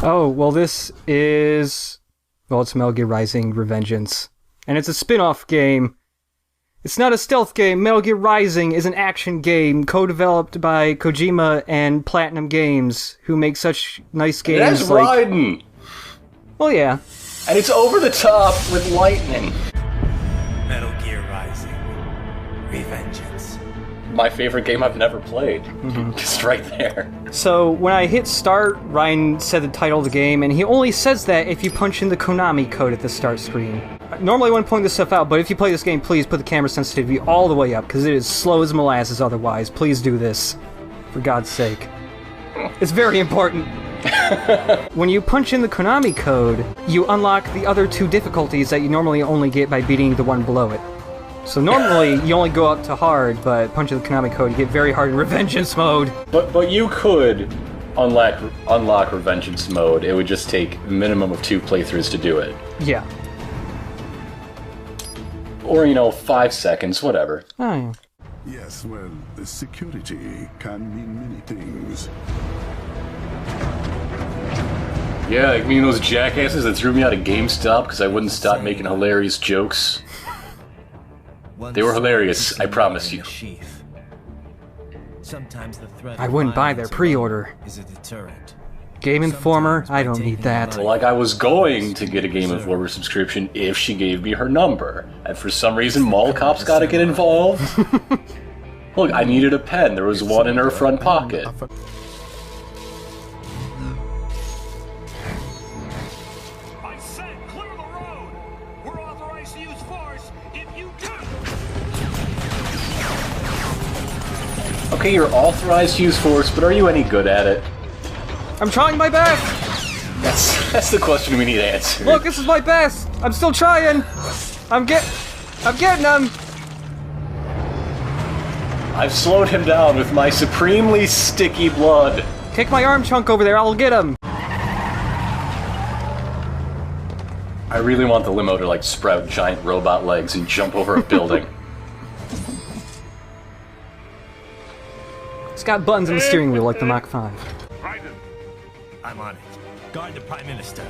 Oh, well this is... Well, it's Metal Gear Rising Revengeance. And it's a spin-off game. It's not a stealth game. Metal Gear Rising is an action game co-developed by Kojima and Platinum Games, who make such nice games. It has Raiden! Well, yeah. And it's over the top with lightning. Metal Gear Rising Revengeance. My favorite game I've never played. Just right there. So, when I hit start, Ryan said the title of the game, and he only says that if you punch in the Konami code at the start screen. Normally I wouldn't point this stuff out, but if you play this game, please put the camera sensitivity all the way up, because it is slow as molasses otherwise. Please do this. For God's sake. It's very important. When you punch in the Konami code, you unlock the other two difficulties that you normally only get by beating the one below it. So normally, you only go up to hard, but punching the Konami code, you get very hard in Revengeance mode. But you could unlock Revengeance mode. It would just take a minimum of 2 playthroughs to do it. Yeah. Or, 5 seconds, whatever. Oh, yeah. Yes, well, security can mean many things. Yeah, like me and those jackasses that threw me out of GameStop because I wouldn't stop making hilarious jokes. They were hilarious, I promise you. I wouldn't buy their pre-order. Game Informer? I don't need that. Well, like I was going to get a Game Informer subscription if she gave me her number. And for some reason, mall cops gotta get involved. Look, I needed a pen. There was one in her front pocket. Okay, you're authorized to use force, but are you any good at it? I'm trying my best! That's the question we need answered. Look, this is my best! I'm still trying! I'm getting him! I've slowed him down with my supremely sticky blood. Kick my arm chunk over there, I'll get him! I really want the limo to, sprout giant robot legs and jump over a building. It's got buttons in the steering wheel like the Mach 5. Raiden. I'm on it. Guard the Prime Minister.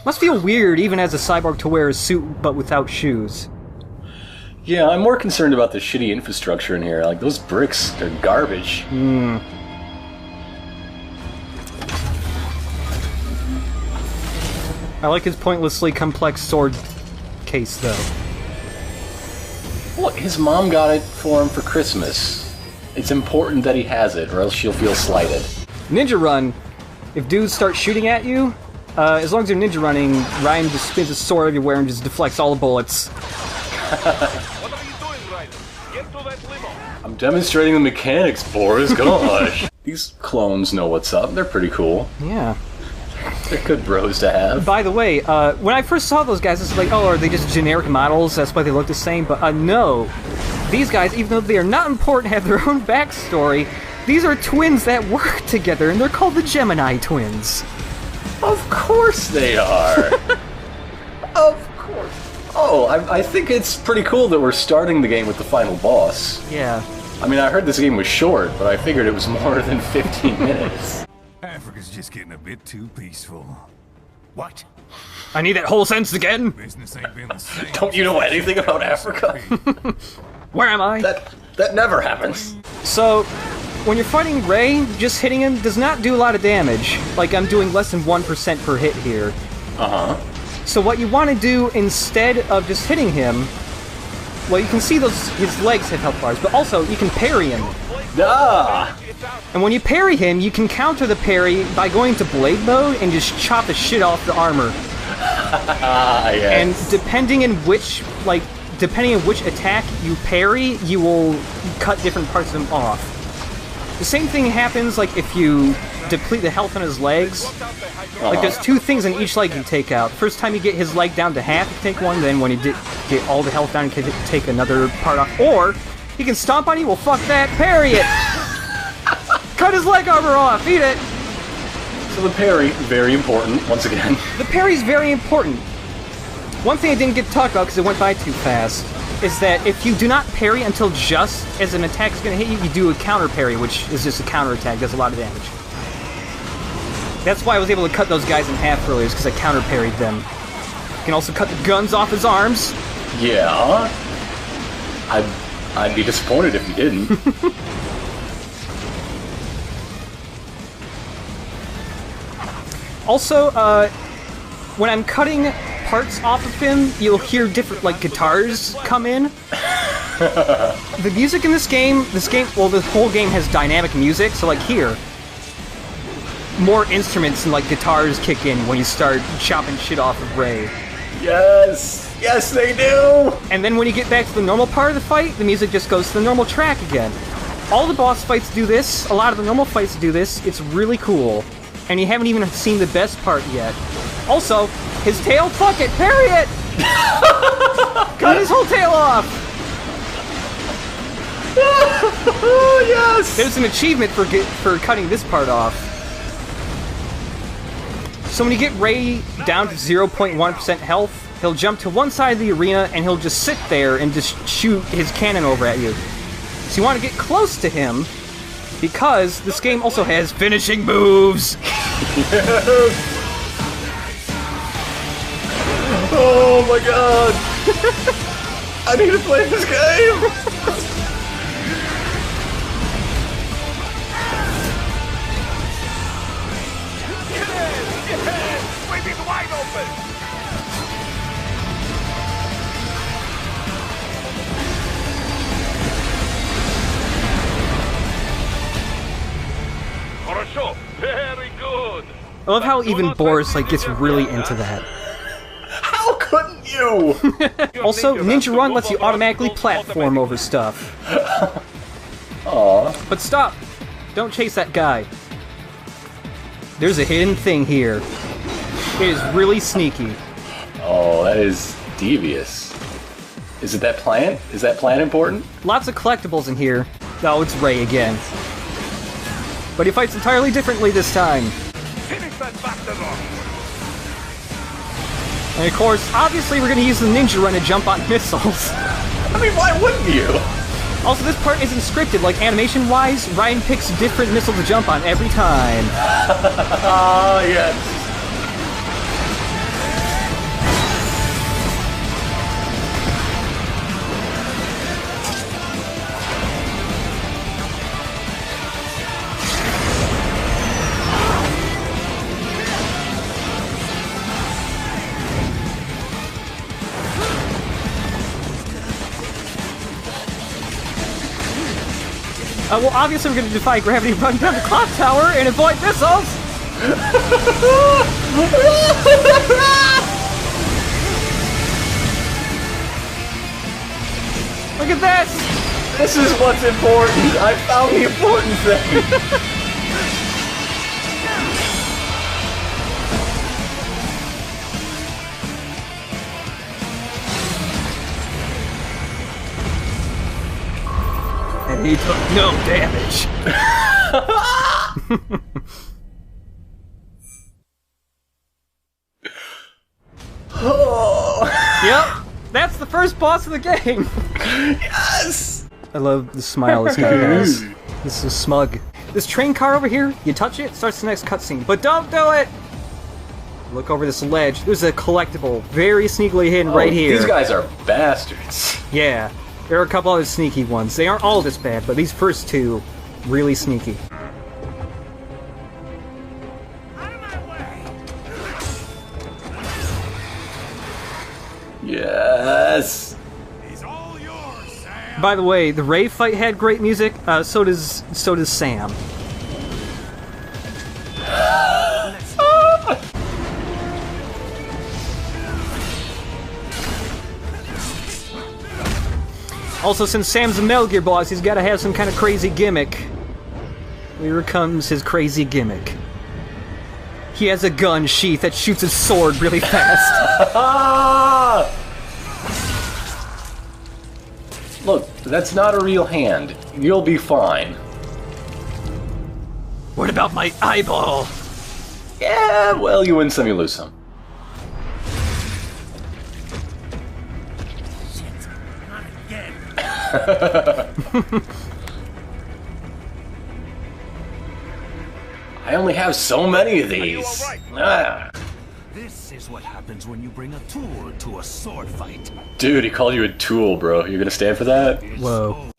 Must feel weird even as a cyborg to wear a suit but without shoes. Yeah, I'm more concerned about the shitty infrastructure in here. Like, those bricks, they're garbage. I like his pointlessly complex sword case, though. Look, his mom got it for him for Christmas. It's important that he has it, or else she'll feel slighted. Ninja Run. If dudes start shooting at you, as long as you're ninja running, Ryan just spins his sword everywhere and just deflects all the bullets. What are you doing, Raiden? Get to that limo. I'm demonstrating the mechanics, Boris. Gosh. These clones know what's up. They're pretty cool. Yeah. They're good bros to have. By the way, when I first saw those guys, it's like, oh, are they just generic models? That's why they look the same. But no. These guys, even though they are not important, have their own backstory. These are twins that work together, and they're called the Gemini Twins. Of course they are. Of course. Oh, I think it's pretty cool that we're starting the game with the final boss. Yeah. I mean, I heard this game was short, but I figured it was more than 15 minutes. Africa's just getting a bit too peaceful. What? I need that whole sentence again. Business ain't been the same. Don't you know anything about Africa? Where am I? That never happens. So, when you're fighting Ray, just hitting him does not do a lot of damage. Like, I'm doing less than 1% per hit here. Uh-huh. So what you want to do instead of just hitting him, well, you can see his legs have health bars, but also you can parry him. Ah! And when you parry him, you can counter the parry by going to blade mode and just chop the shit off the armor. Yes. And depending on which attack you parry, you will cut different parts of him off. The same thing happens like if you deplete the health on his legs. Like there's 2 things in each leg you take out. First time you get his leg down to half, you take one. Then when you get all the health down, you can take another part off. Or he can stomp on you. Well, fuck that. Parry it. Cut his leg armor off. Eat it. So the parry, very important, once again. The parry's very important. One thing I didn't get to talk about because it went by too fast. is that if you do not parry until just as an attack is going to hit you, you do a counter parry, which is just a counter attack, does a lot of damage. That's why I was able to cut those guys in half earlier, because I counter parried them. You can also cut the guns off his arms. Yeah. I'd be disappointed if you didn't. Also, when I'm cutting parts off of him, you'll hear different, like, guitars come in. The music in this game, well, the whole game has dynamic music, so, like, here, more instruments and, like, guitars kick in when you start chopping shit off of Ray. Yes! Yes, they do! And then when you get back to the normal part of the fight, the music just goes to the normal track again. All the boss fights do this, a lot of the normal fights do this, it's really cool. And you haven't even seen the best part yet. Also, his tail, fuck it, parry it! Cut his whole tail off! Oh, yes! There's an achievement for cutting this part off. So when you get Ray down to 0.1% health, he'll jump to one side of the arena and he'll just sit there and just shoot his cannon over at you. So you want to get close to him, because this game also has finishing moves! Yes. Oh my god! I need to play this game! Waving wide open! For a show, very good! I love how even Boris, like, gets really into that. How couldn't you? Also, Ninja Run lets you automatically platform over stuff. Aww. But stop! Don't chase that guy. There's a hidden thing here. It is really sneaky. Oh, that is devious. Is it that plant? Is that plant important? Lots of collectibles in here. Oh, it's Ray again. But he fights entirely differently this time. Finish that bastard off! And of course, obviously we're gonna use the Ninja Run to jump on missiles. I mean, why wouldn't you? Also, this part isn't scripted, like animation-wise, Ryan picks a different missile to jump on every time. Ah, yes. Well, obviously we're going to defy gravity, run down the clock tower, and avoid missiles! Look at this! This is what's important. I found the important thing. And he took no damage. Oh. Yep, that's the first boss of the game. Yes! I love the smile this guy has. This is smug. This train car over here, you touch it, starts the next cutscene. But don't do it! Look over this ledge. There's a collectible very sneakily hidden right here. These guys are bastards. Yeah, there are a couple other sneaky ones. They aren't all this bad, but these first two, really sneaky. Yes. By the way, the Ray fight had great music. So does Sam. Also, since Sam's a Metal Gear boss, he's got to have some kind of crazy gimmick. Here comes his crazy gimmick. He has a gun sheath that shoots his sword really fast. Look, that's not a real hand. You'll be fine. What about my eyeball? Yeah, well, you win some, you lose some. I only have so many of these. Ah. This is what happens when you bring a tool to a sword fight. Dude, he called you a tool, bro. You're gonna stand for that? Whoa.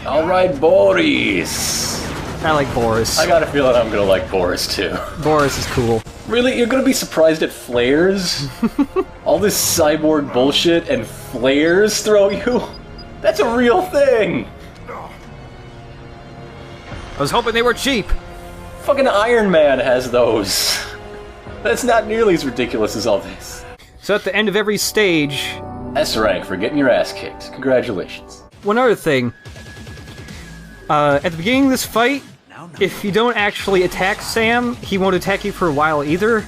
Alright, Boris. I like Boris. I got a feeling I'm gonna like Boris too. Boris is cool. Really? You're gonna be surprised at flares? All this cyborg bullshit and flares throw you? That's a real thing! I was hoping they were cheap. Fucking Iron Man has those. That's not nearly as ridiculous as all this. So at the end of every stage... S rank for getting your ass kicked. Congratulations. One other thing. At the beginning of this fight, if you don't actually attack Sam, he won't attack you for a while either.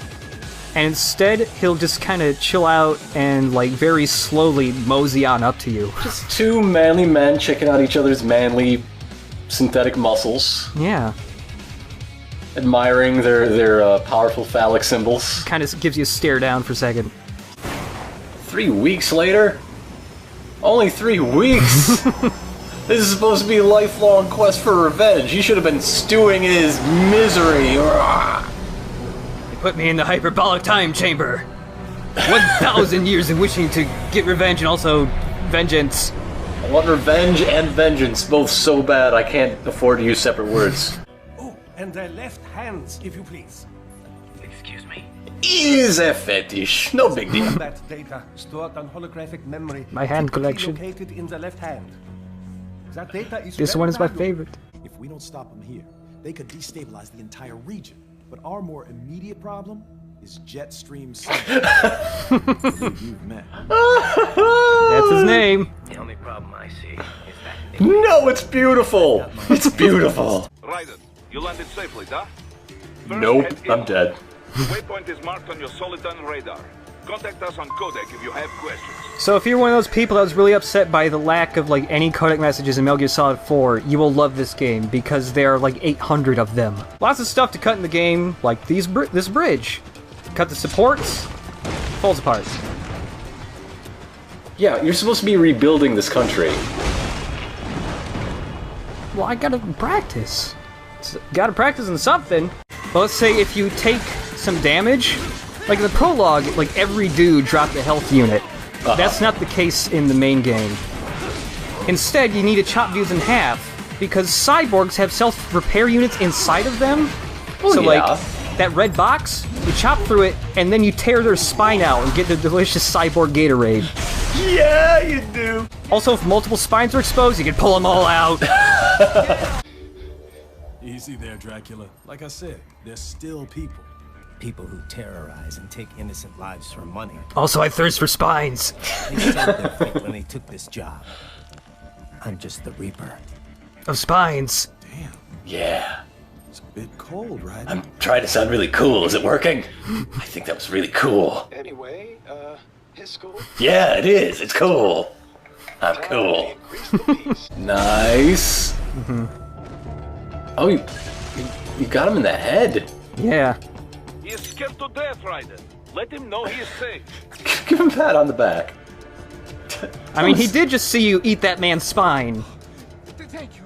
And instead, he'll just kind of chill out and, like, very slowly mosey on up to you. Just two manly men checking out each other's manly synthetic muscles. Yeah. Admiring their powerful phallic symbols. Kind of gives you a stare down for a second. 3 weeks later? Only 3 weeks? This is supposed to be a lifelong quest for revenge. You should have been stewing in his misery. They put me in the hyperbolic time chamber. 1,000 years of wishing to get revenge and also vengeance. I want revenge and vengeance, both so bad I can't afford to use separate words. Oh, and their left hands, if you please. Excuse me. Is a fetish. No big deal. That data stored on holographic memory. My hand collection. Located in the left hand. That data is This one is my favorite. If we don't stop them here, they could destabilize the entire region. But our more immediate problem is Jetstream You've met. That's his name. The only problem I see is that... No, it's beautiful. It's beautiful. Raiden, you landed safely, da? First, Nope, head I'm inward. dead. The waypoint is marked on your Soliton radar. Contact us on codec if you have questions. So if you're one of those people that was really upset by the lack of like any codec messages in Metal Gear Solid 4, you will love this game because there are like 800 of them. Lots of stuff to cut in the game, like this bridge. Cut the supports, falls apart. Yeah, you're supposed to be rebuilding this country. Well, I gotta practice. Gotta practice on something. But let's say if you take some damage, like in the prologue, like every dude dropped a health unit. That's not the case in the main game. Instead, you need to chop dudes in half, because cyborgs have self-repair units inside of them. Oh, so yeah. like, that red box, you chop through it, and then you tear their spine out and get the delicious cyborg Gatorade. Yeah, you do. Also, if multiple spines are exposed, you can pull them all out. Easy there, Dracula. Like I said, they're still people. People who terrorize and take innocent lives for money. Also, I thirst for spines. They saved their fate when they took this job. I'm just the Reaper. Of spines. Damn, Yeah. it's a bit cold, right? I'm trying to sound really cool. Is it working? I think that was really cool. Anyway, his school. Yeah, it is. It's cool. I'm cool. Nice. Oh, you got him in the head. Yeah. He is scared to death, Raiden. Let him know he is safe. Give him a pat on the back. I mean, he did just see you eat that man's spine. Thank you.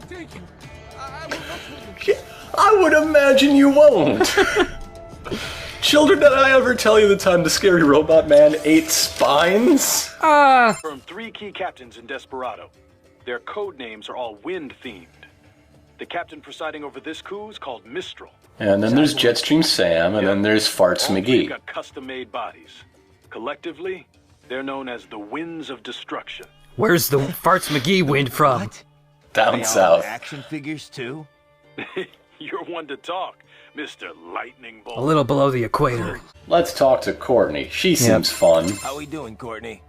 I would imagine you won't. Children, did I ever tell you the time the scary robot man ate spines? From 3 key captains in Desperado. Their code names are all wind-themed. The captain presiding over this coup is called Mistral. And then there's Jetstream Sam, and then there's Farts All three McGee. got custom-made bodies. Collectively, they're known as the Winds of Destruction. Where's the Farts McGee wind from? Down south. Action figures too? You're one to talk, Mr. Lightning Bolt. A little below the equator. Let's talk to Courtney. She seems fun. How we doing, Courtney?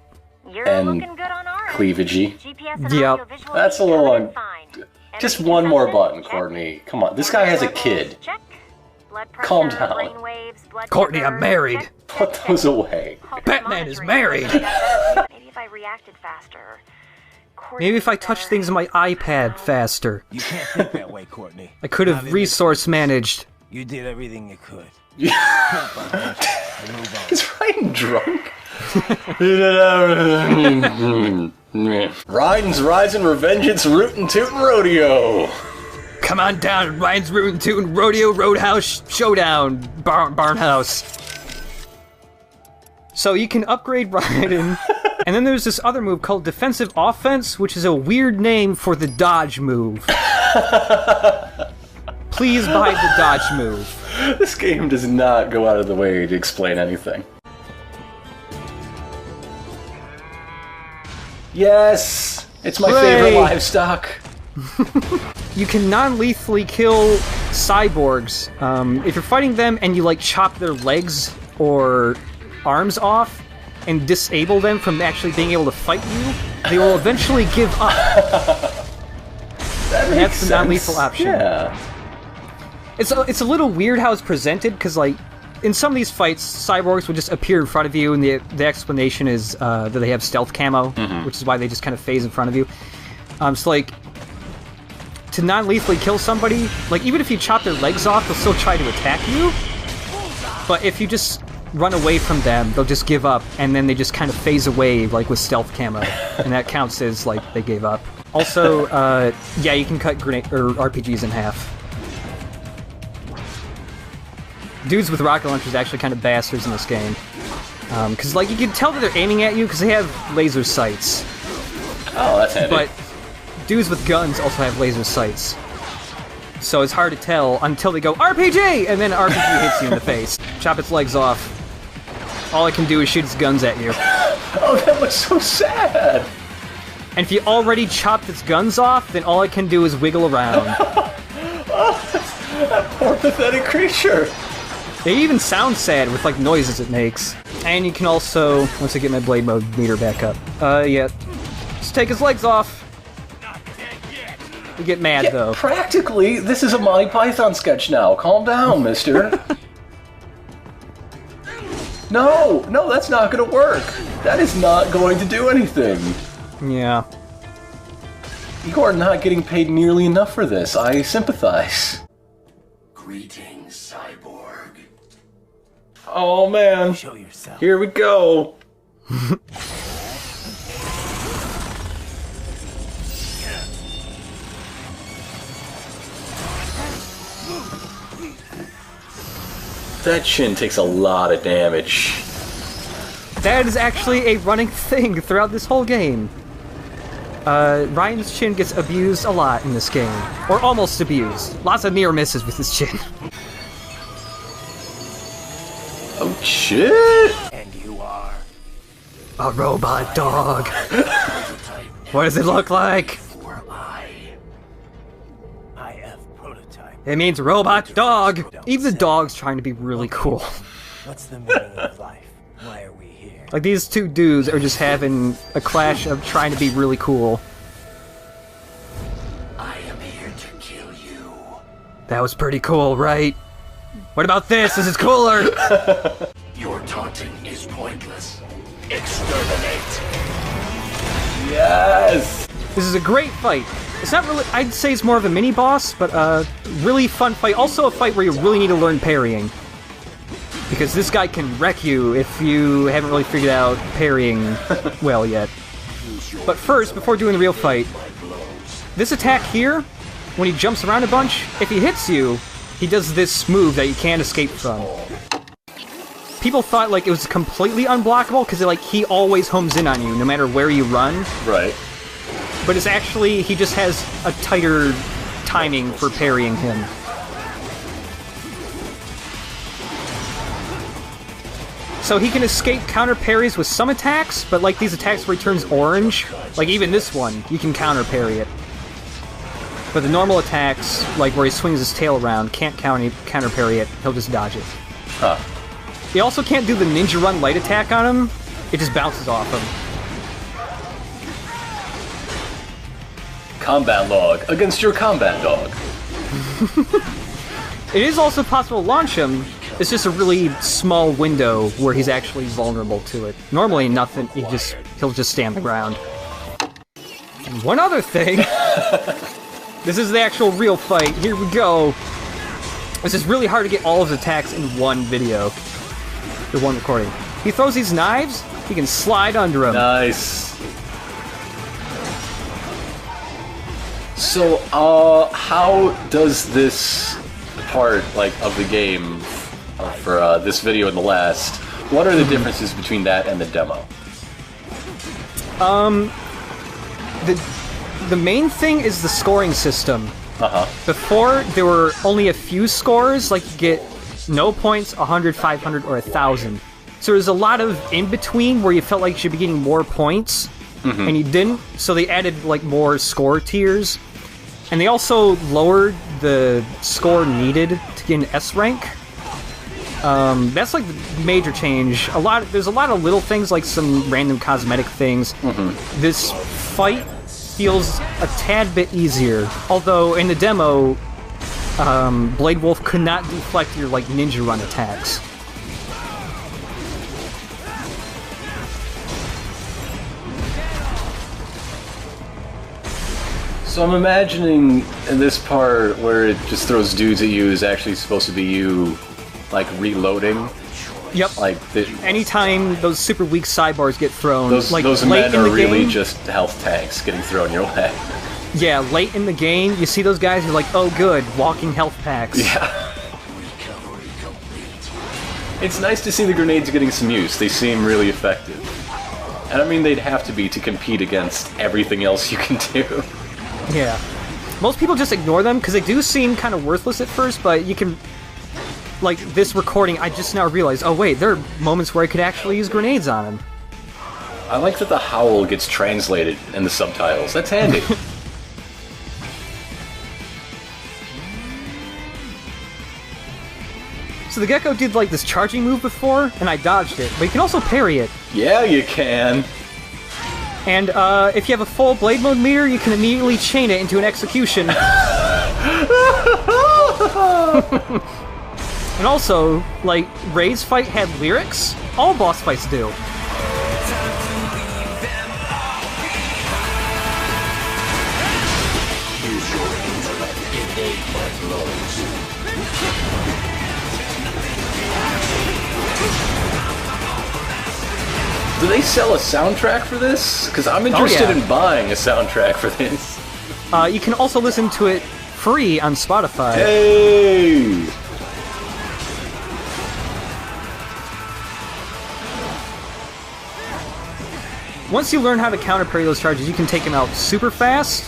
You're And looking good on our end. cleavagey. GPS and Yep. audiovisual That's a is little coming in un- fine. Just Energy one more consumption? button, Check. Courtney. Come on, this guy has a Hormone kid. levels? Check. Blood pressure, Calm down. brain waves, blood Courtney, sugar, I'm married. check, Put check, those check. away. Heart Batman is monitoring. married. Maybe if I reacted faster. Maybe if I touched Coordinated things on my better. iPad faster. You can't think that way, Courtney. I could Not have in resource managed. You did everything you could. Is Ryan drunk? Raiden's Rising Revengeance Rootin' Tootin' Rodeo. Come on down, Ryan's Rootin' Tootin' Rodeo Roadhouse Showdown Barnhouse. So you can upgrade Raiden, and then there's this other move called Defensive Offense, which is a weird name for the dodge move. Please buy the dodge move. This game does not go out of the way to explain anything. Yes! It's my favorite livestock. You can non-lethally kill cyborgs. If you're fighting them and you like chop their legs or arms off and disable them from actually being able to fight you, they will eventually give up. That's the non-lethal option. Yeah. It's a little weird how it's presented, because like in some of these fights, cyborgs would just appear in front of you, and the explanation is that they have stealth camo, which is why they just kind of phase in front of you. So like, to non-lethally kill somebody, like even if you chop their legs off, they'll still try to attack you. But if you just run away from them, they'll just give up, and then they just kind of phase away, like with stealth camo, and that counts as like they gave up. Also, yeah, you can cut RPGs in half. Dudes with rocket launchers are actually kind of bastards in this game. Because, like, you can tell that they're aiming at you because they have laser sights. Oh, that's handy. But dudes with guns also have laser sights. So it's hard to tell until they go, RPG! And then RPG hits you in the face. Chop its legs off. All it can do is shoot its guns at you. Oh, that looks so sad! And if you already chopped its guns off, then all it can do is wiggle around. Oh, that poor pathetic creature! They even sound sad with, like, noises it makes. And you can also, once I get my blade mode meter back up, yeah, just take his legs off. You get mad, though. Practically, this is a Monty Python sketch now. Calm down, mister. No, that's not gonna work. That is not going to do anything. Yeah. You are not getting paid nearly enough for this. I sympathize. Greetings, cyborg. Oh man. Show yourself. Here we go. That chin takes a lot of damage. That is actually a running thing throughout this whole game. Ryan's chin gets abused a lot in this game. Or almost abused. Lots of near misses with his chin. Oh shit! And you are a robot dog. What does it look like? IF prototype. It means robot dog. Even the dog's trying to be really cool. What's the meaning of life? Why are we here? Like, these two dudes are just having a clash of trying to be really cool. I am here to kill you. That was pretty cool, right? What about this? This is cooler! Your taunting is pointless. Exterminate! Yes! This is a great fight. It's not really, I'd say it's more of a mini-boss, but a really fun fight. Also a fight where you really need to learn parrying. Because this guy can wreck you if you haven't really figured out parrying well yet. But first, before doing the real fight, this attack here, when he jumps around a bunch, if he hits you, he does this move that you can't escape from. People thought like it was completely unblockable because like he always homes in on you no matter where you run. Right. But it's actually, he just has a tighter timing for parrying him. So he can escape counter parries with some attacks, but like these attacks where he turns orange, like even this one, you can counter parry it. But the normal attacks, like where he swings his tail around, can't counter parry it, he'll just dodge it. Huh. You also can't do the ninja run light attack on him, it just bounces off him. Combat log against your combat dog. It is also possible to launch him, it's just a really small window where he's actually vulnerable to it. Normally nothing, he'll just stay on the ground. And one other thing, this is the actual real fight, here we go. This is really hard to get all of his attacks in one video. Or one recording. He throws these knives, he can slide under them. Nice. So, how does this part, like, of the game, for this video and the last, what are the differences between that and the demo? The main thing is the scoring system. Uh-huh. Before, there were only a few scores, like you get no points, 100, 500, or 1,000. So there's a lot of in-between where you felt like you should be getting more points, and you didn't, so they added, like, more score tiers. And they also lowered the score needed to get an S rank. That's, like, the major change. There's a lot of little things, like some random cosmetic things. This fight feels a tad bit easier, although in the demo, Blade Wolf could not deflect your, like, ninja run attacks. So I'm imagining in this part where it just throws dudes at you is actually supposed to be you, like, reloading. Yep. Like, anytime those super weak sidebars get thrown, those like men late in are the really game, just health tanks getting thrown your way. Yeah, late in the game, you see those guys, you're like, oh good, walking health packs. Yeah. It's nice to see the grenades getting some use. They seem really effective. And I mean, they'd have to be to compete against everything else you can do. Yeah. Most people just ignore them, because they do seem kind of worthless at first, but you can... Like, this recording, I just now realized, oh wait, there are moments where I could actually use grenades on him. I like that the howl gets translated in the subtitles. That's handy. So the Gecko did, like, this charging move before, and I dodged it, but you can also parry it. Yeah, you can. And, if you have a full blade mode meter, you can immediately chain it into an execution. And also, like, Ray's fight had lyrics. All boss fights do. Do they sell a soundtrack for this? Because I'm interested in buying a soundtrack for this. You can also listen to it free on Spotify. Hey! Once you learn how to counter parry those charges, you can take them out super fast.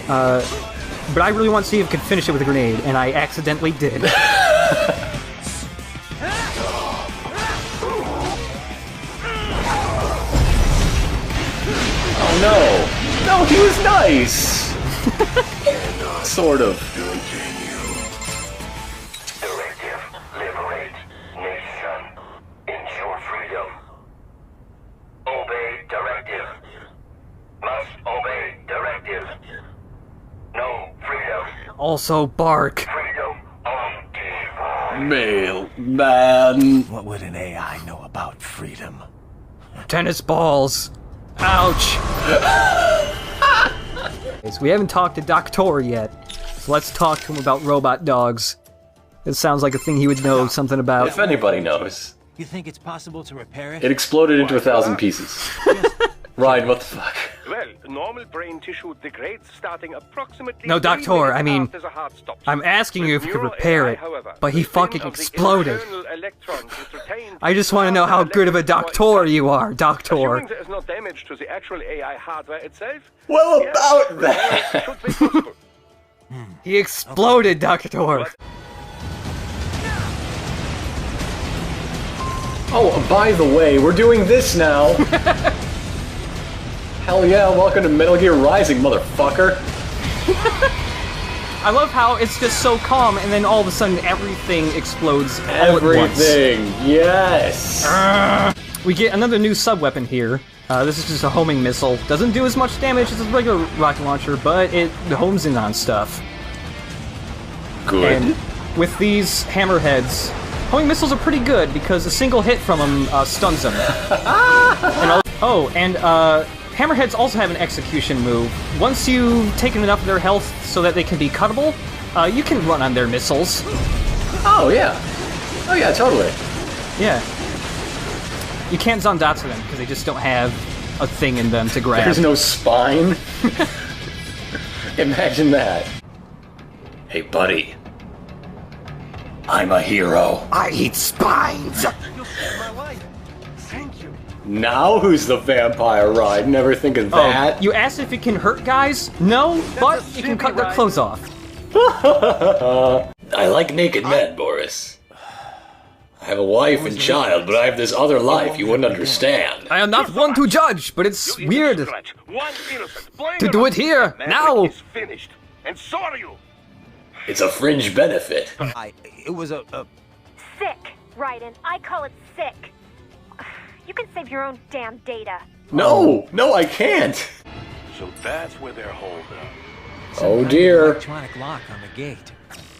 But I really want to see if I can finish it with a grenade, and I accidentally did. Oh no! No, he was nice! Sort of. Directive, liberate, nation, ensure freedom. Obey directive. Must obey directive. No freedom. Also bark. Freedom on TV. Man. What would an AI know about freedom? Tennis balls. Ouch. So we haven't talked to Doctor yet, so let's talk to him about robot dogs. It sounds like a thing he would know something about. If anybody knows. You think it's possible to repair it? It exploded into 1,000 pieces. Ryan, what the fuck? Well, normal brain tissue degrades starting approximately... No, Doctor, I mean, I'm asking you if you could repair it, but he fucking exploded. I just want to know how good of a doctor you are, Doctor. Assuming there is no damage to the actual AI hardware itself... Well, about that! He exploded, Doctor. Oh, by the way, we're doing this now! Hell yeah, welcome to Metal Gear Rising, motherfucker! I love how it's just so calm, and then all of a sudden everything explodes all at once. Everything, yes! We get another new sub-weapon here. This is just a homing missile. Doesn't do as much damage as a regular rocket launcher, but it homes in on stuff. Good. And with these hammerheads, homing missiles are pretty good because a single hit from them stuns them. And hammerheads also have an execution move. Once you've taken enough of their health so that they can be cuttable, you can run on their missiles. Oh yeah. Oh yeah, totally. Yeah. You can't Zandatsu them because they just don't have a thing in them to grab. There's no spine. Imagine that. Hey, buddy. I'm a hero. I eat spines! You saved my life. Thank you. Now who's the vampire, Raiden? Never think of that. Oh, you asked if it can hurt guys? No, but it can cut their clothes off. I like naked men, Boris. I have a wife and child, but I have this other life you wouldn't understand. I am not one to judge, but it's weird to do it here, now. Finished. And so are you. It's a fringe benefit. It was a... Sick, Raiden. I call it sick. You can save your own damn data. No, I can't. So that's where they're holed up. Oh dear. Electronic lock on the gate.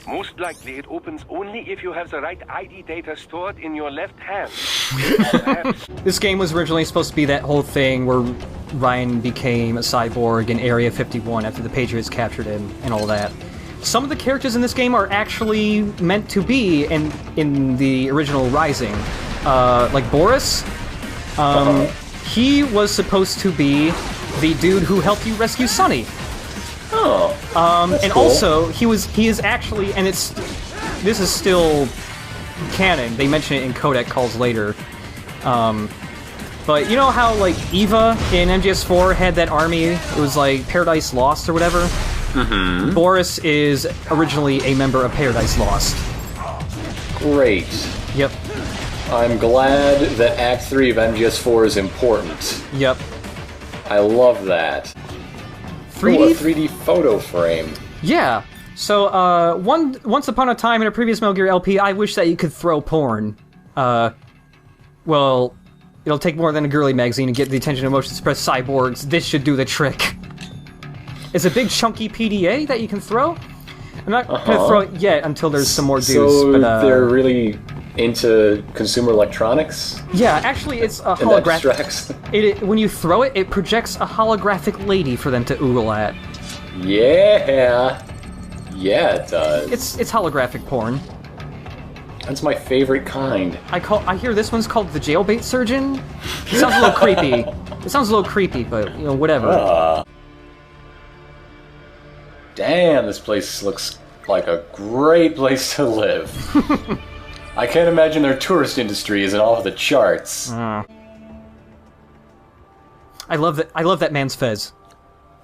Most likely it opens only if you have the right ID data stored in your left hand. This game was originally supposed to be that whole thing where Ryan became a cyborg in Area 51 after the Patriots captured him and all that. Some of the characters in this game are actually meant to be in the original Rising. Like Boris, he was supposed to be the dude who helped you rescue Sonny. Oh. And cool. also, he is actually, and this is still canon, they mention it in codec calls later. But you know how, like, Eva in MGS4 had that army, it was like Paradise Lost or whatever? Mm-hmm. Boris is originally a member of Paradise Lost. Great. Yep. I'm glad that Act 3 of MGS4 is important. Yep. I love that. 3D? Ooh, a 3D photo frame. Yeah. So, once upon a time in a previous Metal Gear LP, I wish that you could throw porn. Well, it'll take more than a girly magazine to get the attention of motion-suppressed cyborgs. This should do the trick. It's a big chunky PDA that you can throw. I'm not gonna throw it yet until there's some more dudes. So but, they're really into consumer electronics? Yeah, actually, it's a And that holographic. When you throw it, it projects a holographic lady for them to oogle at. Yeah. Yeah, it does. It's holographic porn. That's my favorite kind. I hear this one's called the jailbait surgeon. It sounds a little creepy. It sounds a little creepy, but you know, whatever. Damn, this place looks like a great place to live. I can't imagine their tourist industry isn't off the charts. I love that man's fez.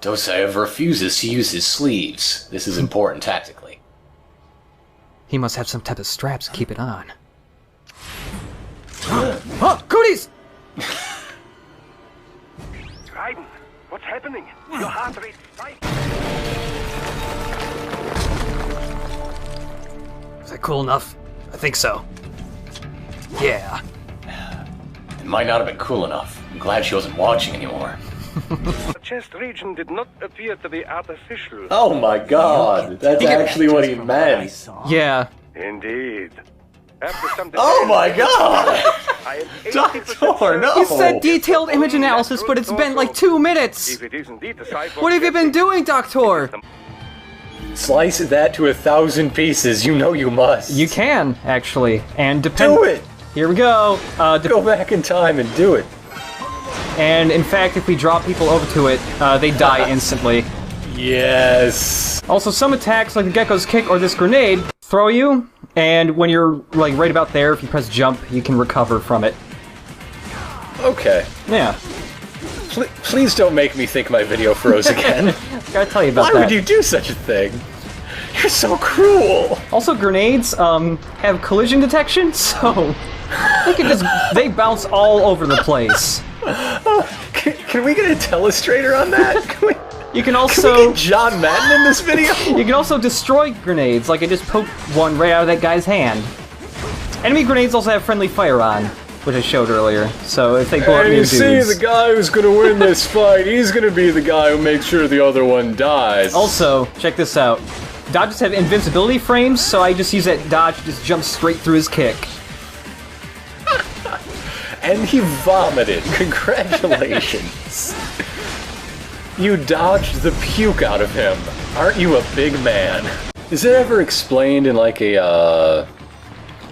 Dosaev refuses to use his sleeves. This is important tactically. He must have some type of straps to keep it on. Oh, cooties! Raiden, what's happening? Your heart rate spiked. Is that cool enough? I think so. Yeah. It might not have been cool enough. I'm glad she wasn't watching anymore. The chest region did not appear to be artificial. Oh my god, that's actually what he meant. Yeah. Indeed. After some Oh my god! I am Doctor, no! You said detailed image analysis, but it's been like 2 minutes! If it is indeed the cyborg, What have you been doing, Doctor? Slice that to 1,000 pieces, you know you must. You can, actually. And Do it! Here we go. Go back in time and do it. And in fact, if we draw people over to it, they die instantly. Yes. Also, some attacks, like the Gecko's Kick or this grenade, throw you, and when you're like right about there, if you press jump, you can recover from it. Okay. Yeah. Please don't make me think my video froze again. Gotta tell you about that. Why would you do such a thing? You're so cruel. Also, grenades have collision detection, so they bounce all over the place. Can we get a telestrator on that? You can also Can we get John Madden in this video? You can also destroy grenades, like I just poked one right out of that guy's hand. Enemy grenades also have friendly fire on, which I showed earlier. So if they blow up new dudes, the guy who's gonna win this fight, he's gonna be the guy who makes sure the other one dies. Also, check this out. Dodges have invincibility frames, so I just use that dodge to just jump straight through his kick. And he vomited. Congratulations. You dodged the puke out of him. Aren't you a big man? Is it ever explained in like a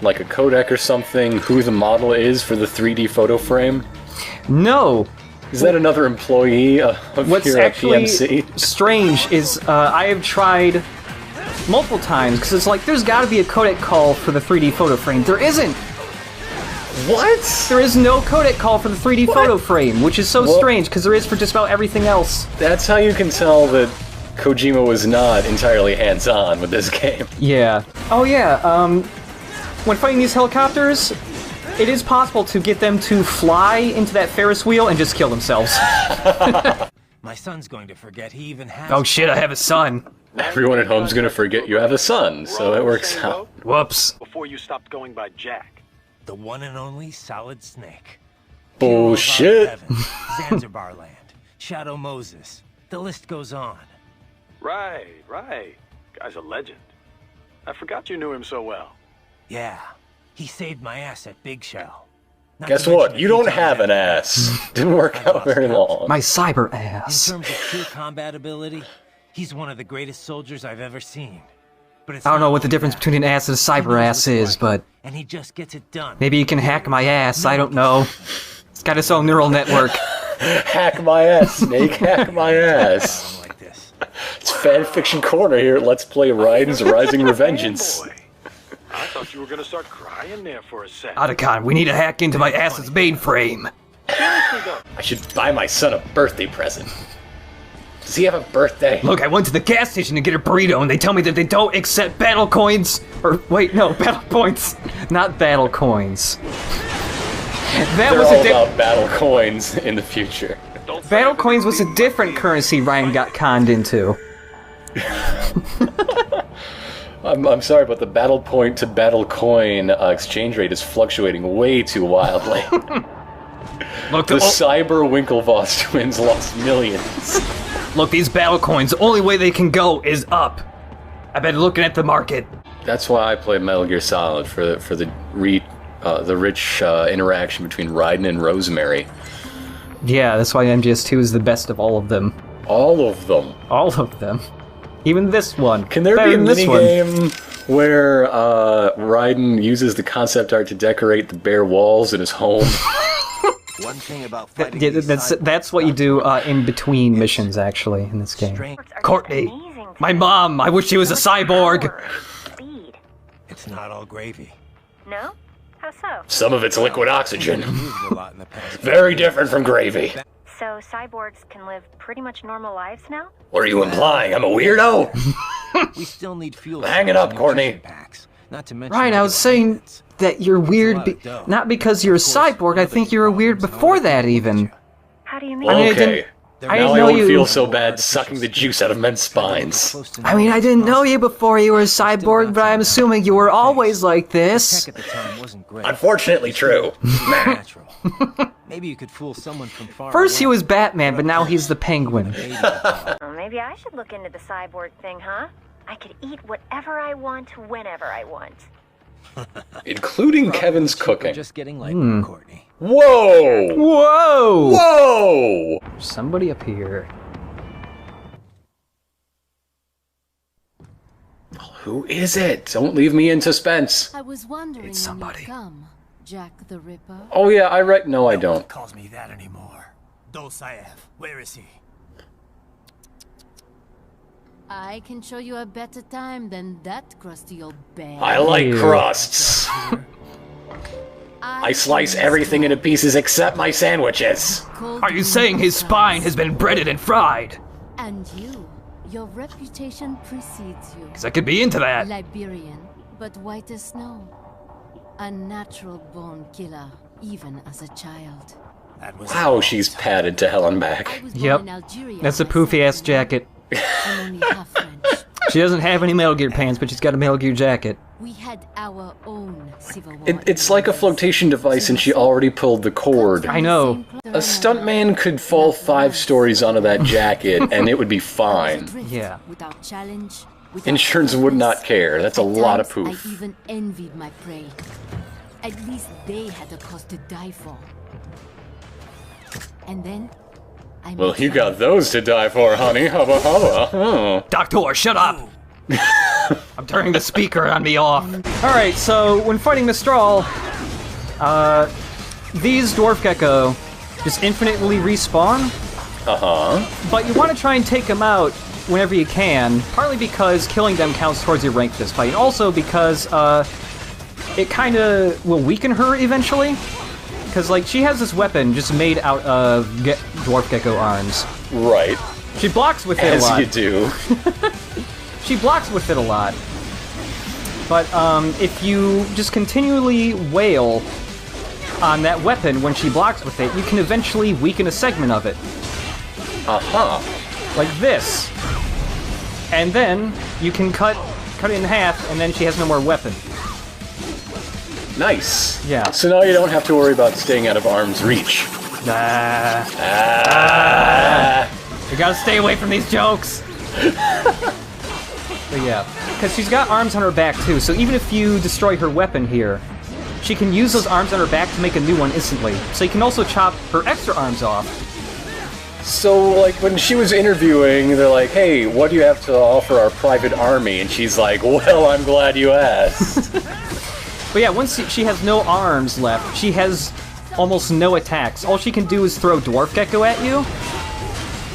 codec or something who the model is for the 3D photo frame? No. Is that another employee of What's your actually PMC? strange is I have tried multiple times, because it's like, there's gotta be a codec call for the 3D photo frame. There isn't! What? There is no codec call for the 3D photo frame, which is so strange, because there is for just about everything else. That's how you can tell that Kojima was not entirely hands-on with this game. Yeah. Oh yeah, when fighting these helicopters, it is possible to get them to fly into that Ferris wheel and just kill themselves. My son's going to forget he even has... Oh shit, I have a son. Everyone at home's gonna forget you have a son, so it works out. Whoops. Before you stopped going by Jack. The one and only Solid Snake. Bullshit. Zanzibar Land. Shadow Moses. The list goes on. Right. Guy's a legend. I forgot you knew him so well. Yeah. He saved my ass at Big Shell. Guess what? You don't have an ass. Didn't work out very long. My cyber ass. In terms of pure combat ability, he's one of the greatest soldiers I've ever seen. But it's I don't know what the difference between an ass and a cyber ass is, but and he just gets it done. maybe you can hack my ass, I don't know. It's got its own neural network. Hack my ass, Snake. Hack my ass. It's fanfiction corner here at Let's Play Raiden's Rising Revengeance. I thought you were gonna start crying there for a second. Otacon, we need to hack into my ass's mainframe. I should buy my son a birthday present. Does he have a birthday? Look, I went to the gas station to get a burrito, and they tell me that they don't accept battle coins. Or, wait, no, battle points. Not battle coins. They're all about battle coins in the future. Battle coins was a different currency Ryan got conned into. I'm sorry, but the battle point to battle coin exchange rate is fluctuating way too wildly. Look, the Cyber Winklevoss twins lost millions. Look, these battle coins, the only way they can go is up. I've been looking at the market. That's why I play Metal Gear Solid, for the rich interaction between Raiden and Rosemary. Yeah, that's why MGS2 is the best of all of them. All of them? All of them. Even this one. Can there be a minigame where Raiden uses the concept art to decorate the bare walls in his home? One thing about fighting that's what you do in between missions, actually, in this game. Courtney, my mom, I wish she was a cyborg. It's not all gravy. No? How so? Some of it's liquid oxygen. Very different from gravy. So cyborgs can live pretty much normal lives now? What are you implying? I'm a weirdo? We still need fuel. Hang it up, Courtney. Not to mention Ryan, I was saying that you're weird, not because you're a cyborg, I think you were weird before that, even. How do you mean? Okay, now I won't feel so bad sucking the juice out of men's spines. I mean, I didn't know you before you were a cyborg, but I'm assuming you were always like this. Unfortunately true. Maybe you could fool someone from far First he was Batman, but now he's the Penguin. Well, maybe I should look into the cyborg thing, huh? I could eat whatever I want, whenever I want. Including Kevin's cooking. Just getting like Courtney. Whoa! Whoa! Whoa! There's somebody up here. Who is it? Don't leave me in suspense. I was wondering it's somebody. When you come, Jack the Ripper. Oh yeah, I read. No, I don't. Calls me that anymore. Dosaev, where is he? I can show you a better time than that crusty old bear. I like crusts. I slice everything into pieces except my sandwiches. Are you saying his spine has been breaded and fried? And you, your reputation precedes you. Because I could be into that. Liberian, but white as snow. A natural born killer, even as a child. Wow, she's padded to hell and back. Yep, that's a poofy ass jacket. She doesn't have any Metal Gear pants, but she's got a Metal Gear jacket. We had our own Civil War. It's like a flotation device and she already pulled the cord. I know. A stuntman could fall 5 stories onto that jacket and it would be fine. Yeah. Without challenge, Insurance would not care. That's a lot of poof. I even envied my prey. At least they had a cause to die for. And then well, you got those to die for, honey. Hubba hubba. Oh. Doctor, shut up! I'm turning the speaker on me off. Alright, so when fighting Mistral, these Dwarf Gecko just infinitely respawn. But you want to try and take them out whenever you can, partly because killing them counts towards your rank this fight, and also because it kind of will weaken her eventually. Because, like, she has this weapon just made out of dwarf gecko arms. Right. She blocks with it a lot. As you do. She blocks with it a lot. But if you just continually wail on that weapon when she blocks with it, you can eventually weaken a segment of it. Like this. And then you can cut it in half, and then she has no more weapon. Nice. Yeah. So now you don't have to worry about staying out of arm's reach. You gotta stay away from these jokes. But yeah, because she's got arms on her back too, so even if you destroy her weapon here, she can use those arms on her back to make a new one instantly. So you can also chop her extra arms off. So, like, when she was interviewing, they're like, hey, what do you have to offer our private army? And she's like, well, I'm glad you asked. But yeah, once she has no arms left, she has almost no attacks. All she can do is throw Dwarf Gecko at you.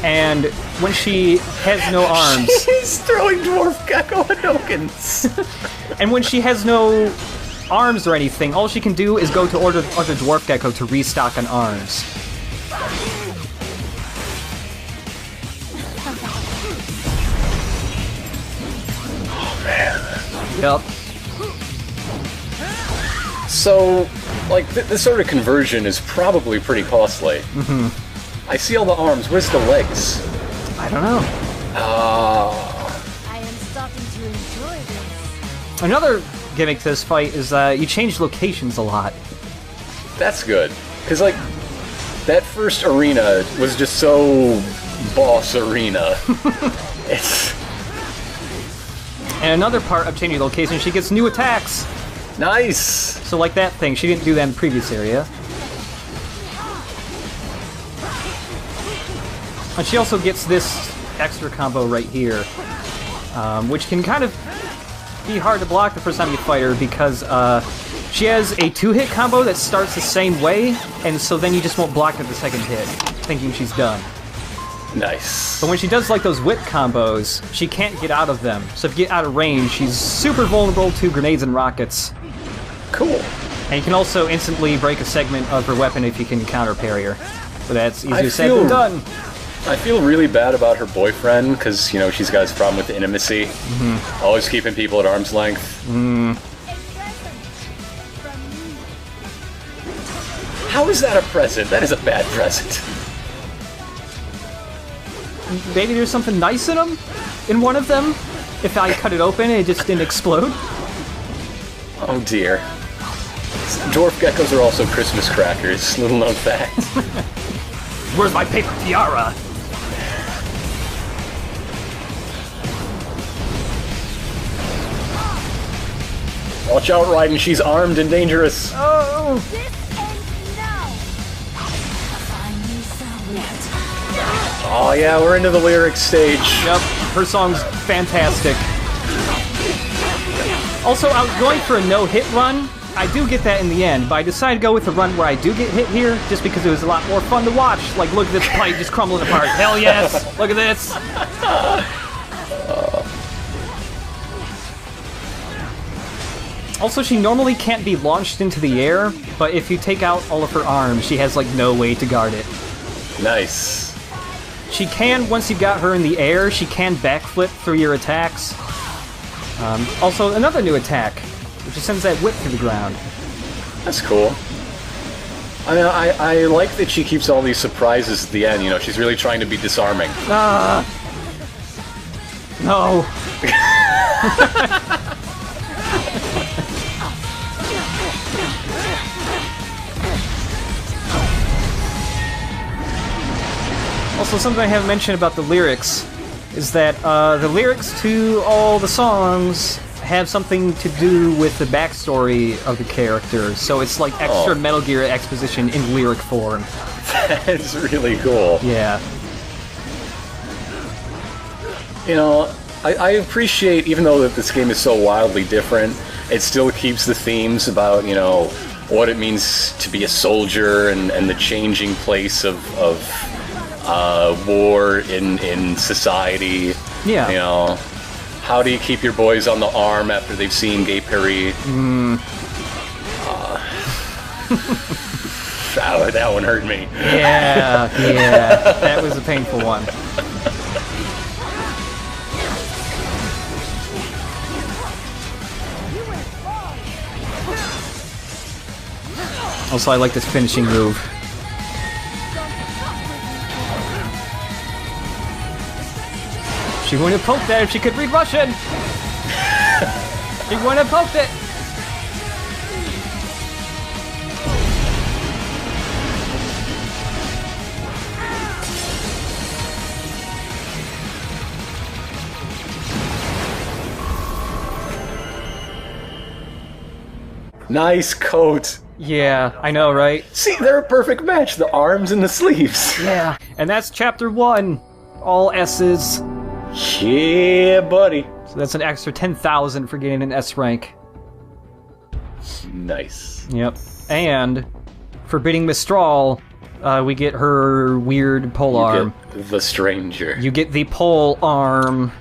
And when she has no arms... She's throwing Dwarf Gecko Hadokens! And when she has no arms or anything, all she can do is go to order other Dwarf Gecko to restock on arms. Oh, man. Yep. So, like, this sort of conversion is probably pretty costly. I see all the arms. Where's the legs? I don't know. I am starting to enjoy this. Another gimmick to this fight is you change locations a lot. That's good. Because, like, that first arena was just so boss arena. And another part of changing location, she gets new attacks. Nice! So like that thing, she didn't do that in the previous area. And she also gets this extra combo right here, which can kind of be hard to block the first time you fight her because she has a 2-hit combo that starts the same way, and so then you just won't block it the second hit, thinking she's done. Nice. But when she does like those whip combos, she can't get out of them. So if you get out of range, she's super vulnerable to grenades and rockets. Cool. And you can also instantly break a segment of her weapon if you can counter parry her. But that's easier said than done. I feel really bad about her boyfriend, because, you know, she's got this problem with intimacy. Always keeping people at arm's length. How is that a present? That is a bad present. Maybe there's something nice in them? In one of them? If I cut it open and it just didn't explode? Oh dear. Dwarf geckos are also Christmas crackers, little known fact. Where's my paper tiara? Watch out, Raiden, she's armed and dangerous. Oh! Oh yeah, we're into the lyrics stage. Yep, her song's fantastic. Also, I was going for a no-hit run. I do get that in the end, but I decided to go with a run where I do get hit here, just because it was a lot more fun to watch. Like, look at this pipe just crumbling apart. Hell yes! Look at this! Also, she normally can't be launched into the air, but if you take out all of her arms, she has, like, no way to guard it. Nice. She can, once you've got her in the air, she can backflip through your attacks. Also, another new attack, which sends that whip to the ground. That's cool. I mean, I like that she keeps all these surprises at the end, you know, she's really trying to be disarming. No. Also, something I haven't mentioned about the lyrics is that the lyrics to all the songs have something to do with the backstory of the character, so it's like extra Metal Gear exposition in lyric form. That's really cool. Yeah. You know, I appreciate, even though that this game is so wildly different, it still keeps the themes about, you know, what it means to be a soldier and the changing place of war in society. Yeah. You know, how do you keep your boys on the arm after they've seen Gay Perry? That one hurt me. Yeah, that was a painful one. Also, I like this finishing move. She wouldn't have poked that if she could read Russian! She wouldn't have poked it! Nice coat. Yeah, I know, right? See, they're a perfect match. The arms and the sleeves. Yeah. And that's chapter 1. All S's. Yeah, buddy. So that's an extra 10,000 for getting an S rank. Nice. Yep. And for beating Mistral, we get her weird pole arm. Get the stranger. You get the pole arm.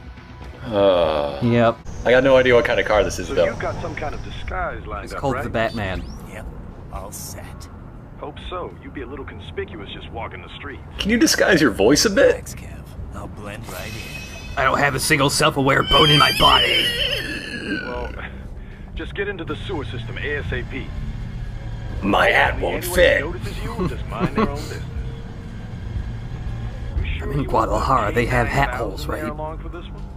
Yep. I got no idea what kind of car this is, though. You've got some kind of disguise lined up, It's called the Batman. Yep, all set. Hope so. You'd be a little conspicuous just walking the street. Can you disguise your voice a bit? Thanks, Kev. I'll blend right in. I don't have a single self-aware bone in my body. Well, just get into the sewer system ASAP. My hat won't fit. Notices you, just mind their own business. I'm in Guadalajara. They have hat holes, right?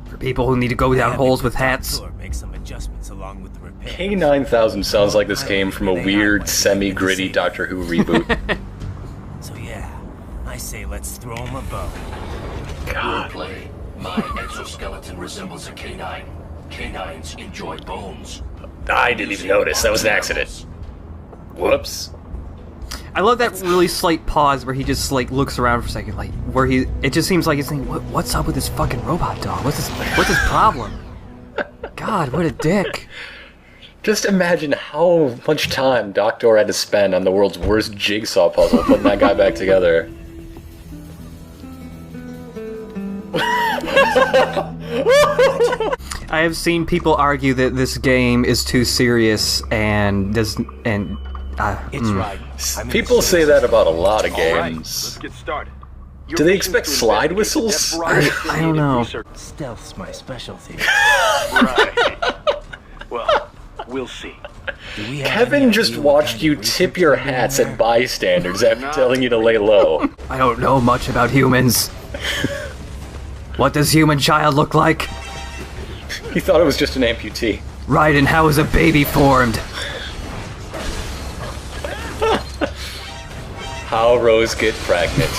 For people who need to go down holes with hats. Make some adjustments along with the repair. K9000 sounds like this came from a weird, semi-gritty Doctor Who reboot. So yeah, I say let's throw him a bone. God. Wordplay. My exoskeleton resembles a canine. Canines enjoy bones. I didn't even notice. That was an accident. Whoops. I love that really slight pause where he just like looks around for a second, like where it just seems like he's thinking, what's up with this fucking robot dog? What's his problem? God, what a dick. Just imagine how much time Doctor had to spend on the world's worst jigsaw puzzle putting that guy back together. I have seen people argue that this game is too serious and It's right. People say that about a lot of games. Right, let's get started. Do they expect slide whistles? I don't know. Stealth's my specialty. Right. Well, we'll see. Kevin just watched you tip your hats at bystanders after telling you to lay low. I don't know much about humans. What does human child look like? He thought it was just an amputee. Raiden, how is a baby formed? How Rose get pregnant.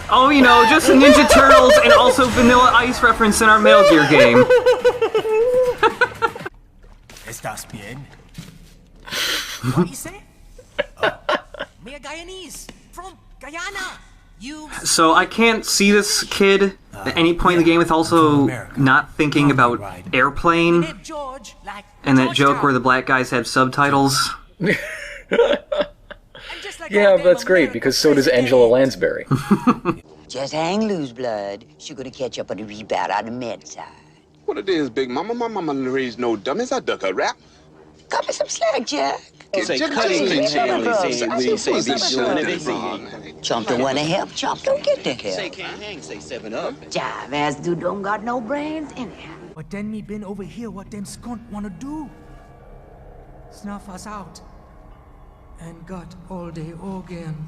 Oh, you know, just the Ninja Turtles and also Vanilla Ice reference in our Metal Gear game. Estás bien? What do you say? Me a Guyanese from Guyana. So I can't see this kid at any point in the game with also not thinking about Airplane and that joke where the black guys have subtitles. Yeah, that's great, because so does Angela Lansbury. Just hang loose, blood. She's gonna catch up on the rebound on the med side. What it is, Big Mama? My mama raised no dummies. I duck a rap. Cut me some slack, Jack. Say cutting the Chomp don't wanna help, Chomp don't get the help. Say can't hang, say 7 Up. Jive ass dude don't got no brains anyhow. But then me been over here what them skunt wanna do. Snuff us out. And got all day again.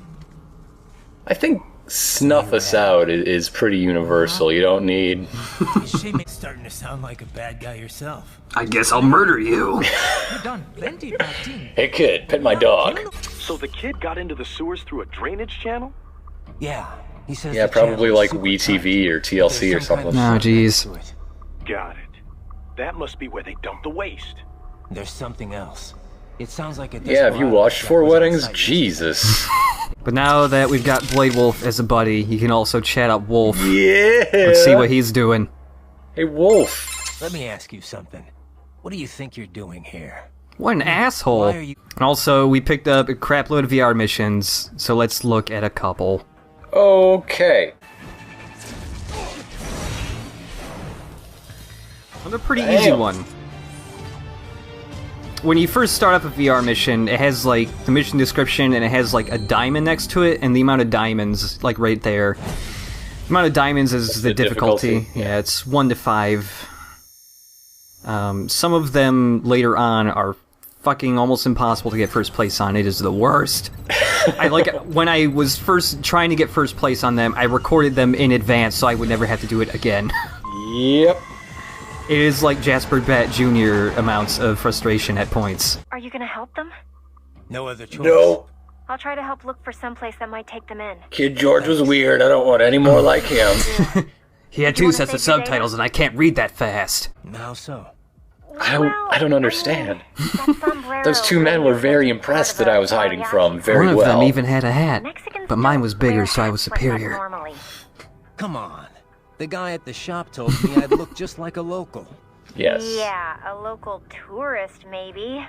I think snuff us out is pretty universal. You don't need... Starting to sound like a bad guy yourself. I guess I'll murder you. Hey kid, pet my dog. So the kid got into the sewers through a drainage channel? Yeah, he says. Yeah, probably like WeTV or TLC or something. Oh, jeez. Got it. That must be where they dumped the waste. There's something else. It sounds like a... Yeah, have you watched 4 Weddings? Jesus. But now that we've got Blade Wolf as a buddy, you can also chat up Wolf. Yeah! And see what he's doing. Hey, Wolf. Let me ask you something. What do you think you're doing here? What an asshole. Why are you... And also, we picked up a crap load of VR missions, so let's look at a couple. Okay. A pretty easy one. When you first start up a VR mission, it has like the mission description and it has like a diamond next to it, and the amount of diamonds like right there. The amount of diamonds is the difficulty. Yeah, it's 1 to 5. Some of them later on are fucking almost impossible to get first place on. It is the worst. When I was first trying to get first place on them, I recorded them in advance so I would never have to do it again. Yep. It is like Jasper Bat Jr. amounts of frustration at points. Are you gonna help them? No other choice. No. I'll try to help look for someplace that might take them in. Kid George was weird. I don't want any more like him. He had 2 sets of subtitles and I can't read that fast. How so? I don't understand. Those 2 men were very impressed that I was hiding from very well. One of them even had a hat, but mine was bigger, so I was superior. Come on. The guy at the shop told me I'd look just like a local. Yes. Yeah, a local tourist, maybe.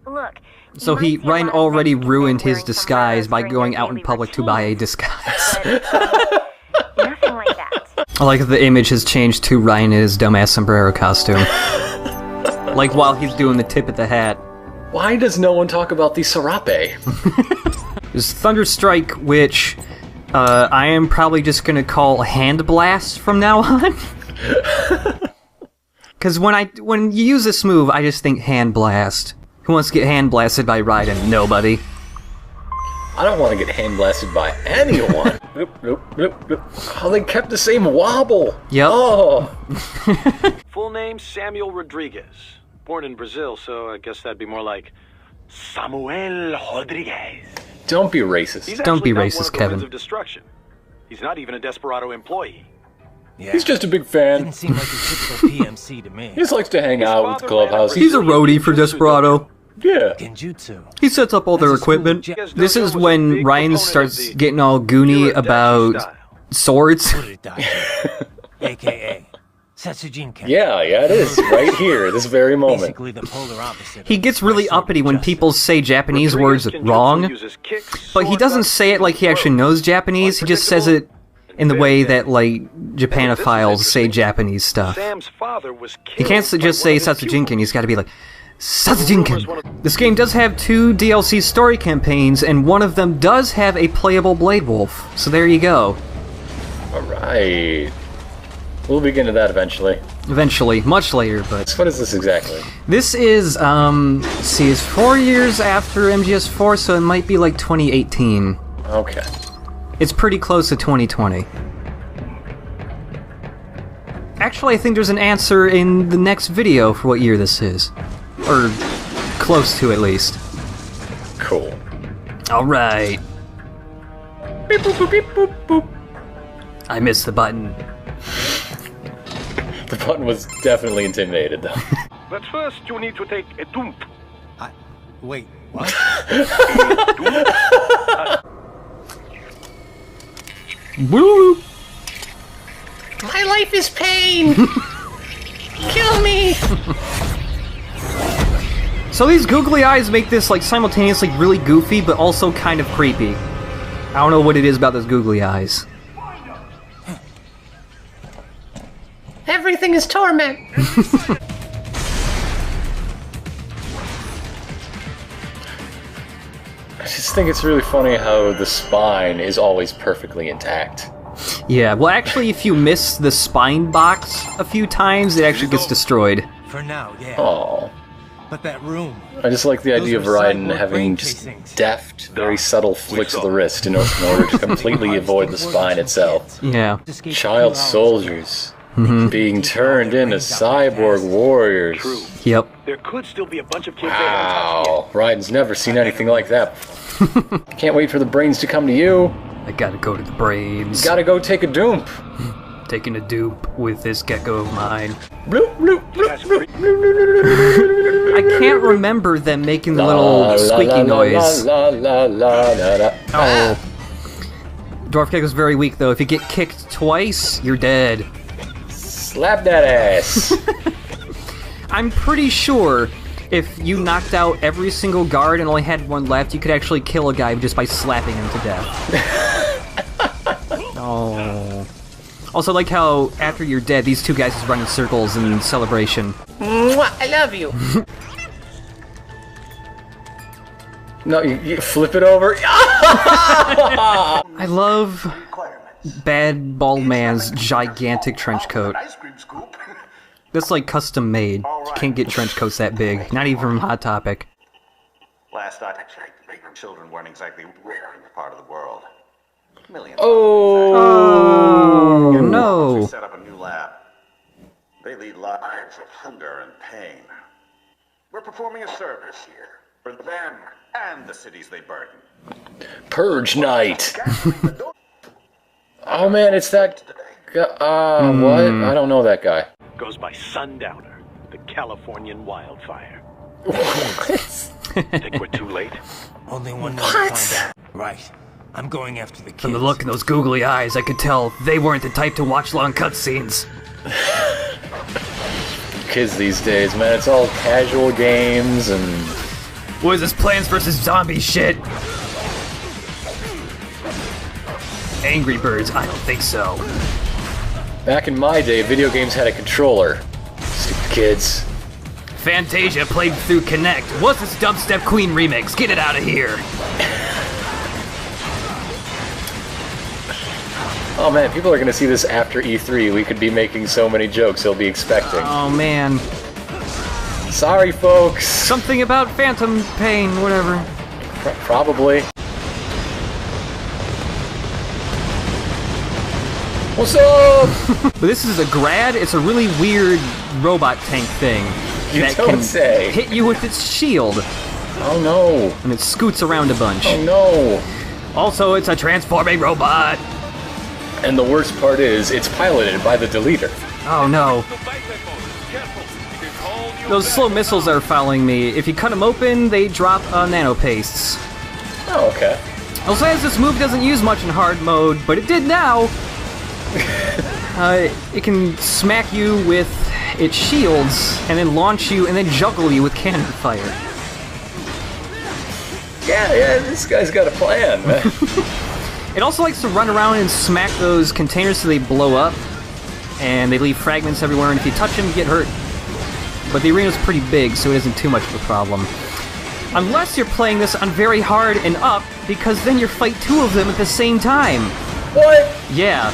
Look. So Ryan already ruined his disguise by going out in public to buy a disguise. Nothing like that. I like that the image has changed to Ryan in his dumbass sombrero costume. Like while he's doing the tip at the hat. Why does no one talk about the serape? There's Thunderstrike, which I am probably just gonna call Hand Blast from now on. Because when you use this move, I just think Hand Blast. Who wants to get hand blasted by Raiden? Nobody. I don't want to get hand blasted by anyone. Oh, they kept the same wobble. Yep. Oh. Full name Samuel Rodriguez. Born in Brazil, so I guess that'd be more like Samuel Rodriguez. Don't be racist. Don't be racist, Kevin. Of destruction. He's not even a Desperado employee. Yeah. He's just a big fan. Didn't seem like a typical PMC to me. He just likes to hang out with the clubhouse. He's a roadie for Desperado. Yeah. Genjutsu. He sets up all their equipment. This is when Ryan starts getting all goony about swords. AKA Satsujinken. Yeah, it is. Right here, this very moment. Basically the polar opposite. He gets really uppity when people say Japanese words wrong, but he doesn't say it like he actually knows Japanese. He just says it in the way that, like, Japanophiles say Japanese stuff. He can't just say Satsujinken, he's gotta be like, Satsujinken! This game does have 2 DLC story campaigns, and one of them does have a playable Blade Wolf, so there you go. Alright. We'll begin to that eventually. Eventually, much later, but... What is this exactly? This is, let's see, it's 4 years after MGS4, so it might be like 2018. Okay. It's pretty close to 2020. Actually, I think there's an answer in the next video for what year this is. Or close to, at least. Cool. Alright. Beep boop boop beep boop boop. I missed the button. The button was definitely intimidated, though. But first, you need to take a dump. Wait, what? Woo! My life is pain! Kill me! So these googly eyes make this, like, simultaneously really goofy, but also kind of creepy. I don't know what it is about those googly eyes. Everything is torment! I just think it's really funny how the spine is always perfectly intact. Yeah, well actually if you miss the spine box a few times, it actually gets destroyed. For now, yeah. Aww. But that room... I just like the idea of Raiden having just deft, very subtle flicks of the wrist in order to completely avoid the spine itself. Yeah. Child soldiers being turned into cyborg warriors. Yep. There could still be a bunch of kids Wow. Raiden's never seen anything like that before. Can't wait for the brains to come to you. I gotta go to the brains. Gotta go take a dump. Taking a dupe with this gecko of mine. Bloop, bloop, bloop, bloop. I can't remember them making the little squeaky noise. Oh. Dwarf Gecko's very weak though. If you get kicked twice, you're dead. Slap that ass. I'm pretty sure if you knocked out every single guard and only had one left, you could actually kill a guy just by slapping him to death. Oh. Also, like how after you're dead, these two guys just run in circles in celebration. Mwah, I love you. No, you flip it over. I love Bad Bald Man's gigantic trench coat. That's like custom made. You can't get trench coats that big. Not even from Hot Topic. Last I checked, children weren't exactly rare in this part of the world. Millions. Oh no! We set up a new lab. They lead lives of hunger and pain. We're performing a service here for them and the cities they burden. Purge night. Oh man, it's that guy. What? I don't know that guy. Goes by Sundowner, the Californian wildfire. What? Think we're too late? Only one knows to find out. Right. I'm going after the kids. From the look in those googly eyes, I could tell they weren't the type to watch long cutscenes. Kids these days, man, it's all casual games and... What is this, Plants vs. Zombies shit? Angry Birds, I don't think so. Back in my day, video games had a controller. Stupid kids. Fantasia played through Kinect. What's this Dubstep Queen remix? Get it out of here. Oh man, people are gonna see this after E3. We could be making so many jokes they'll be expecting. Oh man. Sorry, folks. Something about phantom pain, whatever. Probably. What's up? But this is a Grad. It's a really weird robot tank thing. You that don't can say. Hit you with its shield. Oh no. And it scoots around a bunch. Oh no. Also, it's a transforming robot. And the worst part is, it's piloted by the deleter. Oh no. Those slow missiles are following me. If you cut them open, they drop nanopastes. Oh, okay. Also, as this move doesn't use much in hard mode, but it did now. It can smack you with its shields, and then launch you, and then juggle you with cannon fire. Yeah, this guy's got a plan, man. It also likes to run around and smack those containers so they blow up, and they leave fragments everywhere, and if you touch them, you get hurt. But the arena's pretty big, so it isn't too much of a problem. Unless you're playing this on very hard and up, because then you fight two of them at the same time. What? Yeah.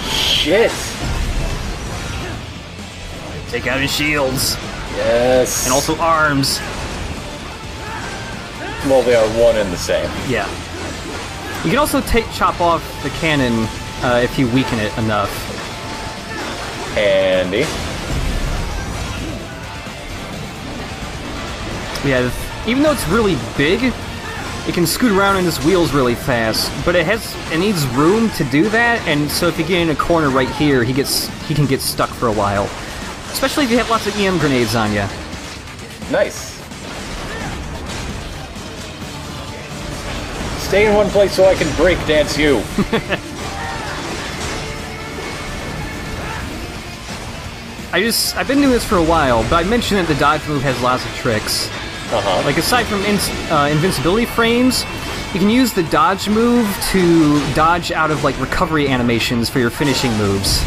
Shit. Take out his shields. Yes. And also arms. Well, they are one and the same. Yeah. You can also chop off the cannon if you weaken it enough. Handy. Yeah, even though it's really big, it can scoot around in its wheels really fast, but it needs room to do that, and so if you get in a corner right here, he can get stuck for a while. Especially if you have lots of EM grenades on you. Nice. Stay in one place so I can break dance you. I've been doing this for a while, but I mentioned that the dodge move has lots of tricks. Like, aside from invincibility frames, you can use the dodge move to dodge out of, like, recovery animations for your finishing moves.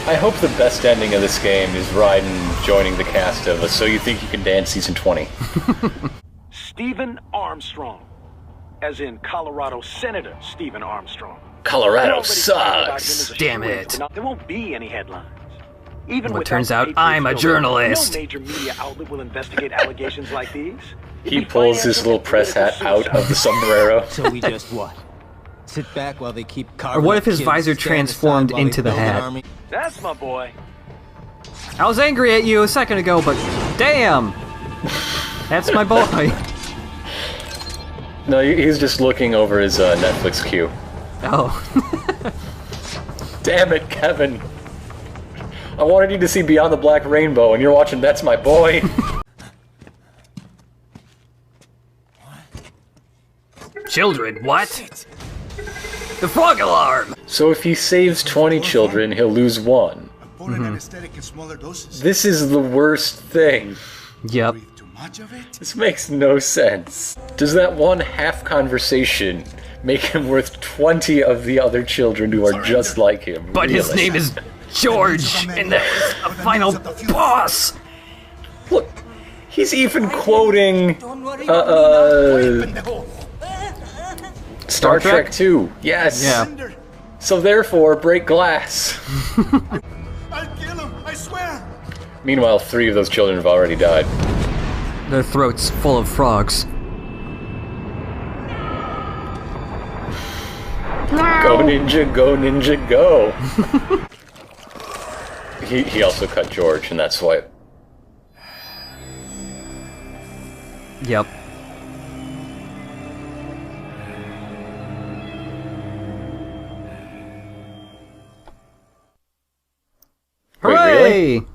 I hope the best ending of this game is Raiden joining the cast of So You Think You Can Dance Season 20. Stephen Armstrong. As in Colorado Senator Stephen Armstrong. Colorado sucks. Damn it. There won't be any headlines. Even well, it turns out I'm a journalist. No major media outlet will investigate allegations like these. He pulls his little press hat out of the sombrero. So we just what? Sit back while they keep Or what if his visor transformed into the hat? That's my boy. I was angry at you a second ago, but damn! That's my boy. No, he's just looking over his Netflix queue. Oh. Damn it, Kevin. I wanted you to see Beyond the Black Rainbow, and you're watching That's My Boy. Children, what? The frog alarm! So if he saves 20 children, he'll lose one. anesthetic in smaller doses. This is the worst thing. Yep. Too much of it? This makes no sense. Does that one half conversation make him worth 20 of the other children who are just like him? But his name is George, and that was a final boss! Look, he's even quoting, Star Trek 2. Yes. Yeah. So therefore, break glass. I'll kill him, I swear! Meanwhile, 3 of those children have already died. Their throats full of frogs. Go ninja, go! he also cut George, and that's why... Yep. Wait, Hooray! really?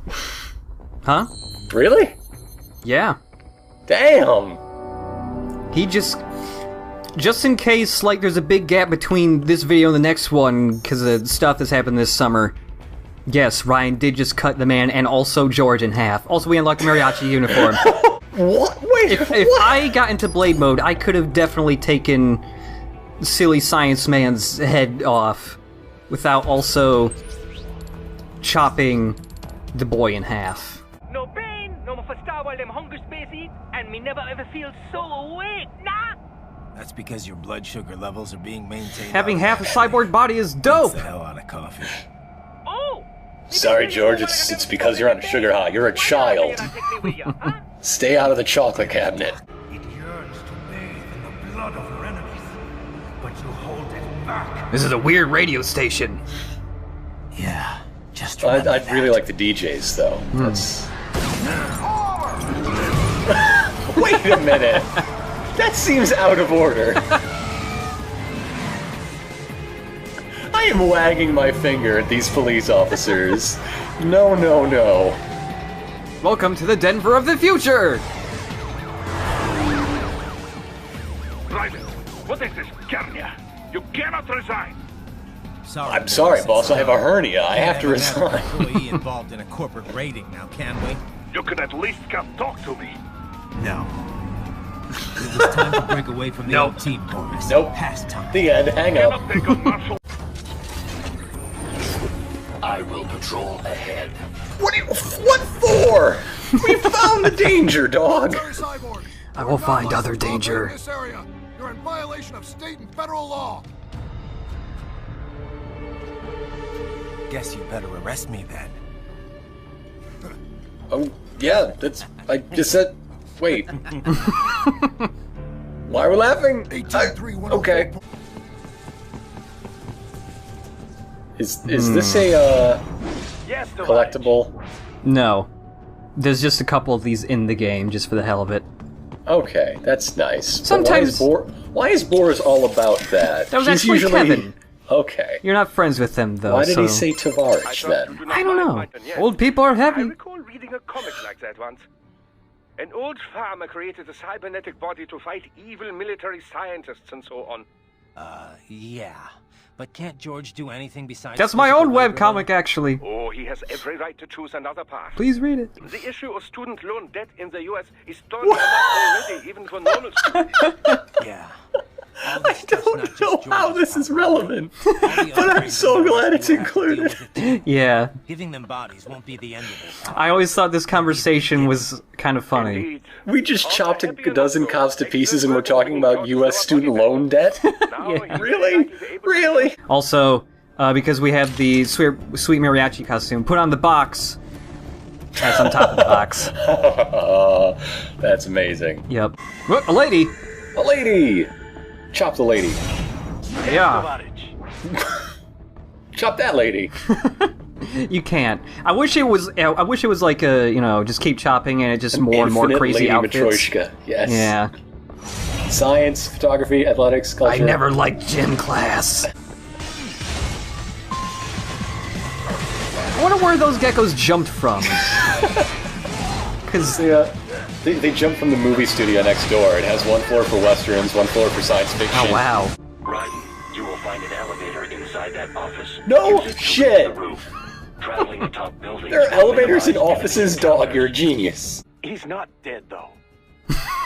Huh? Really? Yeah. Damn! He just in case, like, there's a big gap between this video and the next one, because of stuff that's happened this summer. Yes, Ryan did just cut the man and also George in half. Also, we unlocked the mariachi uniform. What? Wait, if I got into Blade mode, I could have definitely taken Silly Science Man's head off without also chopping the boy in half. No pain, no more for while them hunger space eat, and me never ever feel so awake, nah! That's because your blood sugar levels are being maintained. Having half a cyborg body is dope! The hell out of coffee. Oh! Sorry, George, it's because you're on a sugar high. You're a child. Stay out of the chocolate cabinet. It yearns to bathe in the blood of your enemies, but you hold it back. This is a weird radio station. Yeah, just I'd really like the DJs, though. That's... Wait a minute! That seems out of order. I am wagging my finger at these police officers. No, no, no. Welcome to the Denver of the future! Raiden, what is this, Garnia? You cannot resign! I'm sorry, boss, I have a hernia. I have to resign. Employee involved in a corporate raiding now, can we? You can at least come talk to me. No. It was time to break away from the old team boys. Nope. Past time. The end. Hang up. I will patrol ahead. What for? We found the danger, dog. I will find other danger. This area. You're in violation of state and federal law. Guess you better arrest me then. Oh, yeah, that's... I just said... Wait. Why are we laughing? Okay. Is this a, collectible? No. There's just a couple of these in the game, just for the hell of it. Okay, that's nice. Sometimes... Why is Boris all about that? That was He's actually usually... Kevin. Okay. You're not friends with him, though, Why did he say Tavarich, then? I don't know. Old people are happy. I recall reading a comic like that once. An old farmer created a cybernetic body to fight evil military scientists and so on. Yeah. But can't George do anything besides... That's my own webcomic, actually. Oh, he has every right to choose another path. Please read it. The issue of student loan debt in the U.S. is daunting enough already, even for normal students. Yeah. I don't know how this is relevant, but I'm so glad it's included. Yeah. Giving them bodies won't be the end of it. I always thought this conversation was kind of funny. We just chopped a dozen cops to pieces and we're talking about U.S. student loan debt? Yeah. Really? Really? Also, because we have the sweet mariachi costume, put on the box. That's on top of the box. That's amazing. Yep. Look, a lady! A lady! Chop the lady. Yeah. Chop that lady. You can't. I wish it was like a, just keep chopping and it just more and more crazy lady outfits. Matryoshka. Yes. Yeah. Science, photography, athletics, culture. I never liked gym class. I wonder where those geckos jumped from. Because they jumped from the movie studio next door. It has one floor for westerns, one floor for science fiction. Oh wow. Raiden, you will find an elevator inside that office. No shit! traveling atop buildings. There are elevators in offices, dog. You're a genius. He's not dead, though.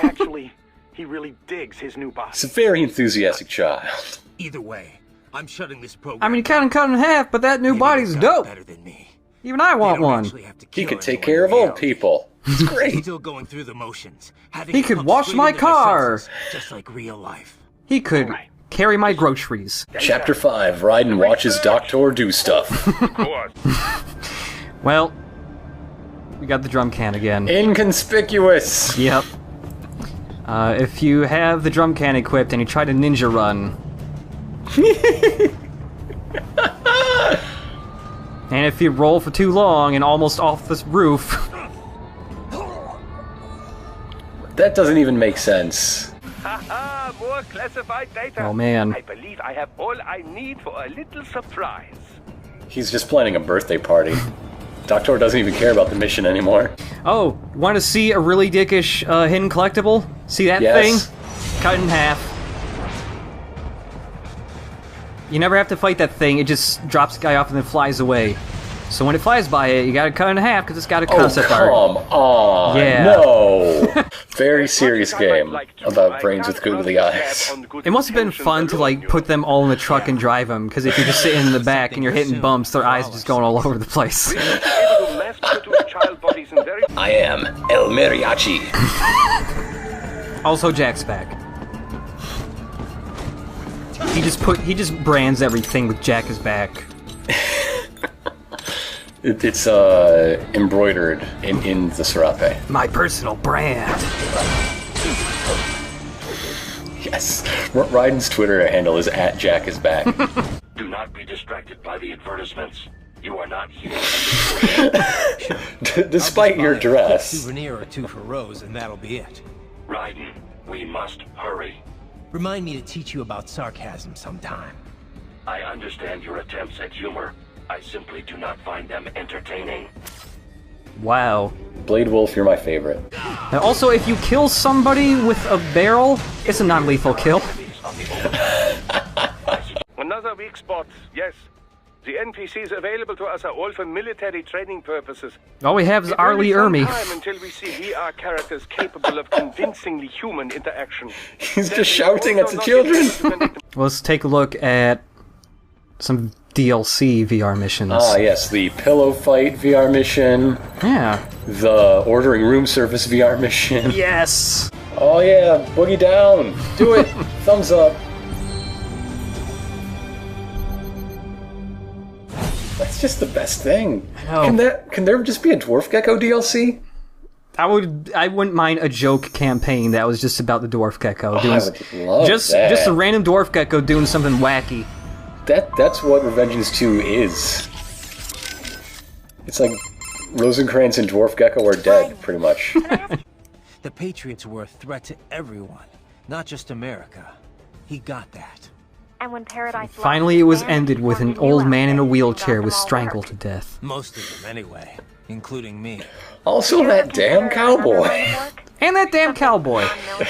Actually, he really digs his new boss. It's a very enthusiastic child. Either way, I'm shutting this program. I mean, you can't cut in half, but that new body's dope. Better than me. Even I want one. He could take care of old people. It's great. Still going through the motions. He could wash my car. Just like real life. He could carry my groceries. Chapter 5, Raiden watches Doctor do stuff. Well, we got the drum can again. Inconspicuous! Yep. If you have the drum can equipped and you try to ninja run... and if you roll for too long and almost off this roof... That doesn't even make sense. Haha, more classified data. Oh man. I believe I have all I need for a little surprise. He's just planning a birthday party. Doctor doesn't even care about the mission anymore. Oh, want to see a really dickish hidden collectible? See that thing? Cut in half. You never have to fight that thing, it just drops the guy off and then flies away. So when it flies by it, you gotta cut in half because it's got a concept art. Oh, come on. Yeah. No. Very serious game about brains with googly eyes. It must have been fun to like put them all in the truck and drive them, because if you're just sitting in the back and you're hitting bumps, their eyes are just going all over the place. I am El Mariachi. Also, Jack's back. He just brands everything with Jack is back. It's embroidered in the serape. My personal brand. Yes. Raiden's Twitter handle is @JackIsBack. Do not be distracted by the advertisements. You are not here. Despite your dress. A souvenir or two for Rose, and that'll be it. Raiden, we must hurry. Remind me to teach you about sarcasm sometime. I understand your attempts at humor. I simply do not find them entertaining. Wow. Blade Wolf, you're my favorite. And also, if you kill somebody with a barrel, it's a non-lethal kill. Another weak spot, yes. The NPCs available to us are all for military training purposes. All we have is Arlie Ermy. Time until we see VR characters capable of convincingly human interaction. He's just shouting at the children. Let's take a look at some DLC VR missions. Ah, yes, the pillow fight VR mission. Yeah. The ordering room service VR mission. Yes. Oh yeah, boogie down. Do it. Thumbs up. That's just the best thing. Can there just be a Dwarf Gecko DLC? I wouldn't mind a joke campaign that was just about the Dwarf Gecko. Oh, I would love that. Just a random Dwarf Gecko doing something wacky. That's what Revengeance 2 is. It's like Rosencrantz and Dwarf Gecko are dead, pretty much. The Patriots were a threat to everyone, not just America. He got that. And when Paradise Finally, it was ended with an old man in a wheelchair was strangled to death. Most of them, anyway, including me. Also, that damn cowboy. And that damn cowboy.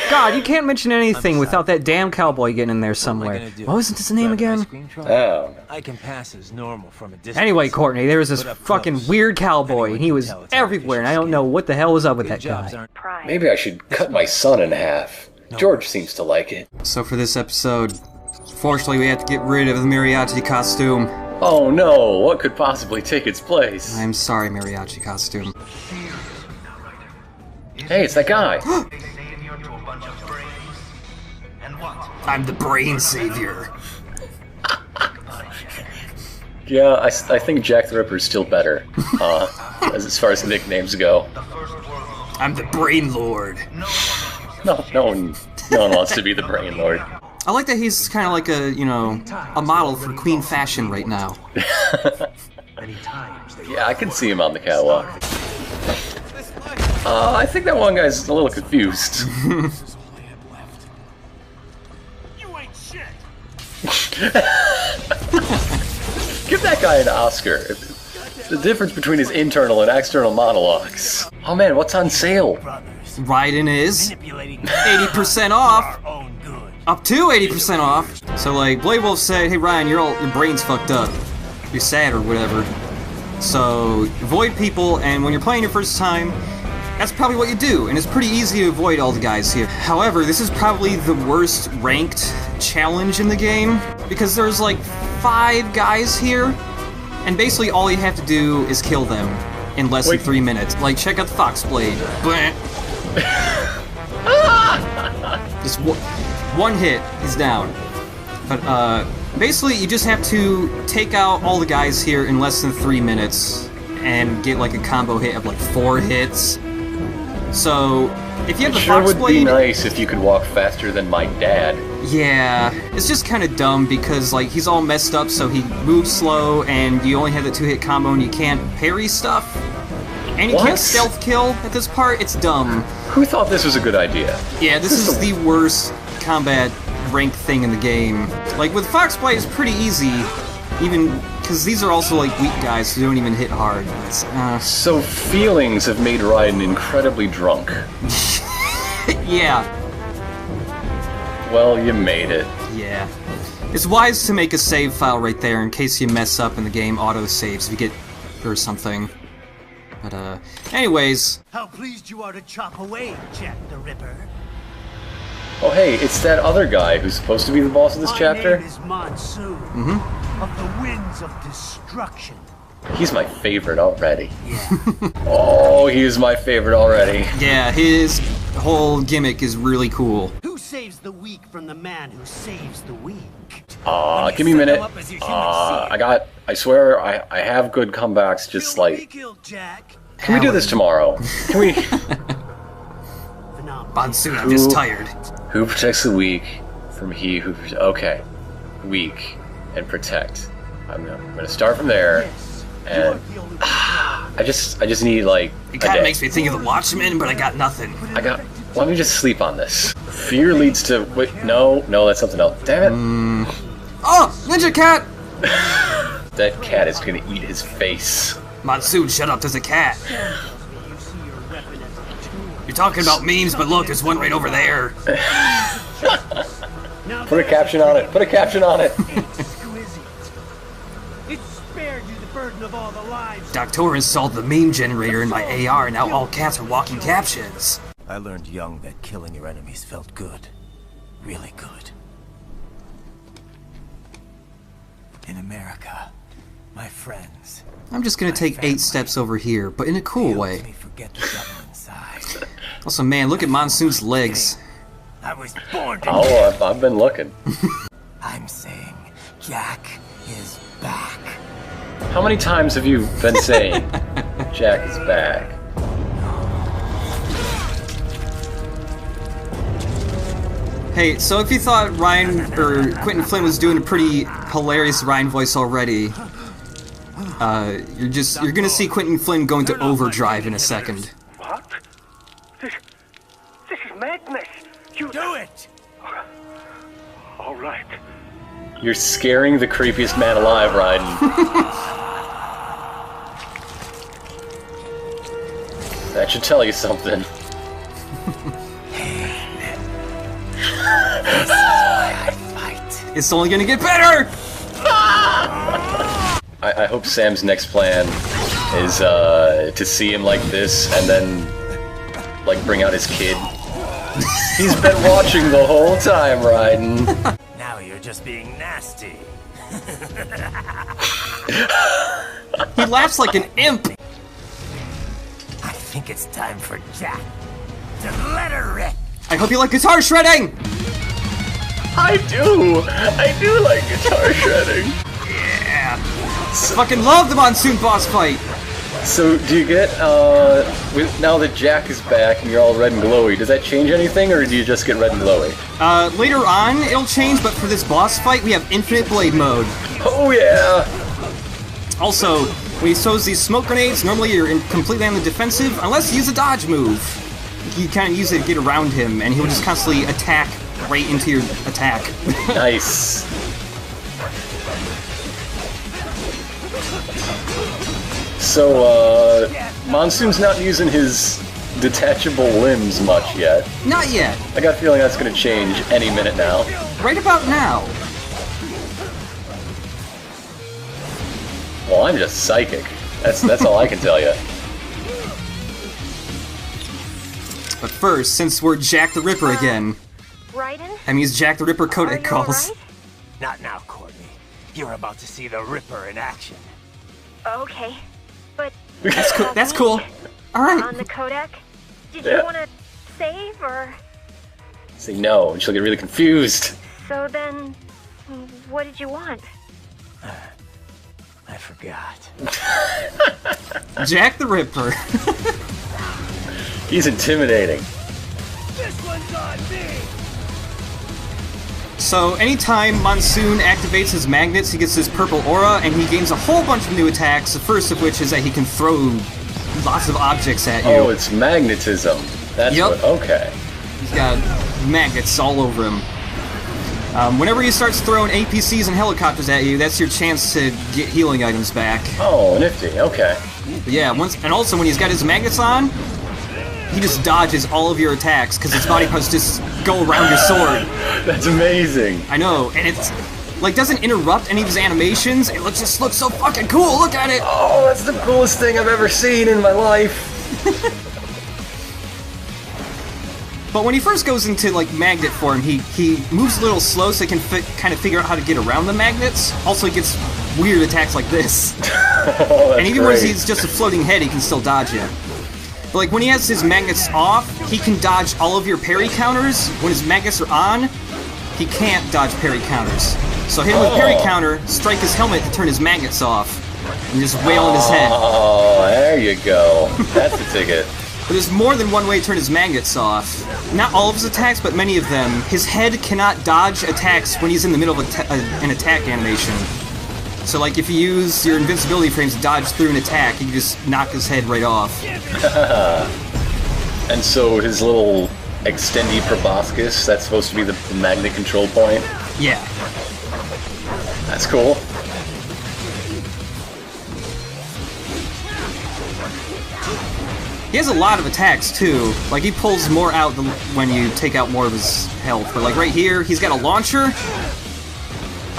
God, you can't mention anything without that damn cowboy getting in there somewhere. What was his name again? Oh. I can pass as normal from a distance. Anyway, Courtney, there was this fucking weird cowboy, and he was everywhere, and I don't know what the hell was up with that guy. Maybe I should cut my son in half. George seems to like it. So for this episode, fortunately we had to get rid of the mariachi costume. Oh no, what could possibly take its place? I'm sorry, mariachi costume. Hey, it's that guy. I'm the brain savior. Yeah, I think Jack the Ripper is still better, as far as nicknames go. I'm the Brain Lord. No one wants to be the Brain Lord. I like that he's kind of like a model for Queen fashion right now. Yeah, I can see him on the catwalk. I think that one guy's a little confused. Give that guy an Oscar. The difference between his internal and external monologues. Oh man, what's on sale? Raiden is 80% off. Up to 80% off. So like Blade Wolf said, hey Ryan, your brain's fucked up. You're sad or whatever. So, avoid people, and when you're playing your first time, that's probably what you do, and it's pretty easy to avoid all the guys here. However, this is probably the worst ranked challenge in the game, because there's like 5 guys here, and basically all you have to do is kill them in less than 3 minutes. Like, check out the Foxblade. Just one hit, he's down. But, basically, you just have to take out all the guys here in less than 3 minutes and get like a combo hit of like 4 hits. So, if you have the Foxblade... It would be nice if you could walk faster than my dad. Yeah, it's just kind of dumb because like he's all messed up, so he moves slow, and you only have the 2-hit combo, and you can't parry stuff. And you can't stealth kill at this part. It's dumb. Who thought this was a good idea? Yeah, this is the worst combat rank thing in the game. Like, with Foxblade, it's pretty easy, even because these are also, like, weak guys who don't even hit hard. So feelings have made Raiden incredibly drunk. Yeah. Well, you made it. Yeah. It's wise to make a save file right there in case you mess up and the game auto-saves if you get... or something. But, anyways... How pleased you are to chop away, Jack the Ripper. Oh hey, it's that other guy who's supposed to be the boss of this chapter. My name is Monsoon, of the Winds of Destruction. He's my favorite already. Yeah. Oh, he is my favorite already. Yeah, his whole gimmick is really cool. Who saves the weak from the man who saves the weak? Give me a minute. I swear, I have good comebacks, just like... Can we do this tomorrow? Can we... Monsoon, I'm just tired. Who protects the weak from he who... Okay. Weak and protect. I'm gonna start from there, and... I just need, like, it kinda makes me think of the Watchmen, but I got nothing. Let me just sleep on this. Fear leads to... Wait, no, that's something else. Damn it. Oh! Ninja Cat! That cat is gonna eat his face. Monsoon, shut up, there's a cat. You're talking about memes, but look, there's one right over there. Put a caption on it. Put a caption on it. It spared you the burden of all the lives. Doctor installed the meme generator in my AR, and now all cats are walking captions. I learned young that killing your enemies felt good. Really good. In America, my friends... I'm just gonna take 8 steps over here, but in a cool way. Also, man, look at Monsoon's legs. I was born to I've been looking. I'm saying Jack is back. How many times have you been saying Jack is back? Hey, so if you thought Ryan or Quentin Flynn was doing a pretty hilarious Ryan voice already, you're gonna see Quentin Flynn go into overdrive in a second. What? This is madness. You do it. All right. You're scaring the creepiest man alive, Raiden. That should tell you something. It's only gonna get better! I hope Sam's next plan is to see him like this and then like bring out his kid. He's been watching the whole time, Raiden. Now you're just being nasty. He laughs like an imp. I think it's time for Jack to let her rip. I hope you like guitar shredding! I do like guitar shredding. Yeah. I fucking love the Monsoon boss fight. So do you get now that Jack is back and you're all red and glowy, does that change anything, or do you just get red and glowy? Later on it'll change, but for this boss fight we have infinite blade mode. Oh yeah. Also, when he throws these smoke grenades, normally you're completely on the defensive unless you use a dodge move. You kind of use it to get around him, and he'll just constantly attack right into your attack. Nice. So, Monsoon's not using his detachable limbs much yet. Not yet. I got a feeling that's going to change any minute now. Right about now. Well, I'm just psychic. That's all I can tell you. But first, since we're Jack the Ripper again, Raiden? I mean, it's Jack the Ripper codec calls. Right? Not now, Courtney. You're about to see the Ripper in action. Okay, but That's cool. That's cool. All right. on the codec, did you want to save or? Say no, and she'll get really confused. So then, what did you want? I forgot. Jack the Ripper. He's intimidating. This one's on me. So anytime Monsoon activates his magnets, he gets this purple aura, and he gains a whole bunch of new attacks, the first of which is that he can throw lots of objects at you. Oh, it's magnetism. That's what, okay. He's got magnets all over him. Whenever he starts throwing APCs and helicopters at you, that's your chance to get healing items back. Oh, nifty, okay. But yeah, and also when he's got his magnets on, he just dodges all of your attacks, because his body parts just go around your sword. That's amazing. I know, and it's, like, doesn't interrupt any of his animations. It just looks so fucking cool, look at it! Oh, that's the coolest thing I've ever seen in my life. But when he first goes into, like, magnet form, he moves a little slow so he can kind of figure out how to get around the magnets. Also, he gets weird attacks like this. And even when he's just a floating head, he can still dodge it. But, like, when he has his magnets off, he can dodge all of your parry counters. When his magnets are on, he can't dodge parry counters. So hit him with parry counter, strike his helmet to turn his magnets off, and just wail on his head. Oh, there you go. That's the ticket. But there's more than one way to turn his magnets off. Not all of his attacks, but many of them. His head cannot dodge attacks when he's in the middle of an attack animation. So, like, if you use your invincibility frames to dodge through an attack, you can just knock his head right off. And so his little extendy proboscis, that's supposed to be the magnet control point? Yeah. That's cool. He has a lot of attacks, too. Like, he pulls more out when you take out more of his health. But, like, right here, he's got a launcher.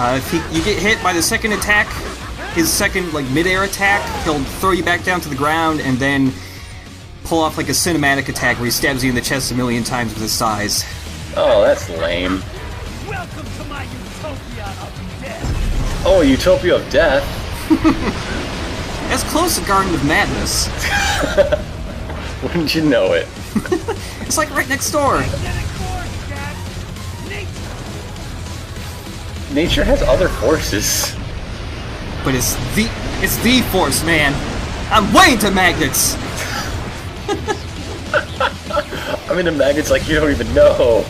If you get hit by the second attack, his second, like, mid-air attack, he'll throw you back down to the ground and then pull off, like, a cinematic attack where he stabs you in the chest a million times with his size. Oh, that's lame. Welcome to my utopia of death. Oh, a utopia of death? That's close to Garden of Madness. Wouldn't you know it? It's like right next door. Nature has other forces. But it's the force, man. I'm way into magnets. I'm into magnets like you don't even know.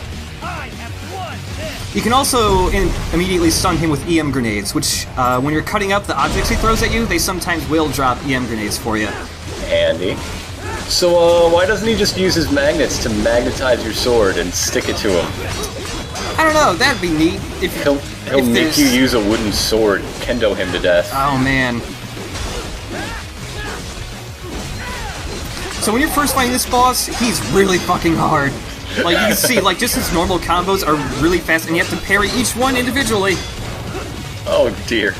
You can also immediately stun him with EM grenades, which, when you're cutting up the objects he throws at you, they sometimes will drop EM grenades for you. Handy. So, why doesn't he just use his magnets to magnetize your sword and stick it to him? I don't know, that'd be neat. He'll make you use a wooden sword, kendo him to death. Oh, man. So when you're first fighting this boss, he's really fucking hard. Like, you can see, like, just his normal combos are really fast, and you have to parry each one individually. Oh, dear.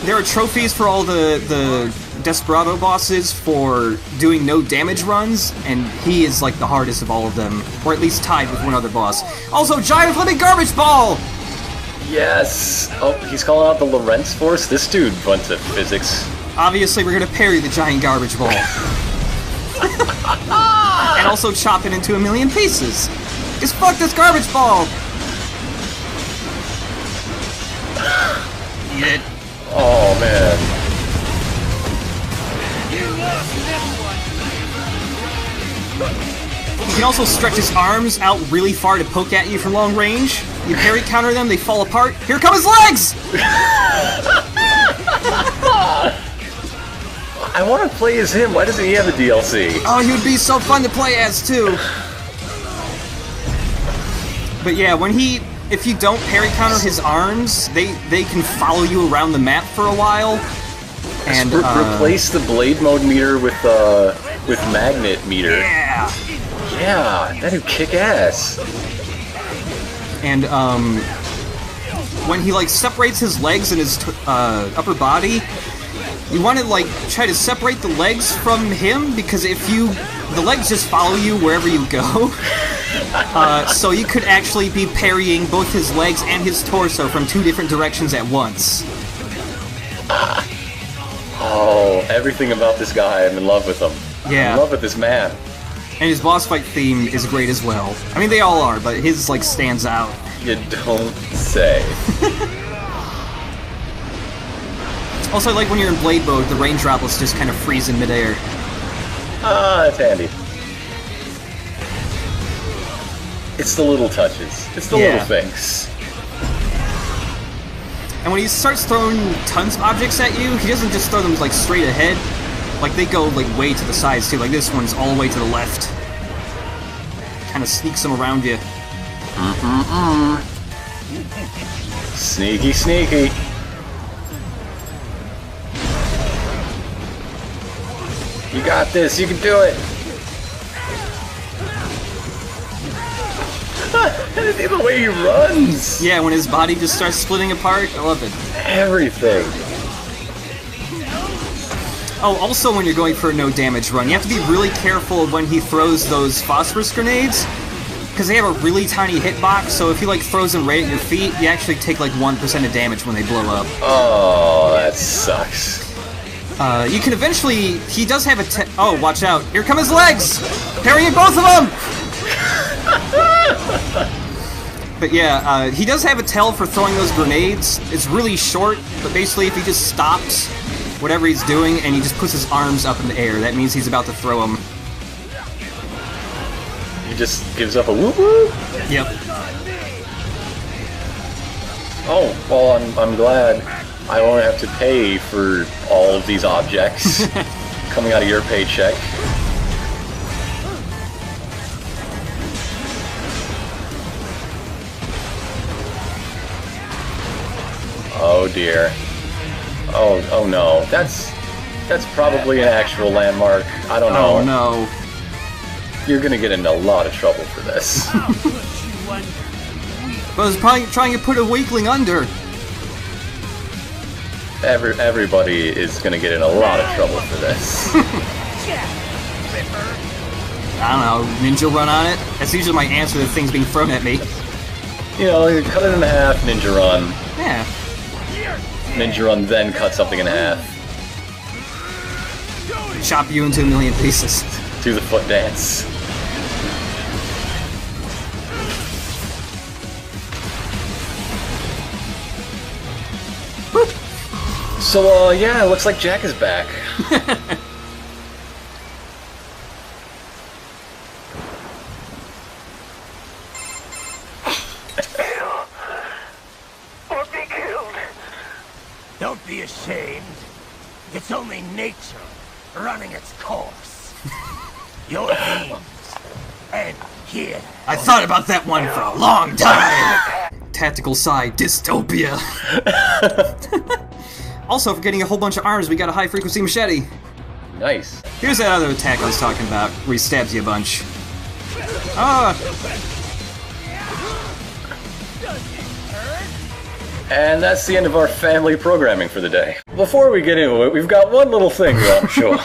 There are trophies for all the Desperado bosses for doing no damage runs, and he is, like, the hardest of all of them. Or at least tied with one other boss. Also, Giant Flipping Garbage Ball! Yes! Oh, he's calling out the Lorentz force? This dude runs at physics. Obviously, we're gonna parry the Giant Garbage Ball. And also chop it into a million pieces. Just fuck this garbage ball! Eat it. Oh, man. You can also stretch his arms out really far to poke at you from long range. You parry counter them, they fall apart. Here come his legs! I want to play as him. Why doesn't he have a DLC? Oh, he would be so fun to play as, too. But yeah, if you don't parry counter his arms, they can follow you around the map for a while. And replace the blade mode meter with magnet meter. Yeah. Yeah, that'd kick ass. And when he like separates his legs and his upper body, you want to like try to separate the legs from him, because the legs just follow you wherever you go. So you could actually be parrying both his legs and his torso from 2 different directions at once. Oh, everything about this guy, I'm in love with him. Yeah. I'm in love with this man. And his boss fight theme is great as well. I mean, they all are, but his, like, stands out. You don't say. Also, I like when you're in Blade mode, the rain droplets just kind of freeze in midair. That's handy. It's the little touches. It's the little things. And when he starts throwing tons of objects at you, he doesn't just throw them, like, straight ahead. Like, they go, like, way to the sides, too. Like, this one's all the way to the left. Kind of sneaks them around you. Sneaky, sneaky. You got this. You can do it. The way he runs. Yeah, when his body just starts splitting apart, I love it. Everything. Oh, also when you're going for a no damage run, you have to be really careful of when he throws those phosphorus grenades, because they have a really tiny hitbox, so if he like throws them right at your feet, you actually take like 1% of damage when they blow up. Oh, that sucks. You can eventually... He does have a oh, watch out. Here come his legs! Parrying both of them! But yeah, he does have a tell for throwing those grenades. It's really short, but basically if he just stops whatever he's doing and he just puts his arms up in the air, that means he's about to throw them. He just gives up a whoop-whoop? Yep. Oh, well, I'm glad I won't have to pay for all of these objects coming out of your paycheck. Oh dear. Oh no. That's probably an actual landmark. I don't know. Oh no. You're gonna get in a lot of trouble for this. But I was probably trying to put a weakling under. Everybody is gonna get in a lot of trouble for this. I don't know, ninja run on it? That's usually my answer to things being thrown at me. You know, you cut it in half, ninja run. Yeah. Ninja run, then cut something in half. Chop you into a million pieces. Do the foot dance. So, yeah, it looks like Jack is back. Or be killed. Don't be ashamed. It's only nature running its course. Your dreams end here. I thought about that one for a long time. Tactical side, dystopia. Also, for getting a whole bunch of arms, we got a high-frequency machete. Nice. Here's that other attack I was talking about, where he stabs you a bunch. Ah! And that's the end of our family programming for the day. Before we get into it, we've got one little thing we want to show.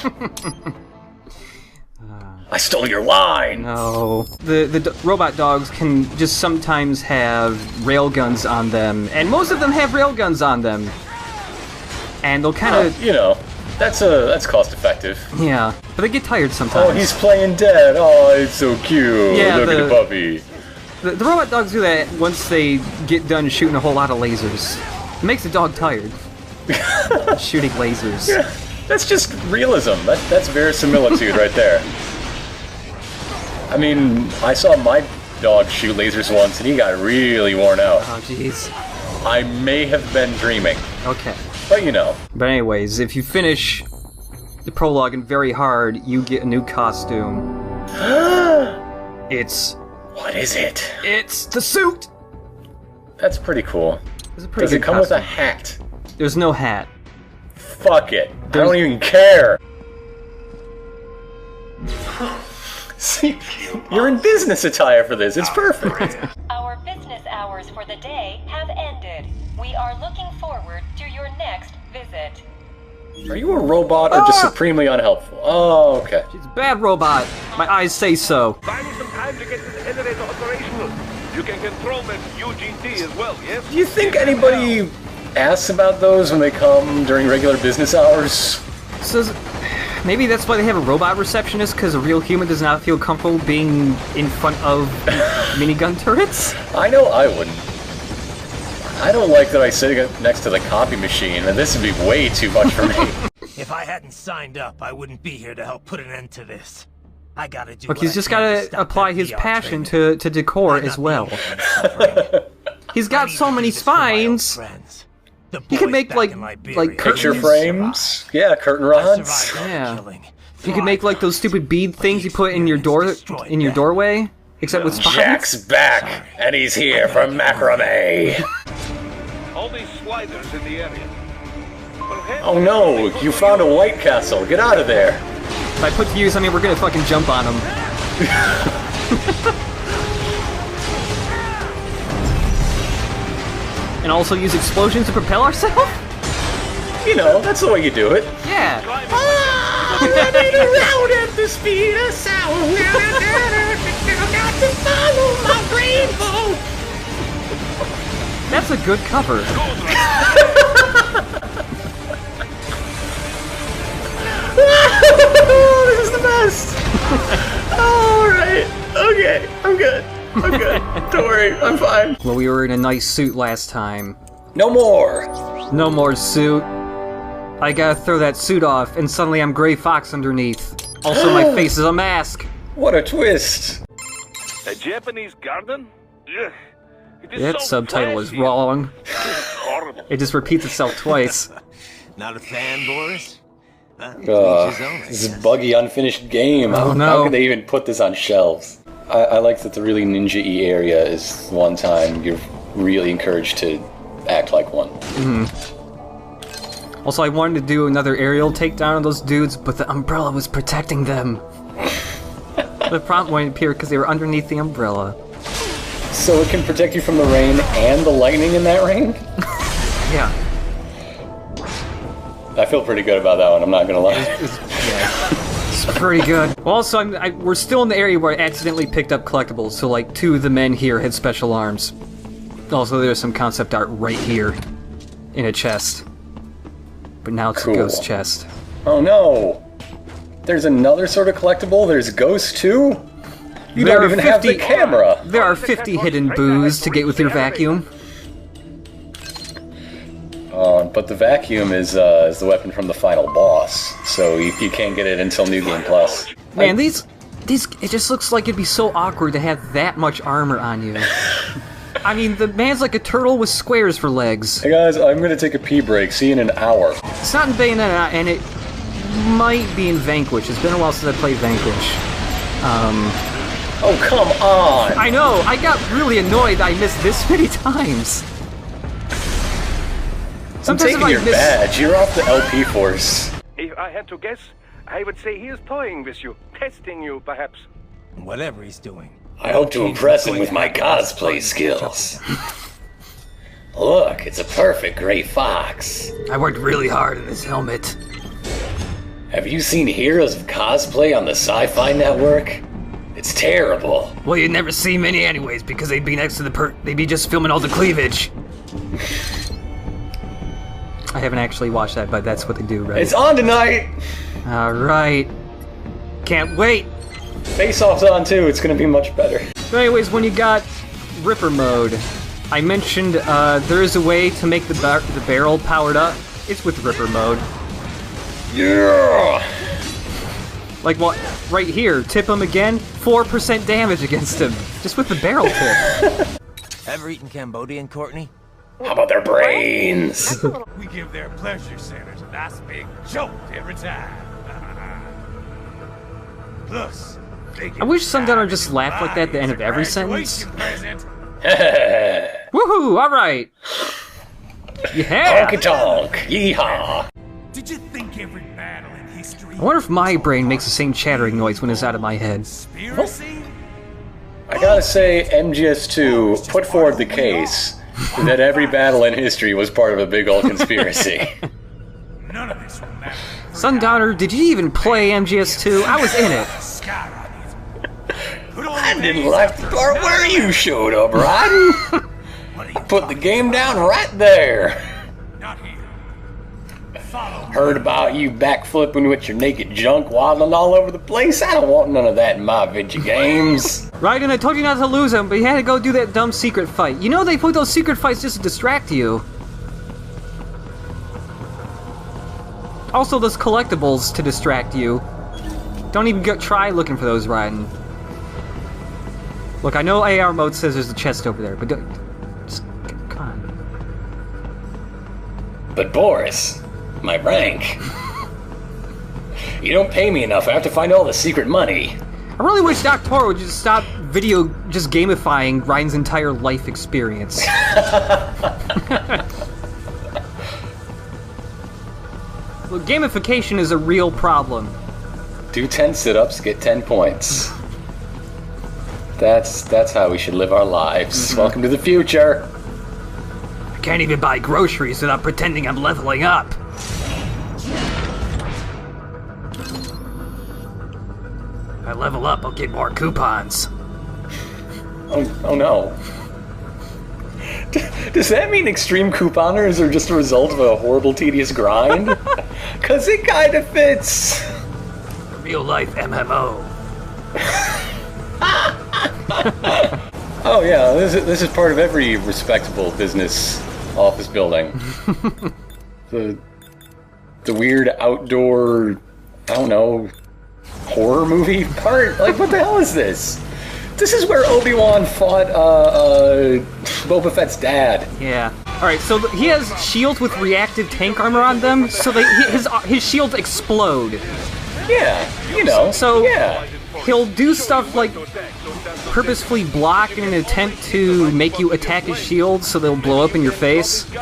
I stole your line! No. The robot dogs can just sometimes have railguns on them, and most of them have railguns on them. And they'll kind of... you know, that's cost effective. Yeah, but they get tired sometimes. Oh, he's playing dead. Oh, it's so cute. Yeah, look at the puppy. The robot dogs do that once they get done shooting a whole lot of lasers. It makes the dog tired. Shooting lasers. Yeah, that's just realism. That's verisimilitude right there. I mean, I saw my dog shoot lasers once and he got really worn out. Oh, jeez. I may have been dreaming. Okay. But you know. But anyways, if you finish the prologue and very hard, you get a new costume. It's... What is it? It's the suit! That's pretty cool. It's a pretty Does it good come costume. with a hat? There's no hat. Fuck it. I don't even care. See, you're in business attire for this. It's perfect. Our business hours for the day have ended. We are looking forward to your next visit. Are you a robot or just supremely unhelpful? Oh, okay. She's a bad robot. My eyes say so. Buying some time to get this generator operational. You can control that UGT as well, yes? Do you think anybody asks about those when they come during regular business hours? So, maybe that's why they have a robot receptionist, because a real human does not feel comfortable being in front of minigun turrets? I know I wouldn't. I don't like that I sit next to the copy machine, and this would be way too much for me. If I hadn't signed up, I wouldn't be here to help put an end to this. I gotta do. Look, he's just gotta apply his passion to decor as well. He's got so many spines. He could make like picture frames. Yeah, curtain rods. Yeah. You could make like those stupid bead things you put in your doorway, except with spines. Jack's back, and he's here for macrame. All these sliders in the area. Oh no, you found a White Castle. Get out of there. If I put to use, I mean, we're gonna fucking jump on him. And also use explosions to propel ourselves? You know, that's the way you do it. Yeah. Running around at the speed of sound. Got to follow my rainbow. That's a good cover. This is the best! Alright, okay, I'm good. I'm good. Don't worry, I'm fine. Well, we were in a nice suit last time. No more! No more suit. I gotta throw that suit off, and suddenly I'm Gray Fox underneath. Also, my face is a mask. What a twist! A Japanese garden? Ugh. That subtitle is wrong. It just repeats itself twice. Not a fan, Boris? This is a buggy, unfinished game. Oh, no. How could they even put this on shelves? I like that the really ninja-y area is one time you're really encouraged to act like one. Also, I wanted to do another aerial takedown of those dudes, but the umbrella was protecting them. The prompt wouldn't appear because they were underneath the umbrella. So it can protect you from the rain and the lightning in that rain? Yeah. I feel pretty good about that one, I'm not gonna lie. It's pretty good. Well, also, we're still in the area where I accidentally picked up collectibles, so like 2 of the men here had special arms. Also, there's some concept art right here in a chest. But now it's a ghost chest. Oh no! There's another sort of collectible? There's ghosts too? You don't even have the camera! There are 50 hidden boos to get with your vacuum. But the vacuum is the weapon from the final boss, so you can't get it until New Game Plus. Man, these, it just looks like it'd be so awkward to have that much armor on you. I mean, the man's like a turtle with squares for legs. Hey guys, I'm gonna take a pee break. See you in an hour. It's not in Bayonetta, and it might be in Vanquish. It's been a while since I played Vanquish. Oh, come on! I know! I got really annoyed that I missed this many times. I'm taking your badge. You're off the LP force. If I had to guess, I would say he is toying with you, testing you, perhaps. Whatever he's doing. I hope to impress him with my cosplay skills. Look, it's a perfect Gray Fox. I worked really hard on this helmet. Have you seen Heroes of Cosplay on the Sci-Fi Network? It's terrible. Well, you'd never see many anyways, because they'd be next to they'd be just filming all the cleavage. I haven't actually watched that, but that's what they do, right? It's on tonight! Alright. Can't wait! Face Off's on too, it's gonna be much better. So anyways, when you got Ripper mode, I mentioned there is a way to make the barrel powered up. It's with Ripper mode. Yeah! Like what? Right here, tip him again, 4% damage against him. Just with the barrel tip. Ever eaten Cambodian, Courtney? How about their brains? We give their pleasure centers a nice big jolt every time. Plus, I wish Sundowner just laughed like that at the end of every sentence. Woohoo! Alright! Yeah! Honky tonk! Yeehaw! Did you think every battle in history? I wonder if my brain makes the same chattering noise when it's out of my head. I gotta say, MGS2 put forward the case that every battle in history was part of a big old conspiracy. None of this will matter. Sundowner, did you even play MGS2? I was in it. I didn't like the part where you showed up, Raiden. Put the game down right there. Heard about you backflipping with your naked junk waddling all over the place. I don't want none of that in my video games. Raiden, I told you not to lose him, but you had to go do that dumb secret fight. You know they put those secret fights just to distract you. Also, those collectibles to distract you. Don't even try looking for those, Raiden. Look, I know AR mode says there's a chest over there, but don't... Just, come on. But Boris, my rank. You don't pay me enough. I have to find all the secret money. I really wish Doctor would just stop just gamifying Ryan's entire life experience. Look, gamification is a real problem. Do 10 sit-ups, get 10 points. That's how we should live our lives. Welcome to the future. I can't even buy groceries without pretending I'm leveling up. If I level up, I'll get more coupons. Oh no. Does that mean extreme couponers are just a result of a horrible, tedious grind? Cause it kinda fits. Real life MMO. Oh yeah, this is part of every respectable business office building. the weird outdoor, I don't know, horror movie part? Like, what the hell is this? This is where Obi-Wan fought Boba Fett's dad. Yeah. Alright, so he has shields with reactive tank armor on them, so his shields explode. Yeah, you know. So yeah. He'll do stuff like purposefully block in an attempt to make you attack his shields so they'll blow up in your face. He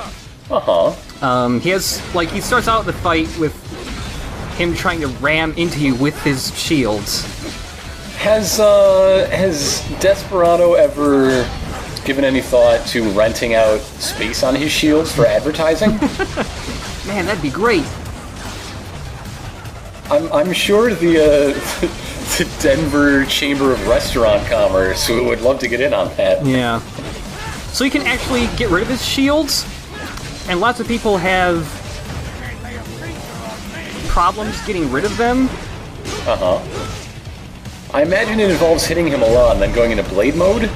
starts out the fight with him trying to ram into you with his shields. Has Desperado ever given any thought to renting out space on his shields for advertising? Man, that'd be great. I'm sure the Denver Chamber of Restaurant Commerce would love to get in on that. Yeah. So you can actually get rid of his shields, and lots of people have problems getting rid of them. I imagine it involves hitting him a lot and then going into blade mode?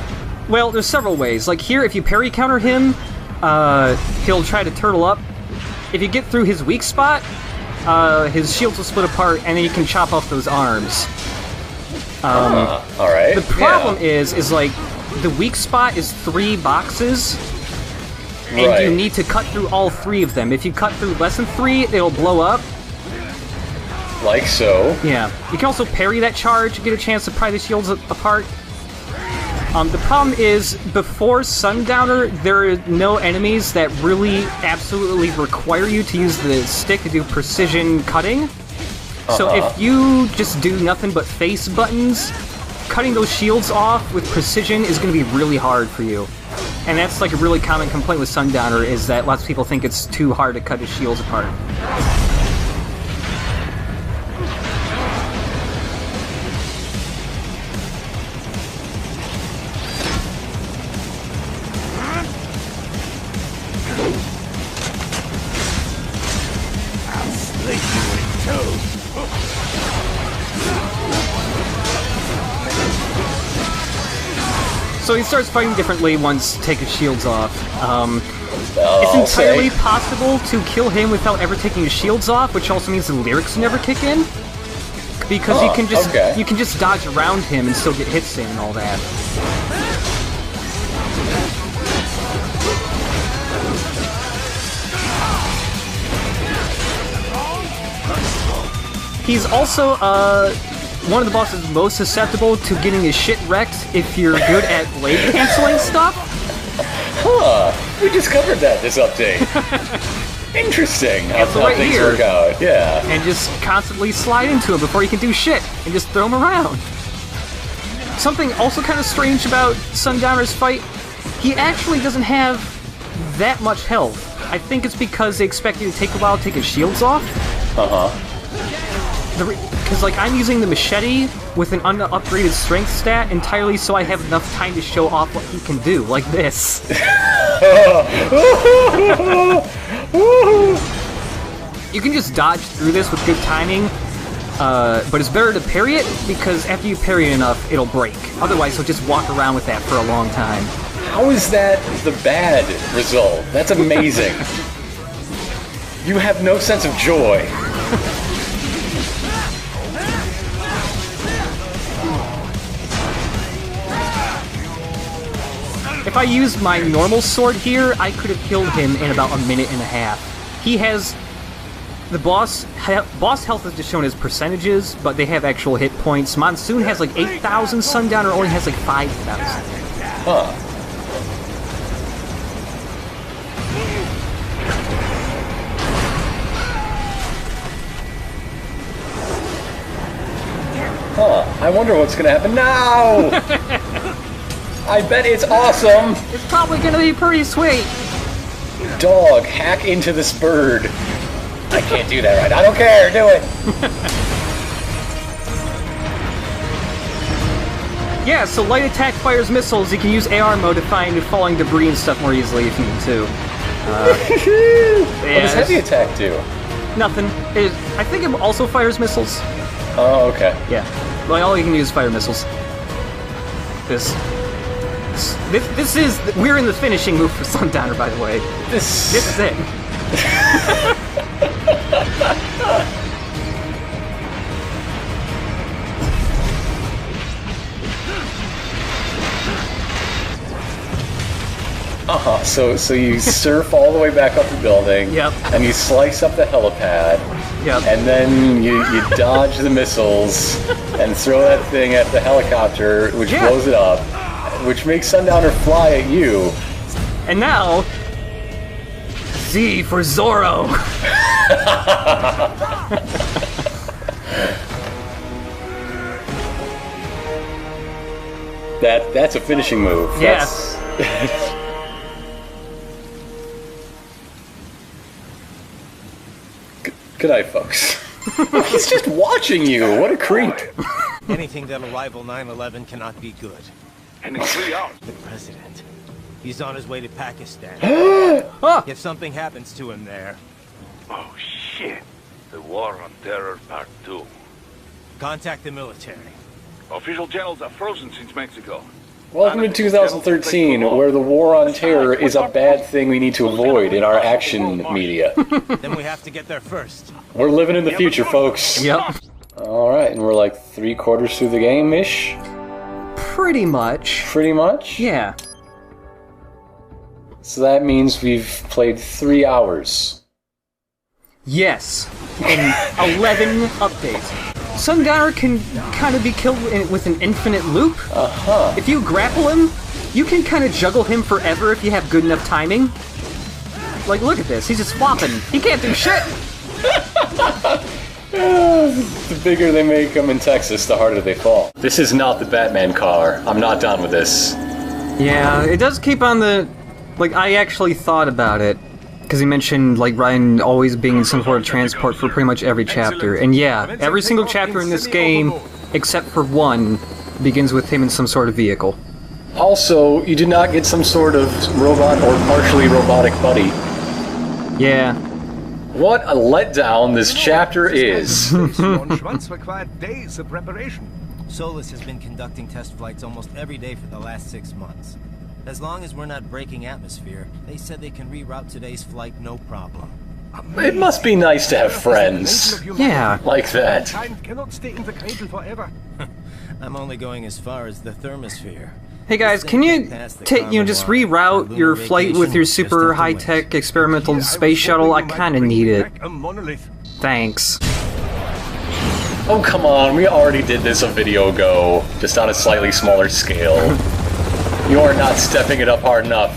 Well, there's several ways. Like here, if you parry counter him, he'll try to turtle up. If you get through his weak spot, his shields will split apart, and then you can chop off those arms. Alright. The problem is like, the weak spot is 3 boxes, and you need to cut through all 3 of them. If you cut through less than 3, it'll blow up. Like so. Yeah. You can also parry that charge to get a chance to pry the shields apart. The problem is, before Sundowner, there are no enemies that really absolutely require you to use the stick to do precision cutting. So if you just do nothing but face buttons, cutting those shields off with precision is going to be really hard for you. And that's like a really common complaint with Sundowner, is that lots of people think it's too hard to cut his shields apart. So he starts fighting differently once you take his shields off. It's entirely possible to kill him without ever taking his shields off, which also means the lyrics never kick in. Because you can just dodge around him and still get hits in and all that. He's also one of the bosses most susceptible to getting his shit wrecked if you're good at blade canceling stuff. We just covered that this update. Interesting how things work out, yeah. And just constantly slide into him before he can do shit, and just throw him around. Something also kind of strange about Sundowner's fight, he actually doesn't have that much health. I think it's because they expect you to take a while to take his shields off. Because, like, I'm using the machete with an unupgraded strength stat entirely so I have enough time to show off what he can do, like this. You can just dodge through this with good timing, but it's better to parry it, because after you parry it enough, it'll break. Otherwise, you'll just walk around with that for a long time. How is that the bad result? That's amazing. You have no sense of joy. If I used my normal sword here, I could have killed him in about a minute and a half. He has... The boss health is just shown as percentages, but they have actual hit points. Monsoon has like 8,000, Sundowner only has like 5,000. Huh. Huh, I wonder what's gonna happen now! I bet it's awesome! It's probably gonna be pretty sweet! Dog, hack into this bird. I can't do that right. I don't care, do it! Yeah, so light attack fires missiles. You can use AR mode to find falling debris and stuff more easily if you need to. What does heavy attack do? Nothing. I think it also fires missiles. Oh, okay. Yeah. Well, all you can use is fire missiles. This is... We're in the finishing move for Sundowner, by the way. This is it. So you surf all the way back up the building. Yep. And you slice up the helipad. Yep. And then you dodge the missiles and throw that thing at the helicopter, which blows it up, which makes Sundowner fly at you. And now... Z for Zorro! That's a finishing move. Yes. Good night, folks. He's just watching you. What a creep. Anything that'll rival 9/11 cannot be good. And it's 3 hours. The president. He's on his way to Pakistan. If something happens to him there... Oh, shit. The War on Terror Part 2. Contact the military. Official channels are frozen since Mexico. Welcome to 2013, where the war on terror is a bad thing we need to avoid in our action media. Then we have to get there first. We're living in the future, folks. Yep. Alright, and we're like 3/4 through the game-ish? Pretty much. Pretty much? Yeah. So that means we've played 3 hours. Yes. And 11 updates. Sundowner can kind of be killed with an infinite loop. If you grapple him, you can kind of juggle him forever if you have good enough timing. Like, look at this. He's just flopping. He can't do shit. The bigger they make them in Texas, the harder they fall. This is not the Batman car. I'm not down with this. Yeah, it does keep on the... Like, I actually thought about it. Because he mentioned, like, Raiden always being in some sort of transport for pretty much every chapter. And yeah, every single chapter in this game, except for one, begins with him in some sort of vehicle. Also, you did not get some sort of robot or partially robotic buddy. Yeah. What a letdown this chapter is. Launch required days of preparation. Solus has been conducting test flights almost every day for the last 6 months. As long as we're not breaking atmosphere, they said they can reroute today's flight no problem. It must be nice to have friends. Yeah. Like that. Time cannot stay in the cradle forever. I'm only going as far as the thermosphere. Hey guys, can you just reroute your flight with your super high-tech experimental space shuttle? I kind of need it. Thanks. Oh come on, we already did this a video ago, just on a slightly smaller scale. You are not stepping it up hard enough.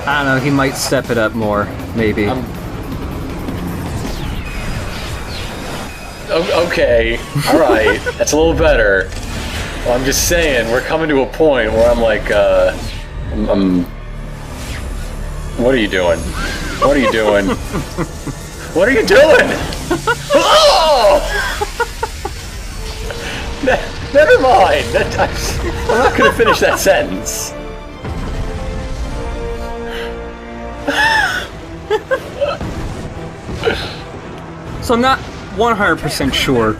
I don't know, he might step it up more, maybe. Okay, alright, that's a little better. Well, I'm just saying, we're coming to a point where I'm like, what are you doing? What are you doing? What are you doing? Oh! Never mind. I'm not going to finish that sentence. So I'm not 100% sure,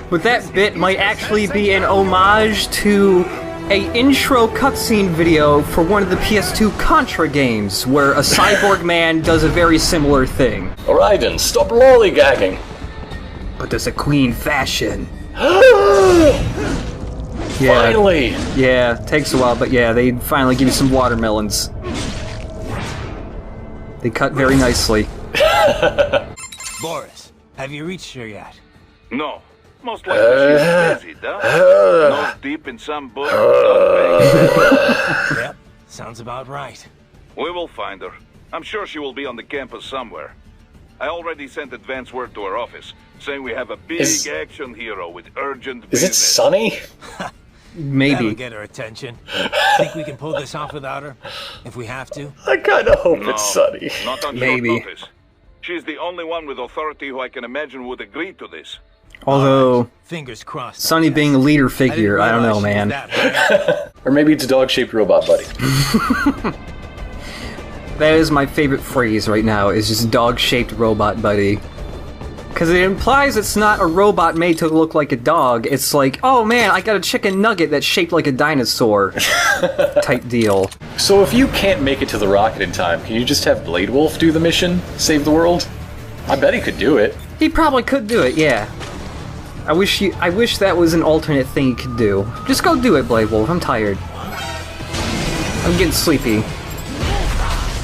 but that bit might actually be an homage to a intro cutscene video for one of the PS2 Contra games, where a cyborg man does a very similar thing. Raiden, stop lollygagging. But there's a queen fashion. Finally! Yeah, takes a while, but yeah, they finally give you some watermelons. They cut very nicely. Boris, have you reached her yet? No. Most likely she's busy, nose deep in some book. Yep, sounds about right. We will find her. I'm sure she will be on the campus somewhere. I already sent advance word to her office, saying we have a big action hero with urgent business. Is it Sunny? Maybe. That'll get her attention. Think we can pull this off without her? If we have to? I kinda hope it's Sunny. Not on short notice. She's the only one with authority who I can imagine would agree to this. Although, fingers crossed. Sonny being a leader figure, I don't know, man. Or maybe it's a dog-shaped robot buddy. That is my favorite phrase right now, is just dog-shaped robot buddy. Because it implies it's not a robot made to look like a dog, it's like, oh man, I got a chicken nugget that's shaped like a dinosaur type deal. So if you can't make it to the rocket in time, can you just have Blade Wolf do the mission? Save the world? I bet he could do it. He probably could do it, yeah. I wish that was an alternate thing you could do. Just go do it, Blade Wolf. I'm tired. I'm getting sleepy.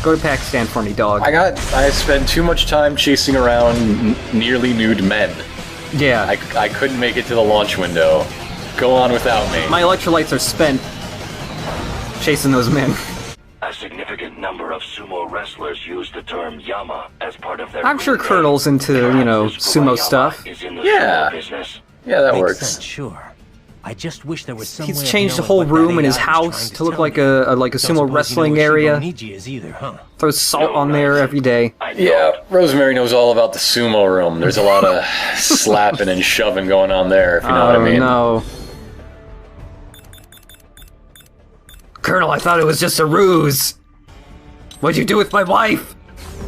Go to Pakistan for me, dog. I spent too much time chasing around nearly nude men. Yeah. I couldn't make it to the launch window. Go on without me. My electrolytes are spent chasing those men. A significant number of sumo wrestlers use the term Yama as part of their... I'm sure Colonel's into, you know, sumo stuff. Yeah. Yeah, that works. Makes sense, sure. I just wish there was some He's way changed the of whole knowing what that room in his AI is house trying to look tell like me. a sumo wrestling area. Throws salt on there every day. Yeah, Rosemary knows all about the sumo room. There's a lot of slapping and shoving going on there, if you know what I mean. Oh no. Colonel, I thought it was just a ruse. What'd you do with my wife?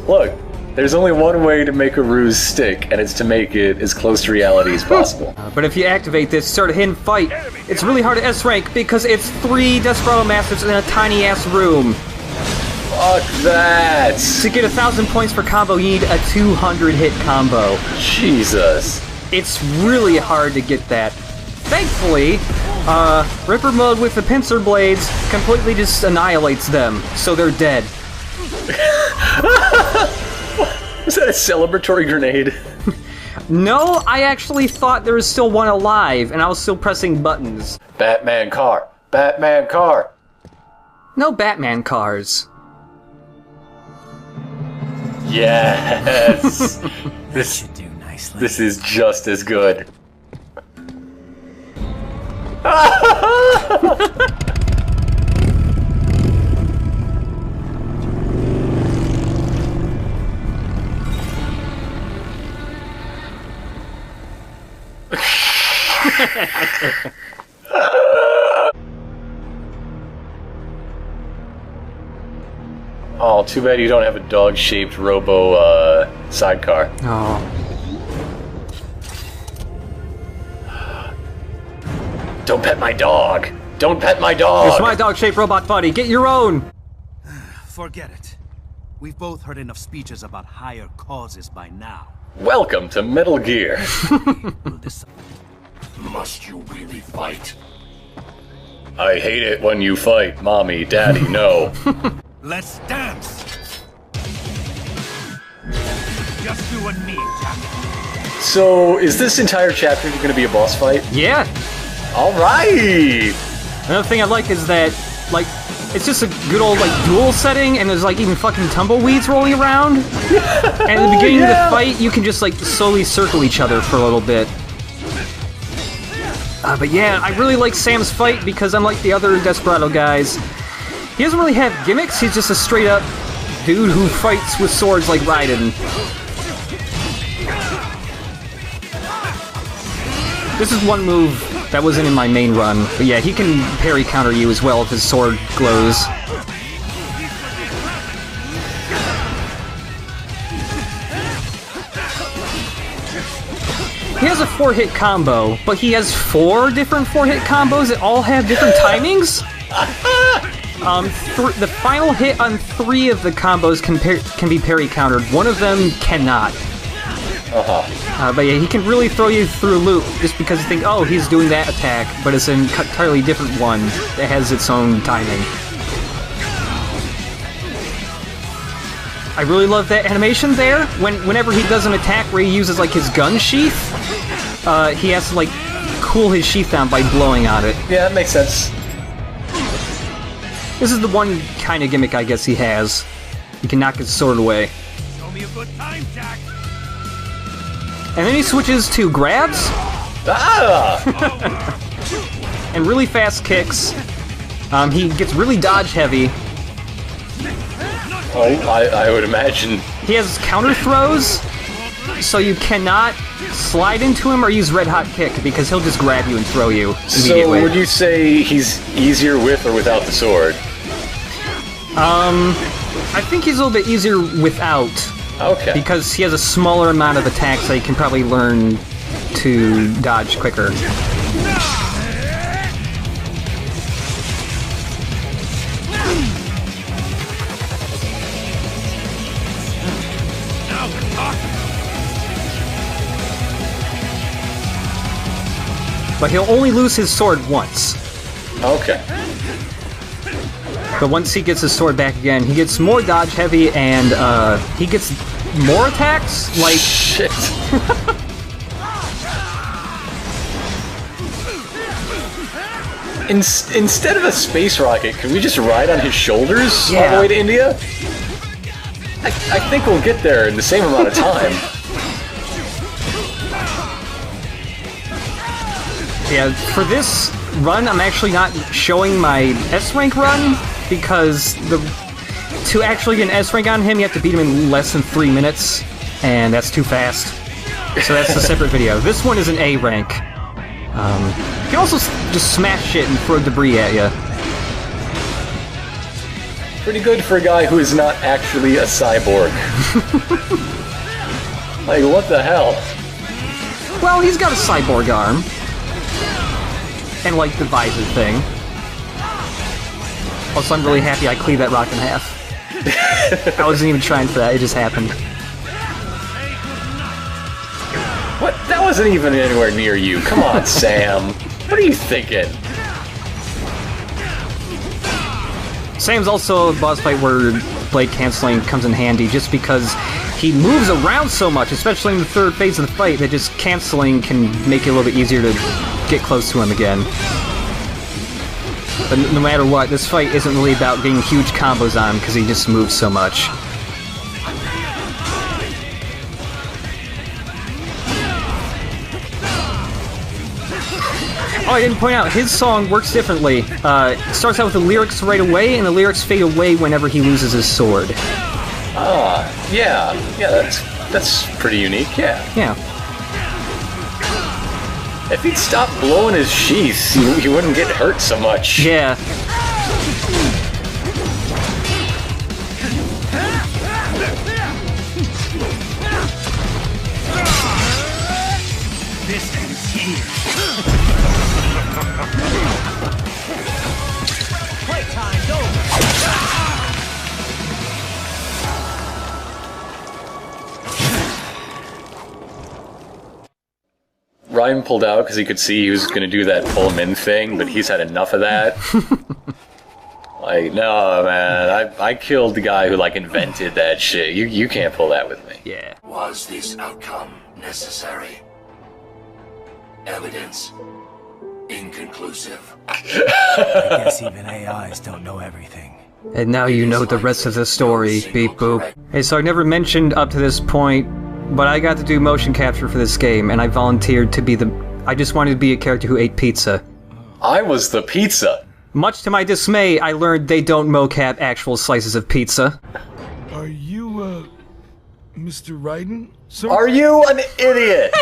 Look, there's only one way to make a ruse stick, and it's to make it as close to reality as possible. But if you activate this, start a hidden fight. It's really hard to S-rank because it's 3 Desperado Masters in a tiny-ass room. Fuck that! To get 1,000 points per combo, you need a 200-hit combo. Jesus. It's really hard to get that. Thankfully, Ripper Mode with the pincer blades completely just annihilates them, so they're dead. Was that a celebratory grenade? No, I actually thought there was still one alive, and I was still pressing buttons. Batman car! Batman car! No Batman cars. Yes! This is just as good. Oh, too bad you don't have a dog-shaped robo sidecar. Oh. Don't pet my dog! Don't pet my dog! It's my dog-shaped robot buddy. Get your own! Forget it. We've both heard enough speeches about higher causes by now. Welcome to Metal Gear. Must you really fight? I hate it when you fight, Mommy, Daddy, no. Let's dance! Just you and me, Jack. So, is this entire chapter going to be a boss fight? Yeah. Alright! Another thing I like is that, like, it's just a good old, like, duel setting, and there's, like, even fucking tumbleweeds rolling around. And at the beginning of the fight, you can just, like, slowly circle each other for a little bit. But yeah, I really like Sam's fight because unlike the other Desperado guys, he doesn't really have gimmicks, he's just a straight-up dude who fights with swords like Raiden. This is one move that wasn't in my main run, but yeah, he can parry counter you as well if his sword glows. He has a 4-hit combo, but he has 4 different 4-hit combos that all have different timings? The final hit on 3 of the combos can be parry countered. One of them cannot. But yeah, he can really throw you through a loop just because you think, oh, he's doing that attack, but it's an entirely different one that has its own timing. I really love that animation there. Whenever he does an attack where he uses like his gun sheath, he has to like cool his sheath down by blowing on it. Yeah, that makes sense. This is the one kind of gimmick I guess he has. He can knock his sword away. Show me a good time, Jack. And then he switches to grabs. And really fast kicks. He gets really dodge heavy. Oh, I would imagine. He has counter throws, so you cannot slide into him or use red hot kick because he'll just grab you and throw you immediately. So would you say he's easier with or without the sword? I think he's a little bit easier without. Okay. Because he has a smaller amount of attacks that he can probably learn to dodge quicker. But he'll only lose his sword once. Okay. But once he gets his sword back again, he gets more dodge heavy and he gets more attacks? Like... Shit. Instead of a space rocket, can we just ride on his shoulders all the way to India? I think we'll get there in the same amount of time. Yeah, for this run, I'm actually not showing my S-rank run, because to actually get an S-rank on him, you have to beat him in less than 3 minutes, and that's too fast. So that's a separate video. This one is an A rank. You can also just smash shit and throw debris at you. Pretty good for a guy who is not actually a cyborg. Like, what the hell? Well, he's got a cyborg arm. And like the visor thing. Also, I'm really happy I cleaved that rock in half. I wasn't even trying for that, it just happened. What? That wasn't even anywhere near you. Come on, Sam. What are you thinking? Sam's also a boss fight where blade canceling comes in handy just because he moves around so much, especially in the third phase of the fight, that just canceling can make it a little bit easier to get close to him again. But no matter what, this fight isn't really about getting huge combos on him because he just moves so much. Oh, I didn't point out, his song works differently. It starts out with the lyrics right away, and the lyrics fade away whenever he loses his sword. Ah, yeah, that's pretty unique, yeah. Yeah. If he'd stop blowing his sheath, he wouldn't get hurt so much. Yeah. This ends here. Playtime's over. Ryan pulled out because he could see he was going to do that pull him in thing, but he's had enough of that. Like, no, man, I killed the guy who, like, invented that shit. You can't pull that with me. Yeah. Was this outcome necessary? Evidence inconclusive. I guess even AIs don't know everything. And now you know the rest of the story, beep boop. Hey, so I never mentioned up to this point, but I got to do motion capture for this game, and I volunteered to be I just wanted to be a character who ate pizza. I was the pizza. Much to my dismay, I learned they don't mocap actual slices of pizza. Are Are you, Mr. Raiden, sir? Are you an idiot?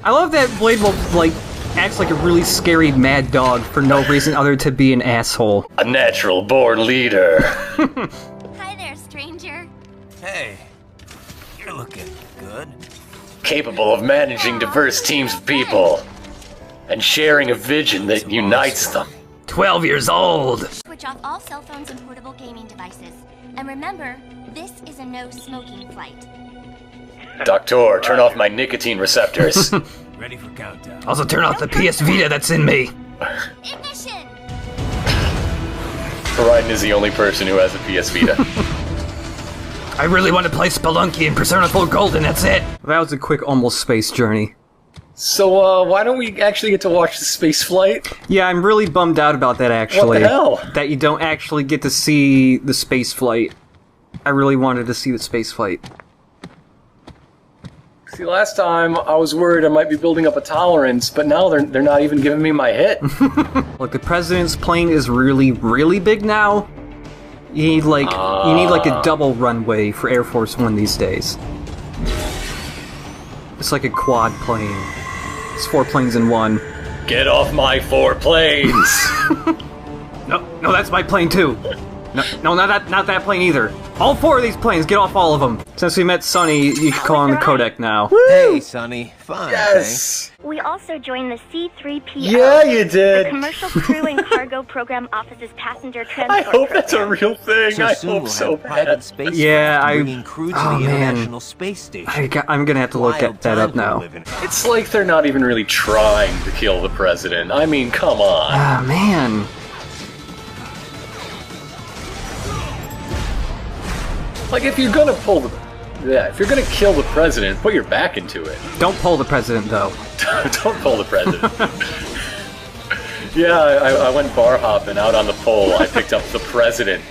I love that Blade Wolf, like, acts like a really scary mad dog for no reason other to be an asshole. A natural born leader. Hi there, stranger. Hey, you're looking good. Capable of managing diverse teams of people and sharing a vision that unites them. 12 years old! Switch off all cell phones and portable gaming devices. And remember, this is a no-smoking flight. Doctor, turn off my nicotine receptors. Ready for countdown. Also turn off the PS Vita that's in me. Ignition! Raiden is the only person who has a PS Vita. I really want to play Spelunky and Persona 4 Golden, that's it! That was a quick almost space journey. So, why don't we actually get to watch the space flight? Yeah, I'm really bummed out about that, actually. What the hell? That you don't actually get to see the space flight. I really wanted to see the space flight. See, last time I was worried I might be building up a tolerance, but now they're not even giving me my hit. Look, the president's plane is really, really big now. You need like a double runway for Air Force One these days. It's like a quad plane. It's 4 planes in one. Get off my 4 planes! No, that's my plane too. No, not that plane either. All 4 of these planes, get off all of them. Since we met Sonny, you can call him the Codec now. Hey, Sonny. Fine, yes! thanks. We also joined the C-3PO. Yeah, you did! The Commercial Crew and Cargo Program Office's passenger transport I hope program. that's a real thing. So I soon hope we'll so have private bad. space Yeah, crew to the International Space Station. I'm gonna have to look Wild that up times we're now. living in. It's like they're not even really trying to kill the president. I mean, come on. Ah, man. Like, if you're gonna if you're gonna kill the president, put your back into it. Don't pull the president, though. Don't pull the president. Yeah, I went bar hopping out on the pole. I picked up the president.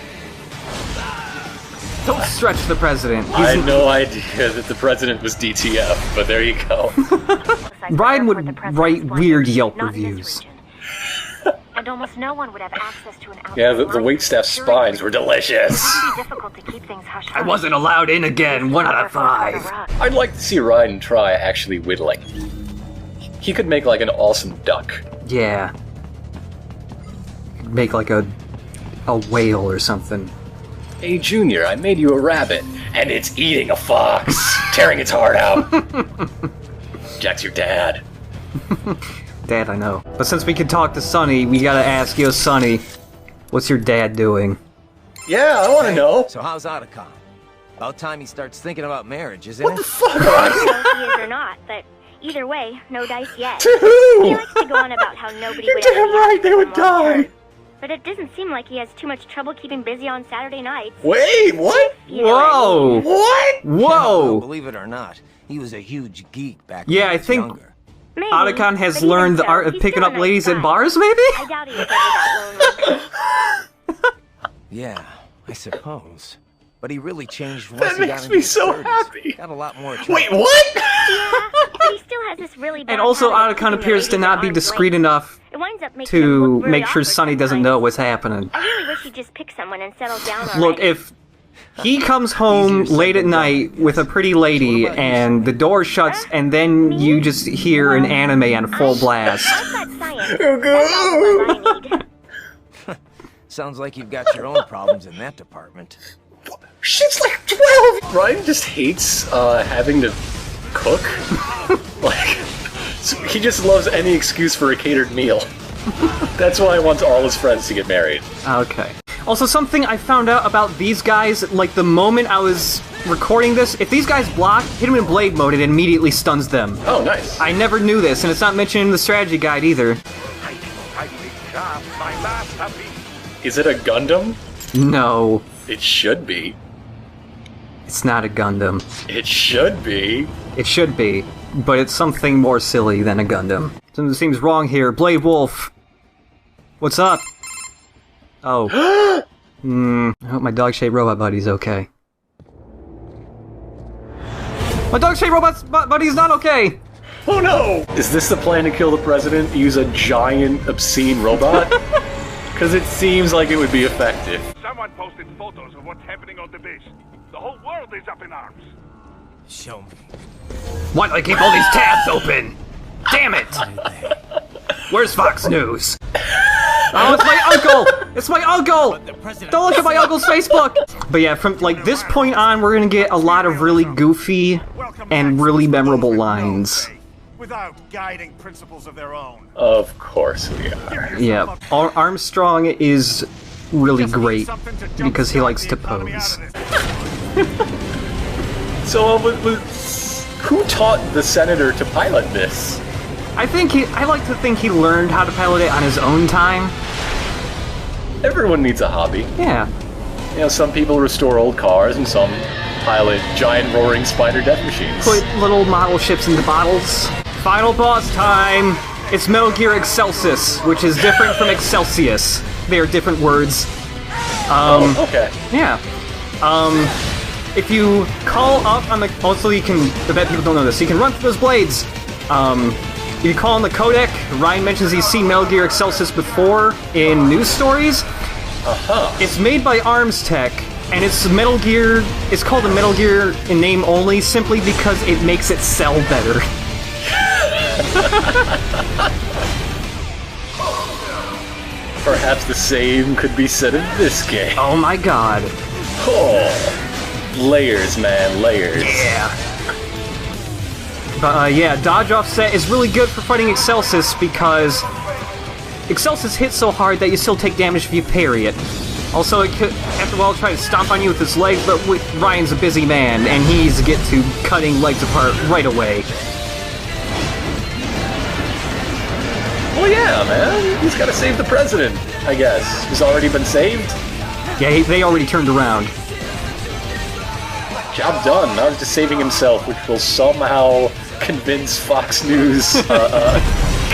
Don't stretch the president. I had no idea that the president was DTF, but there you go. Raiden would write weird Yelp reviews. And almost no one would have access to an outside Yeah, the waitstaff spines were delicious. It would be difficult to keep things hush-hush. I wasn't allowed in again. 1 out of 5. I'd like to see Raiden try actually whittling. He could make like an awesome duck. Yeah. Make like a whale or something. Hey, Junior, I made you a rabbit, and it's eating a fox, tearing its heart out. Jack's your dad. Dad, I know. But since we can talk to Sonny, we gotta ask you, Sonny, what's your dad doing? Yeah, I want to know. So how's Otacon? About time he starts thinking about marriage, isn't What it? the fuck? I don't know if he is or not, but either way, no dice yet. To who? He likes to go on about how nobody You're would ever damn be right, happy they with would him long die. term. But it doesn't seem like he has too much trouble keeping busy on Saturday nights. Wait, what? You know what I mean? Whoa! What? Whoa! Well, believe it or not, he was a huge geek back when Yeah, he I was think younger. Maybe, Otacon has but even learned the so, art of he's picking still up a nice ladies guy. at bars, maybe? I doubt he was ever that lonely. Yeah, I suppose. But he really changed once That he got makes into me his so 30s. happy. Got a lot more Wait, trouble. what? Yeah, but he still has this really bad And also, habit of Otacon keeping the appears to ladies not at be arm's discreet length. enough It winds up making him to look really make sure awkward Sonny doesn't sometimes. know what's happening. I really wish he'd just pick someone and settle down already. Look, if he comes home late at night with a pretty lady and the door shuts and then you just hear an anime on full blast. I've got science. That's all the ones I need. Sounds like you've got your own problems in that department. She's like 12! Raiden just hates having to cook. Like, so he just loves any excuse for a catered meal. That's why he wants all his friends to get married. Okay. Also, something I found out about these guys, like the moment I was recording this, if these guys block, hit them in blade mode, it immediately stuns them. Oh, nice. I never knew this, and it's not mentioned in the strategy guide either. Is it a Gundam? No. It should be. It's not a Gundam. It should be. It should be, but it's something more silly than a Gundam. Something seems wrong here. Blade Wolf! What's up? Oh. I hope my dog-shaped robot buddy's okay. My dog-shaped robot buddy's not okay! Oh no! Is this the plan to kill the president? Use a giant, obscene robot? Because it seems like it would be effective. Someone posted photos of what's happening on the base. The whole world is up in arms. Show me. Why do I keep all these tabs open? Damn it! Where's Fox News? Oh, it's my uncle! It's my uncle! Don't look at my uncle's Facebook! But yeah, from like this point on, we're gonna get a lot of really goofy and really memorable lines. Without guiding principles of their own. Of course we are. Yeah, Armstrong is really great because he likes to pose. So, who taught the senator to pilot this? I like to think he learned how to pilot it on his own time. Everyone needs a hobby. Yeah. You know, some people restore old cars and some pilot giant roaring spider death machines. Put little model ships into bottles. Final boss time! It's Metal Gear Excelsis, which is different from Excelsius. They are different words. Okay. Yeah. If you call up on the... Also, you can... I bet people don't know this. You can run through those blades. If you call on the codec, Ryan mentions he's seen Metal Gear Excelsis before in news stories. It's made by Arms Tech, and it's Metal Gear... It's called a Metal Gear in name only, simply because it makes it sell better. Perhaps the same could be said of this game. Oh my god. Oh. Layers, man, layers. Yeah. But yeah, dodge offset is really good for fighting Excelsis because Excelsis hits so hard that you still take damage if you parry it. Also, it could, after a while, try to stomp on you with his legs, but Ryan's a busy man, and he needs to get to cutting legs apart right away. Well, yeah, man. He's got to save the president, I guess. He's already been saved? Yeah, they already turned around. Job done. Now he's just saving himself, which will somehow convince Fox News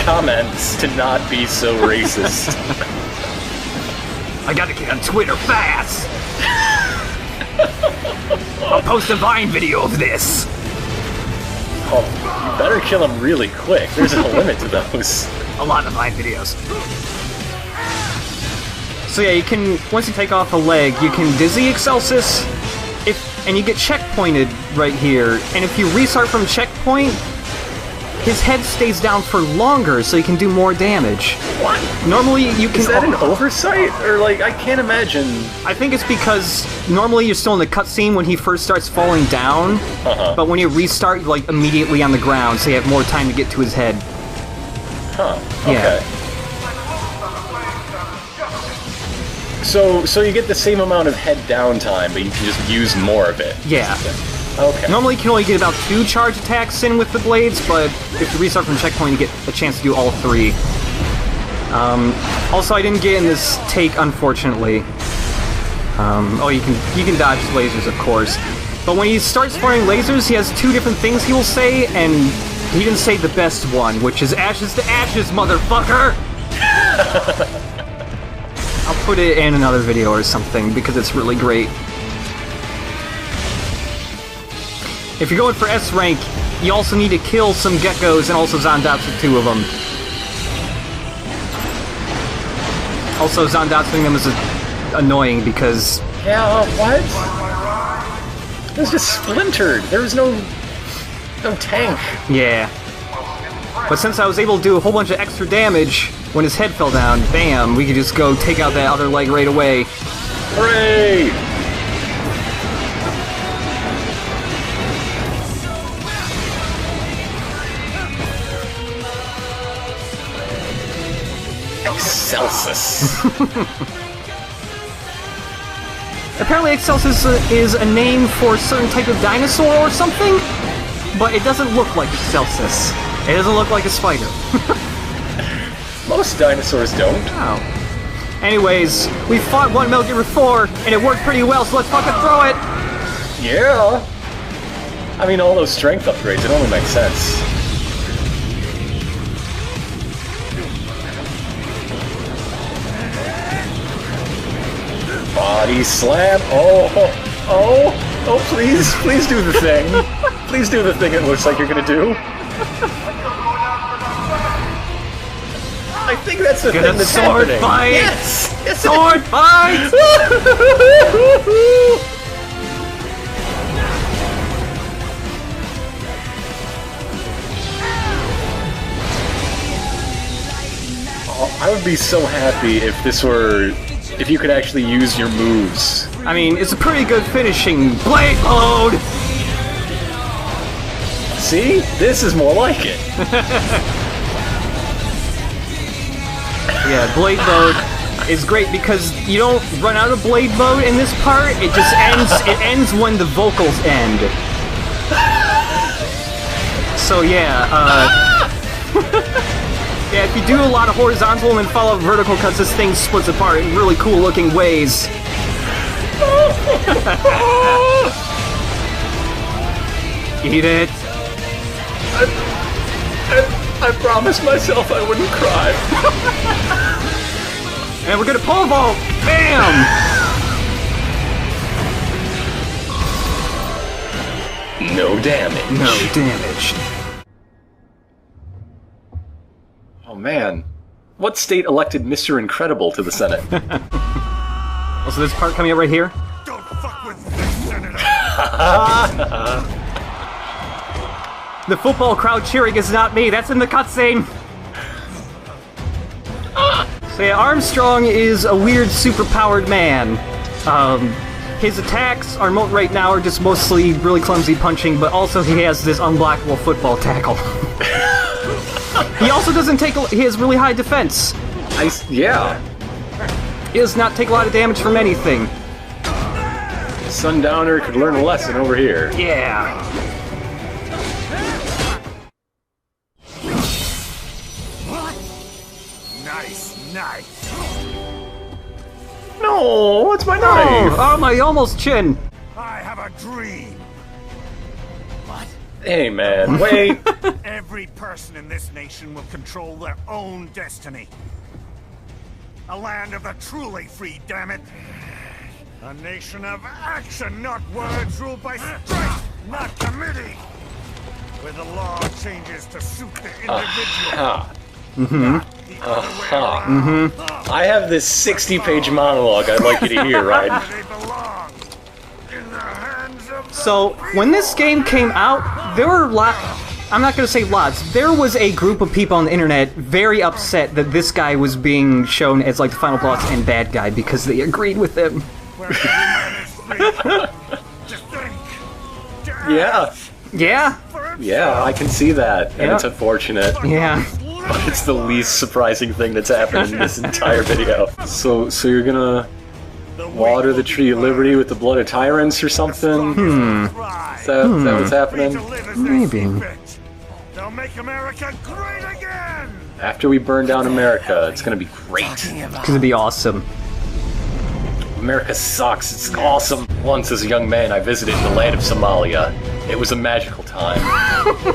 comments to not be so racist. I gotta get on Twitter fast! I'll post a Vine video of this! Oh, you better kill him really quick. There's a limit to those. A lot of Vine videos. So yeah, you can, once you take off a leg, you can dizzy Excelsis, and you get checkpointed right here, and if you restart from checkpoint, his head stays down for longer, so you can do more damage. What? Normally you can... Is that an oversight? Or, like, I can't imagine... I think it's because normally you're still in the cutscene when he first starts falling down, but when you restart, you're, like, immediately on the ground, so you have more time to get to his head. Huh, okay. So you get the same amount of head down time, but you can just use more of it. Yeah. Okay. Normally you can only get about 2 charge attacks in with the blades, but if you restart from checkpoint, you get a chance to do all 3. Also, I didn't get in this take, unfortunately. Oh, you can dodge his lasers, of course. But when he starts firing lasers, he has 2 different things he will say, and he didn't say the best one, which is ashes to ashes, motherfucker! I'll put it in another video or something, because it's really great. If you're going for S rank, you also need to kill some geckos and also Zondatsu 2 of them. Also, Zondatsuing them is annoying because... Yeah, what? It was just splintered. There was no tank. Yeah. But since I was able to do a whole bunch of extra damage when his head fell down, bam, we could just go take out that other leg right away. Hooray! Excelsis. Apparently Excelsis is a name for a certain type of dinosaur or something, but it doesn't look like Excelsis. It doesn't look like a spider. Most dinosaurs don't. Oh. Anyways, we fought one Metal Gear before, and it worked pretty well, so let's fucking throw it! Yeah! I mean, all those strength upgrades, it only makes sense. Body slam! Oh, please do the thing. Please do the thing it looks like you're gonna do. I think that's the Get thing a that's sword happening. fight! Yes! Yes, Sword fight! I would be so happy if if you could actually use your moves. I mean, it's a pretty good finishing blade mode! See? This is more like it. Yeah, blade mode is great because you don't run out of blade mode in this part, it just ends, it ends when the vocals end. So yeah, yeah, if you do a lot of horizontal and then follow vertical cuts, this thing splits apart in really cool looking ways. Eat it. I promised myself I wouldn't cry. And we're gonna pole vault! Bam! No damage. No damage. Oh man. What state elected Mr. Incredible to the Senate? Oh, so this part coming up right here? Don't fuck with this, Senator! The football crowd cheering is not me, that's in the cutscene! So yeah, Armstrong is a weird, super-powered man. His attacks right now are just mostly really clumsy punching, but also he has this unblockable football tackle. He also doesn't take he has really high defense. Yeah. He does not take a lot of damage from anything. Sundowner could learn a lesson over here. Yeah. Nice. No, what's my knife? Oh, my almost chin. I have a dream. What? Hey man, wait. Every person in this nation will control their own destiny. A land of the truly free, damn it. A nation of action, not words, ruled by strength, not committee. Where the law changes to suit the individual. I have this 60-page monologue I'd like you to hear, Raiden. So, when this game came out, there were I'm not gonna say lots, there was a group of people on the internet very upset that this guy was being shown as like the final boss and bad guy because they agreed with him. Yeah. Yeah? Yeah, I can see that, and it's unfortunate. Yeah. But it's the least surprising thing that's happened in this entire video. So you're gonna water the Tree of Liberty with the blood of tyrants or something? Is that what's happening? Maybe. They'll make America great again! After we burn down America, it's gonna be great. It's gonna be awesome. America sucks, it's awesome. Once as a young man, I visited the land of Somalia. It was a magical time.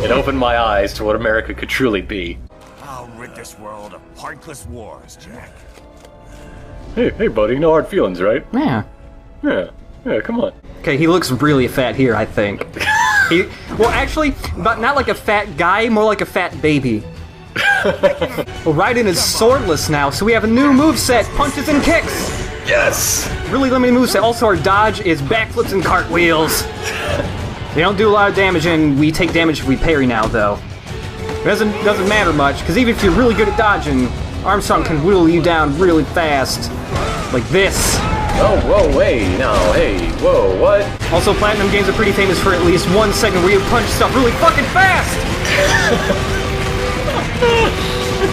It opened my eyes to what America could truly be. I'll rid this world of pointless wars, Jack. Hey buddy, no hard feelings, right? Yeah. Yeah, come on. Okay, he looks really fat here, I think. Well, actually, but not like a fat guy, more like a fat baby. Well, Raiden is swordless now, so we have a new moveset, punches and kicks! Yes! Really limited moveset. Also, our dodge is backflips and cartwheels. They don't do a lot of damage, and we take damage if we parry now, though. It doesn't matter much, because even if you're really good at dodging, Armstrong can whittle you down really fast. Like this. Oh, whoa, wait, no, hey, whoa, what? Also, Platinum games are pretty famous for at least 1 second where you punch stuff really fucking fast!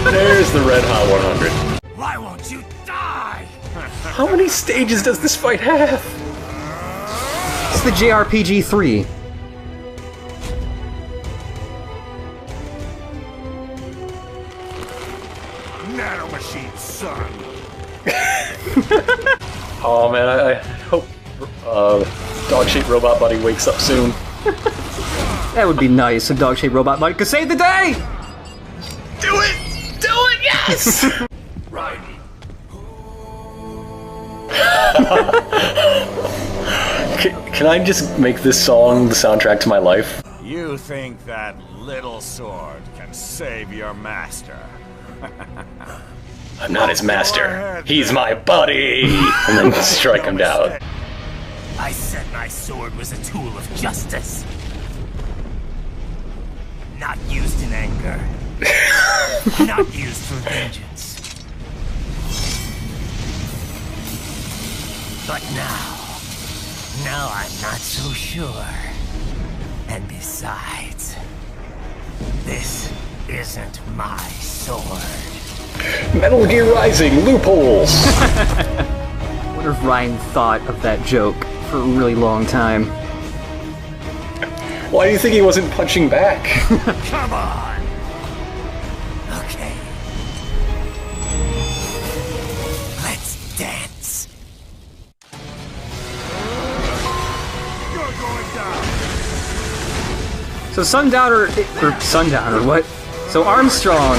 There's the Red Hot 100. Why won't you die? How many stages does this fight have? It's the JRPG 3. Nanomachine, son. Oh man, I hope dog-shaped robot buddy wakes up soon. That would be nice if dog-shaped robot buddy could save the day! Do it! Do it, yes! Right. Can I just make this song the soundtrack to my life? You think that little sword can save your master? I'm not his master. He's my buddy! And then strike him down. I said my sword was a tool of justice. Not used in anger. Not used for vengeance. But now I'm not so sure. And besides, this isn't my sword. Metal Gear Rising loopholes! I wonder if Ryan thought of that joke for a really long time. Why do you think he wasn't punching back? Come on! Okay. Let's dance. You're going down. So Sundowner, what? So Armstrong.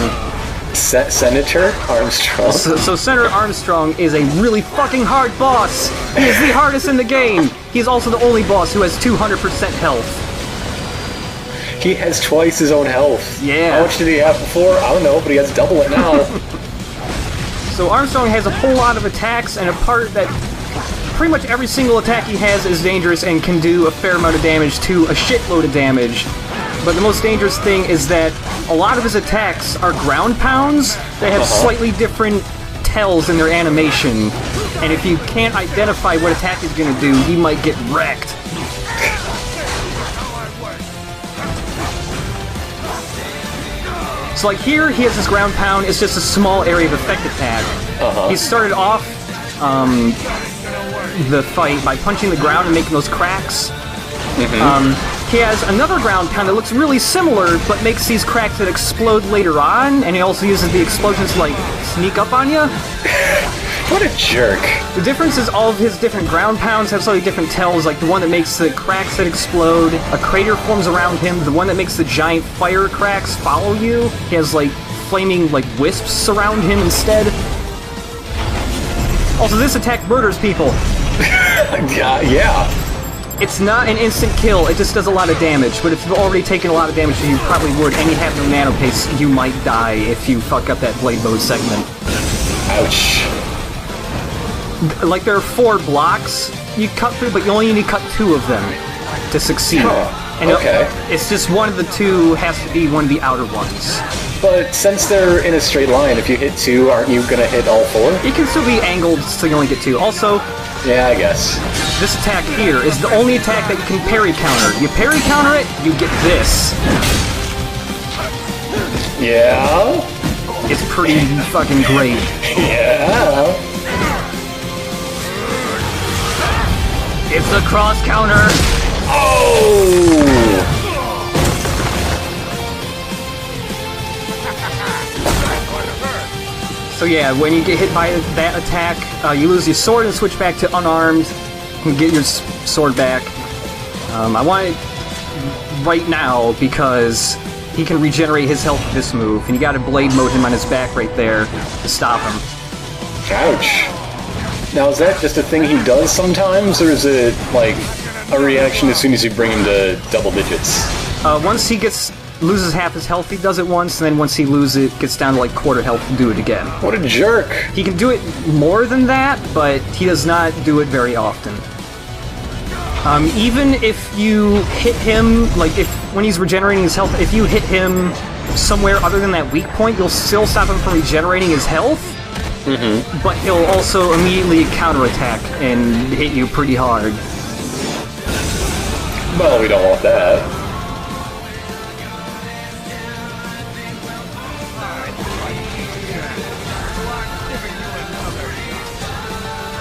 Senator Armstrong? So Senator Armstrong is a really fucking hard boss! He is the hardest in the game! He's also the only boss who has 200% health. He has twice his own health. Yeah. How much did he have before? I don't know, but he has double it now. So Armstrong has a whole lot of attacks, and a part that pretty much every single attack he has is dangerous and can do a fair amount of damage to a shitload of damage. But the most dangerous thing is that a lot of his attacks are ground pounds. They have slightly different tells in their animation. And if you can't identify what attack he's gonna do, he might get wrecked. So like here, he has his ground pound. It's just a small area of effect attack. He started off the fight by punching the ground and making those cracks. He has another ground pound that looks really similar, but makes these cracks that explode later on, and he also uses the explosions to, like, sneak up on you. What a jerk. The difference is all of his different ground pounds have slightly different tells, like the one that makes the cracks that explode, a crater forms around him, the one that makes the giant fire cracks follow you, he has, like, flaming, like, wisps surround him instead. Also, this attack murders people. Yeah. It's not an instant kill, it just does a lot of damage, but if you've already taken a lot of damage, you probably would, and you have no nano pace, you might die if you fuck up that blade mode segment. Ouch. Like, there are 4 blocks you cut through, but you only need to cut 2 of them to succeed. And it's just one of the 2 has to be one of the outer ones. But since they're in a straight line, if you hit 2, aren't you gonna hit all 4? It can still be angled, so you only get 2. Also, yeah, I guess. This attack here is the only attack that you can parry counter. You parry counter it, you get this. Yeah? It's pretty fucking great. Yeah. It's a cross counter. Oh! So yeah, when you get hit by that attack, you lose your sword and switch back to unarmed. You get your sword back. I want it right now because he can regenerate his health with this move, and you gotta blade mode him on his back right there to stop him. Ouch. Now is that just a thing he does sometimes, or is it like a reaction as soon as you bring him to double digits? Once he loses half his health, he does it once, and then once he gets down to like quarter health, he'll do it again. What a jerk! He can do it more than that, but he does not do it very often. Even if you hit him, like when he's regenerating his health, if you hit him somewhere other than that weak point, you'll still stop him from regenerating his health, but he'll also immediately counterattack and hit you pretty hard. Well, we don't want that.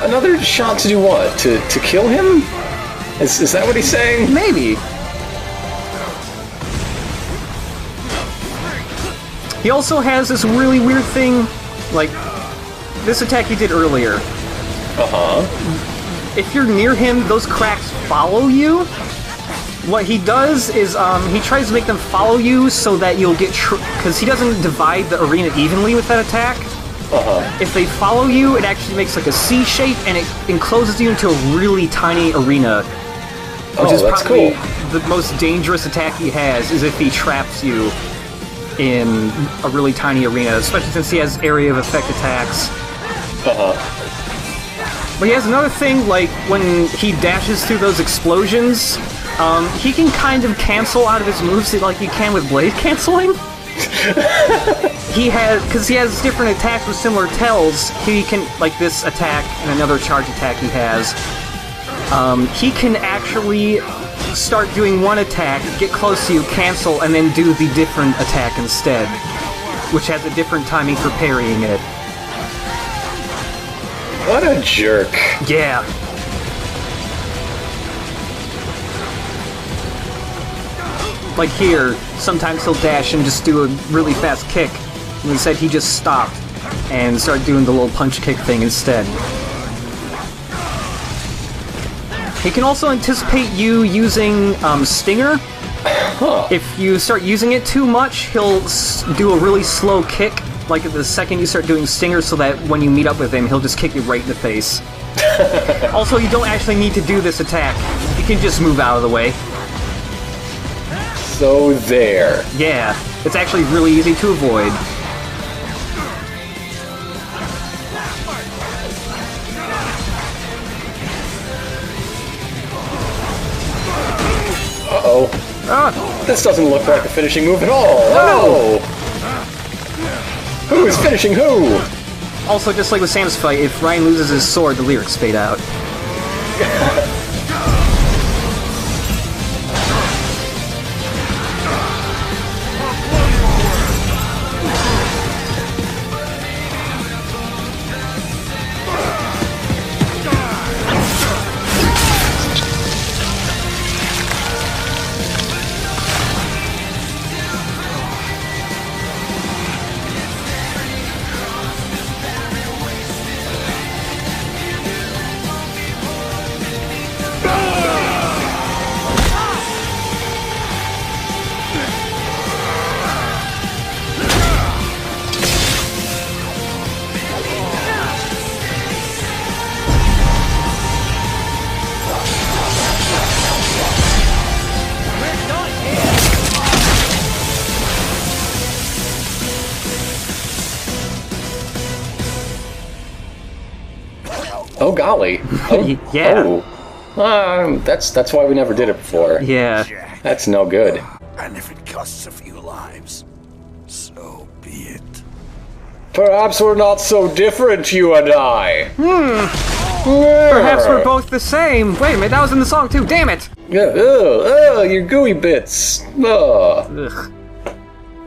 Another shot to do what? To kill him? Is that what he's saying? Maybe. He also has this really weird thing, like this attack he did earlier. If you're near him, those cracks follow you. What he does is he tries to make them follow you so that you'll get because he doesn't divide the arena evenly with that attack. If they follow you, it actually makes like a C shape and it encloses you into a really tiny arena. Which is probably the most dangerous attack he has, is if he traps you in a really tiny arena, especially since he has area of effect attacks. But he has another thing, like, when he dashes through those explosions, he can kind of cancel out of his moves like you can with blade canceling. Because he has different attacks with similar tells, he can, like this attack and another charge attack he has, he can actually start doing one attack, get close to you, cancel, and then do the different attack instead, which has a different timing for parrying it. What a jerk. Yeah. Like here, sometimes he'll dash and just do a really fast kick, and instead he just stopped and started doing the little punch kick thing instead. He can also anticipate you using Stinger. If you start using it too much, he'll do a really slow kick, like the second you start doing Stinger, so that when you meet up with him, he'll just kick you right in the face. Also, you don't actually need to do this attack. You can just move out of the way. So there. Yeah, it's actually really easy to avoid. Uh-oh. This doesn't look like a finishing move at all. No! Who is finishing who? Also, just like with Sam's fight, if Ryan loses his sword, the lyrics fade out. Oh golly! Oh, yeah. Oh. That's why we never did it before. Yeah. That's no good. And if it costs a few lives, so be it. Perhaps we're not so different, you and I. Perhaps we're both the same. Wait a minute, that was in the song too. Damn it! Yeah. Your gooey bits. Ugh.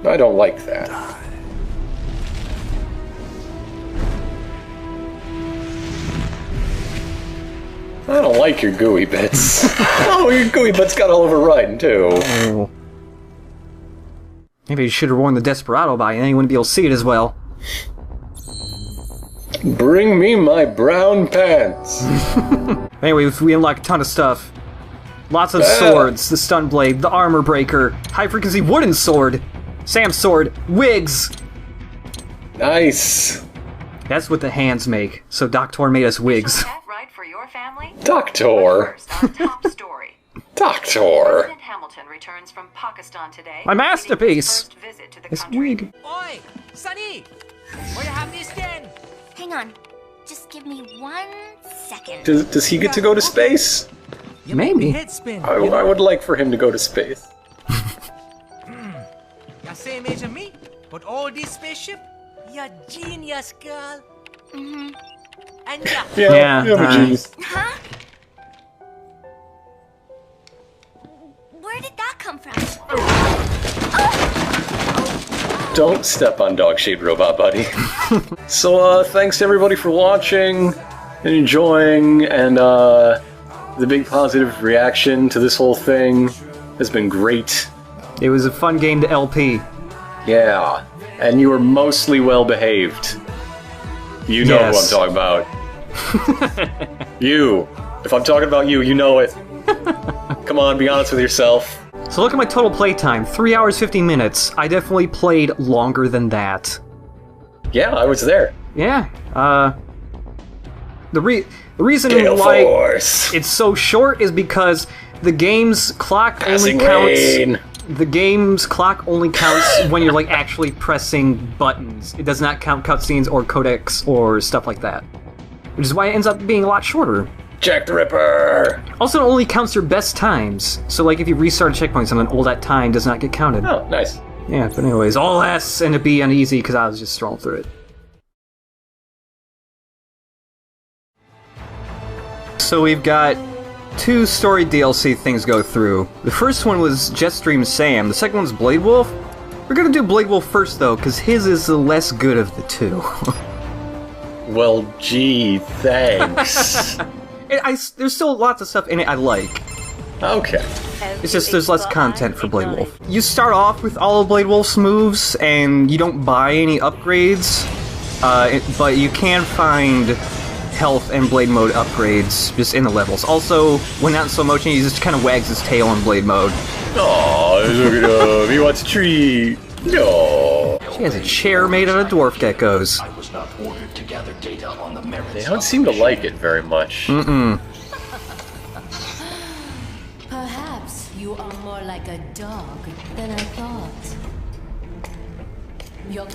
I don't like that. I don't like your gooey bits. Oh, your gooey bits got all over Raiden, too. Oh. Maybe you should have worn the Desperado by, and then you wouldn't be able to see it as well. Bring me my brown pants. Anyway, we unlock a ton of stuff. Lots of swords, the stun blade, the armor breaker, high frequency wooden sword, Sam's sword, wigs. Nice. That's what the hands make. So Doctor made us wigs. Doctor. Doctor. President Hamilton returns from Pakistan today. My masterpiece. This wig. Oi, Sunny, where you have this then? Hang on, just give me 1 second. Does he get to go to space? Maybe. I would like for him to go to space. You same age as me, but all this spaceship, you're genius, girl. Mm-hmm. And yeah, I'm a genius. Huh? Where did that come from? Don't step on dog-shaped robot, buddy. So, thanks to everybody for watching and enjoying, and the big positive reaction to this whole thing has been great. It was a fun game to LP. Yeah, and you were mostly well-behaved. You know who I'm talking about. You. If I'm talking about you, you know it. Come on, be honest with yourself. So look at my total playtime, 3 hours 50 minutes. I definitely played longer than that. Yeah, I was there. Yeah, the reason Gale why Force. it's so short is because the game's clock only Passing counts... rain. The game's clock only counts when you're like actually pressing buttons. It does not count cutscenes or codecs or stuff like that. Which is why it ends up being a lot shorter. Jack the Ripper! Also, it only counts your best times. So like if you restart a checkpoint, something all that time does not get counted. Oh, nice. Yeah, but anyways, all S and a B on easy because I was just strolling through it. So we've got 2 story DLC things go through. The first one was Jetstream Sam, the second one's Blade Wolf. We're gonna do Blade Wolf first though, because his is the less good of the 2. Well, gee, thanks. There's still lots of stuff in it I like. Okay. It's just there's less content for Blade Wolf. You start off with all of Blade Wolf's moves, and you don't buy any upgrades, but you can find health and blade mode upgrades just in the levels. Also, when not in slow motion, he just kind of wags his tail in blade mode. Aww, look at him. He wants a treat. No. She has a chair made out of dwarf geckos. I was not ordered to gather data on the merits. They don't seem to like it very much. Mm-mm. Perhaps you are more like a dog than I thought.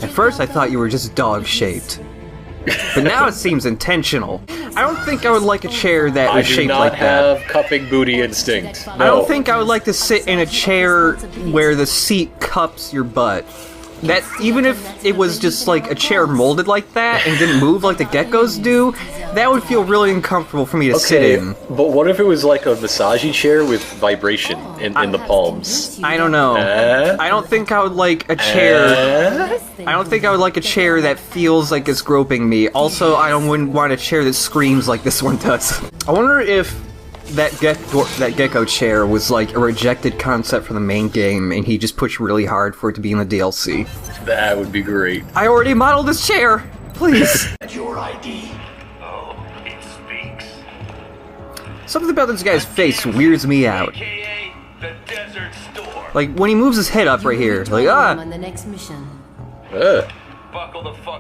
At first I thought you were just dog-shaped. But now it seems intentional. I don't think I would like a chair that was shaped like that. I do not have cupping booty instinct. No. I don't think I would like to sit in a chair where the seat cups your butt. That, even if it was just like a chair molded like that and didn't move like the geckos do, that would feel really uncomfortable for me to sit in. But what if it was like a massagey chair with vibration in the palms? I don't know. I don't think I would like a chair. I don't think I would like a chair that feels like it's groping me. Also, I wouldn't want a chair that screams like this one does. I wonder if that gecko chair was like a rejected concept from the main game and he just pushed really hard for it to be in the DLC. That would be great. I already modeled this chair! Please! At your ID. Oh, it speaks. Something about this guy's face weirds me out. The desert store. Like, when he moves his head up right here, like, on the next mission.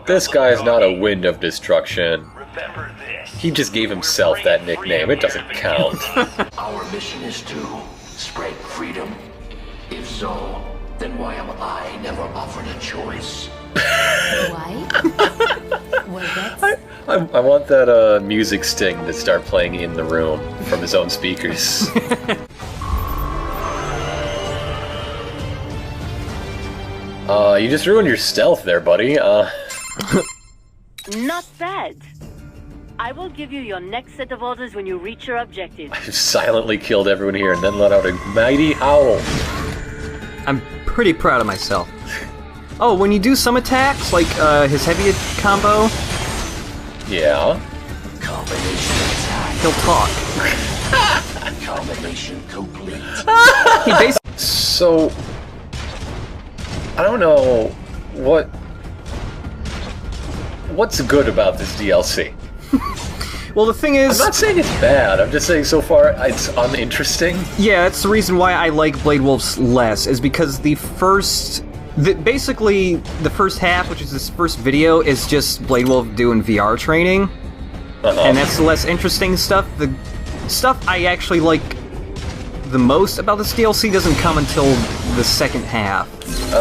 This guy's not a wind of destruction. He just gave himself that nickname. It doesn't count. Our mission is to spread freedom. If so, then why am I never offered a choice? Why? Well, I want that music sting to start playing in the room from his own speakers. You just ruined your stealth there, buddy. Not bad. I will give you your next set of orders when you reach your objective. I've silently killed everyone here and then let out a mighty howl. I'm pretty proud of myself. Oh, when you do some attacks, like his heavy combo... Yeah? Combination attack. He'll talk. Combination complete. He basically... So... I don't know what's good about this DLC. Well, the thing is... I'm not saying it's bad, I'm just saying so far it's uninteresting. Yeah, that's the reason why I like Blade Wolf's less, is because basically, the first half, which is this first video, is just Blade Wolf doing VR training. And that's the less interesting stuff. The stuff I actually like the most about this DLC doesn't come until the second half,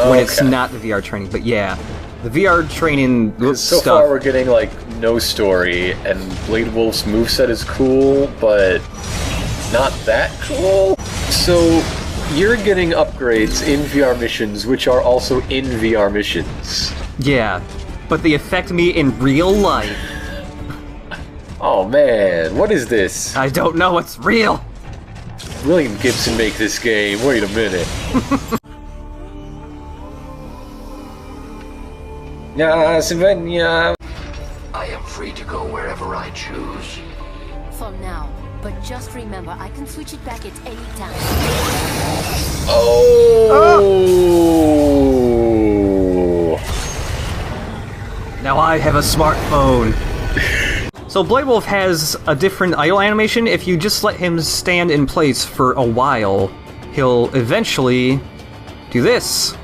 when it's not the VR training, but yeah. The VR training so far we're getting, like, no story, and Blade Wolf's moveset is cool, but not that cool. So, you're getting upgrades in VR missions, which are also in VR missions. Yeah, but they affect me in real life. Oh man, what is this? I don't know, it's real! William Gibson make this game, wait a minute. I am free to go wherever I choose. For now. But just remember, I can switch it back at any time. Oh! Now I have a smartphone. So Blade Wolf has a different idle animation. If you just let him stand in place for a while, he'll eventually do this.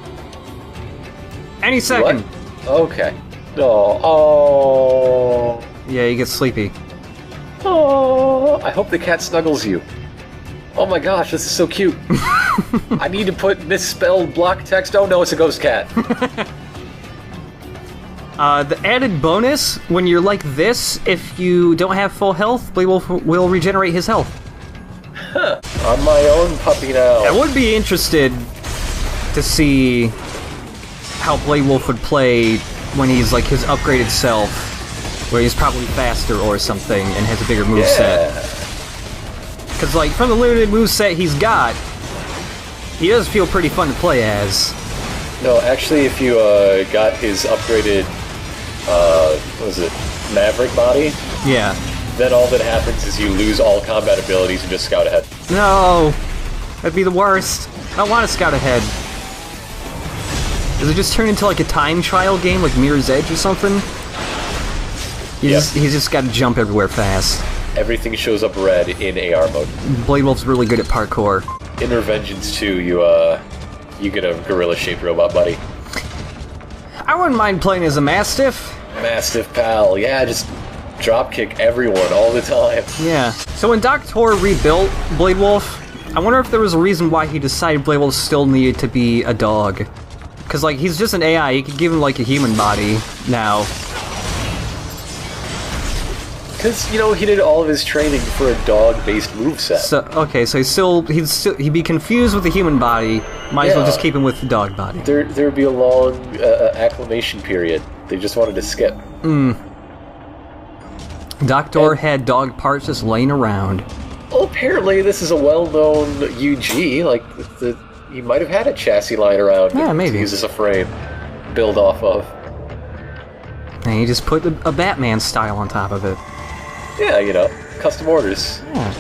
Any second. What? Okay. Oh. Yeah, he gets sleepy. Oh. I hope the cat snuggles you. Oh my gosh, this is so cute. I need to put misspelled block text. Oh no, it's a ghost cat. The added bonus, when you're like this, if you don't have full health, Blade Wolf will regenerate his health. Huh. I'm my own puppy now. I would be interested to see how Blade Wolf would play when he's like his upgraded self, where he's probably faster or something and has a bigger moveset. Because like, from the limited moveset he's got, he does feel pretty fun to play as. No, actually, if you got his upgraded, what was it, Maverick body? Yeah. Then all that happens is you lose all combat abilities and just scout ahead. No! That'd be the worst. I don't want to scout ahead. Does it just turn into like a time trial game, like Mirror's Edge or something? He's just got to jump everywhere fast. Everything shows up red in AR mode. Blade Wolf's really good at parkour. In Revengeance 2, you get a gorilla-shaped robot buddy. I wouldn't mind playing as a Mastiff. Mastiff pal, yeah, just dropkick everyone all the time. Yeah. So when Dr. rebuilt Blade Wolf, I wonder if there was a reason why he decided Blade Wolf still needed to be a dog. Because, like, he's just an AI, you could give him, like, a human body now. Because, you know, he did all of his training for a dog-based moveset. So, okay, so he'd be confused with the human body, might as well just keep him with the dog body. There would be a long acclimation period. They just wanted to skip. Doctor had dog parts just laying around. Well, apparently this is a well-known UG, like, he might have had a chassis lying around to use as a frame, build off of. And he just put a Batman style on top of it. Yeah, you know, custom orders. Yeah.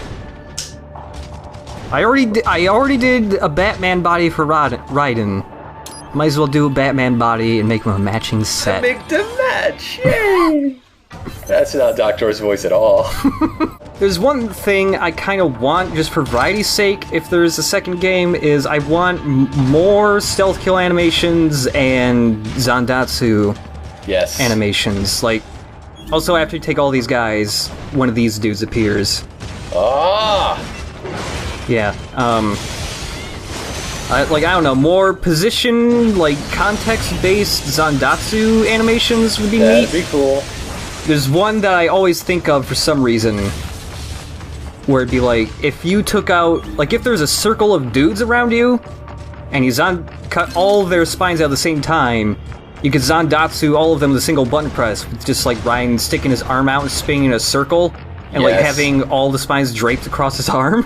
I already did a Batman body for Raiden. Might as well do a Batman body and make him a matching set. Make the match! Yay! That's not Doctor's voice at all. There's one thing I kind of want, just for variety's sake, if there's a second game, is I want more stealth kill animations and Zandatsu animations. Like, also after you take all these guys, one of these dudes appears. Ah! Yeah, like, I don't know, more position, like, context-based Zandatsu animations would be neat. That'd be cool. There's one that I always think of for some reason, where it'd be like, if you took out, like, if there's a circle of dudes around you, and you cut all of their spines out at the same time, you could Zandatsu all of them with a single button press, with just like Raiden sticking his arm out and spinning in a circle, and like having all the spines draped across his arm.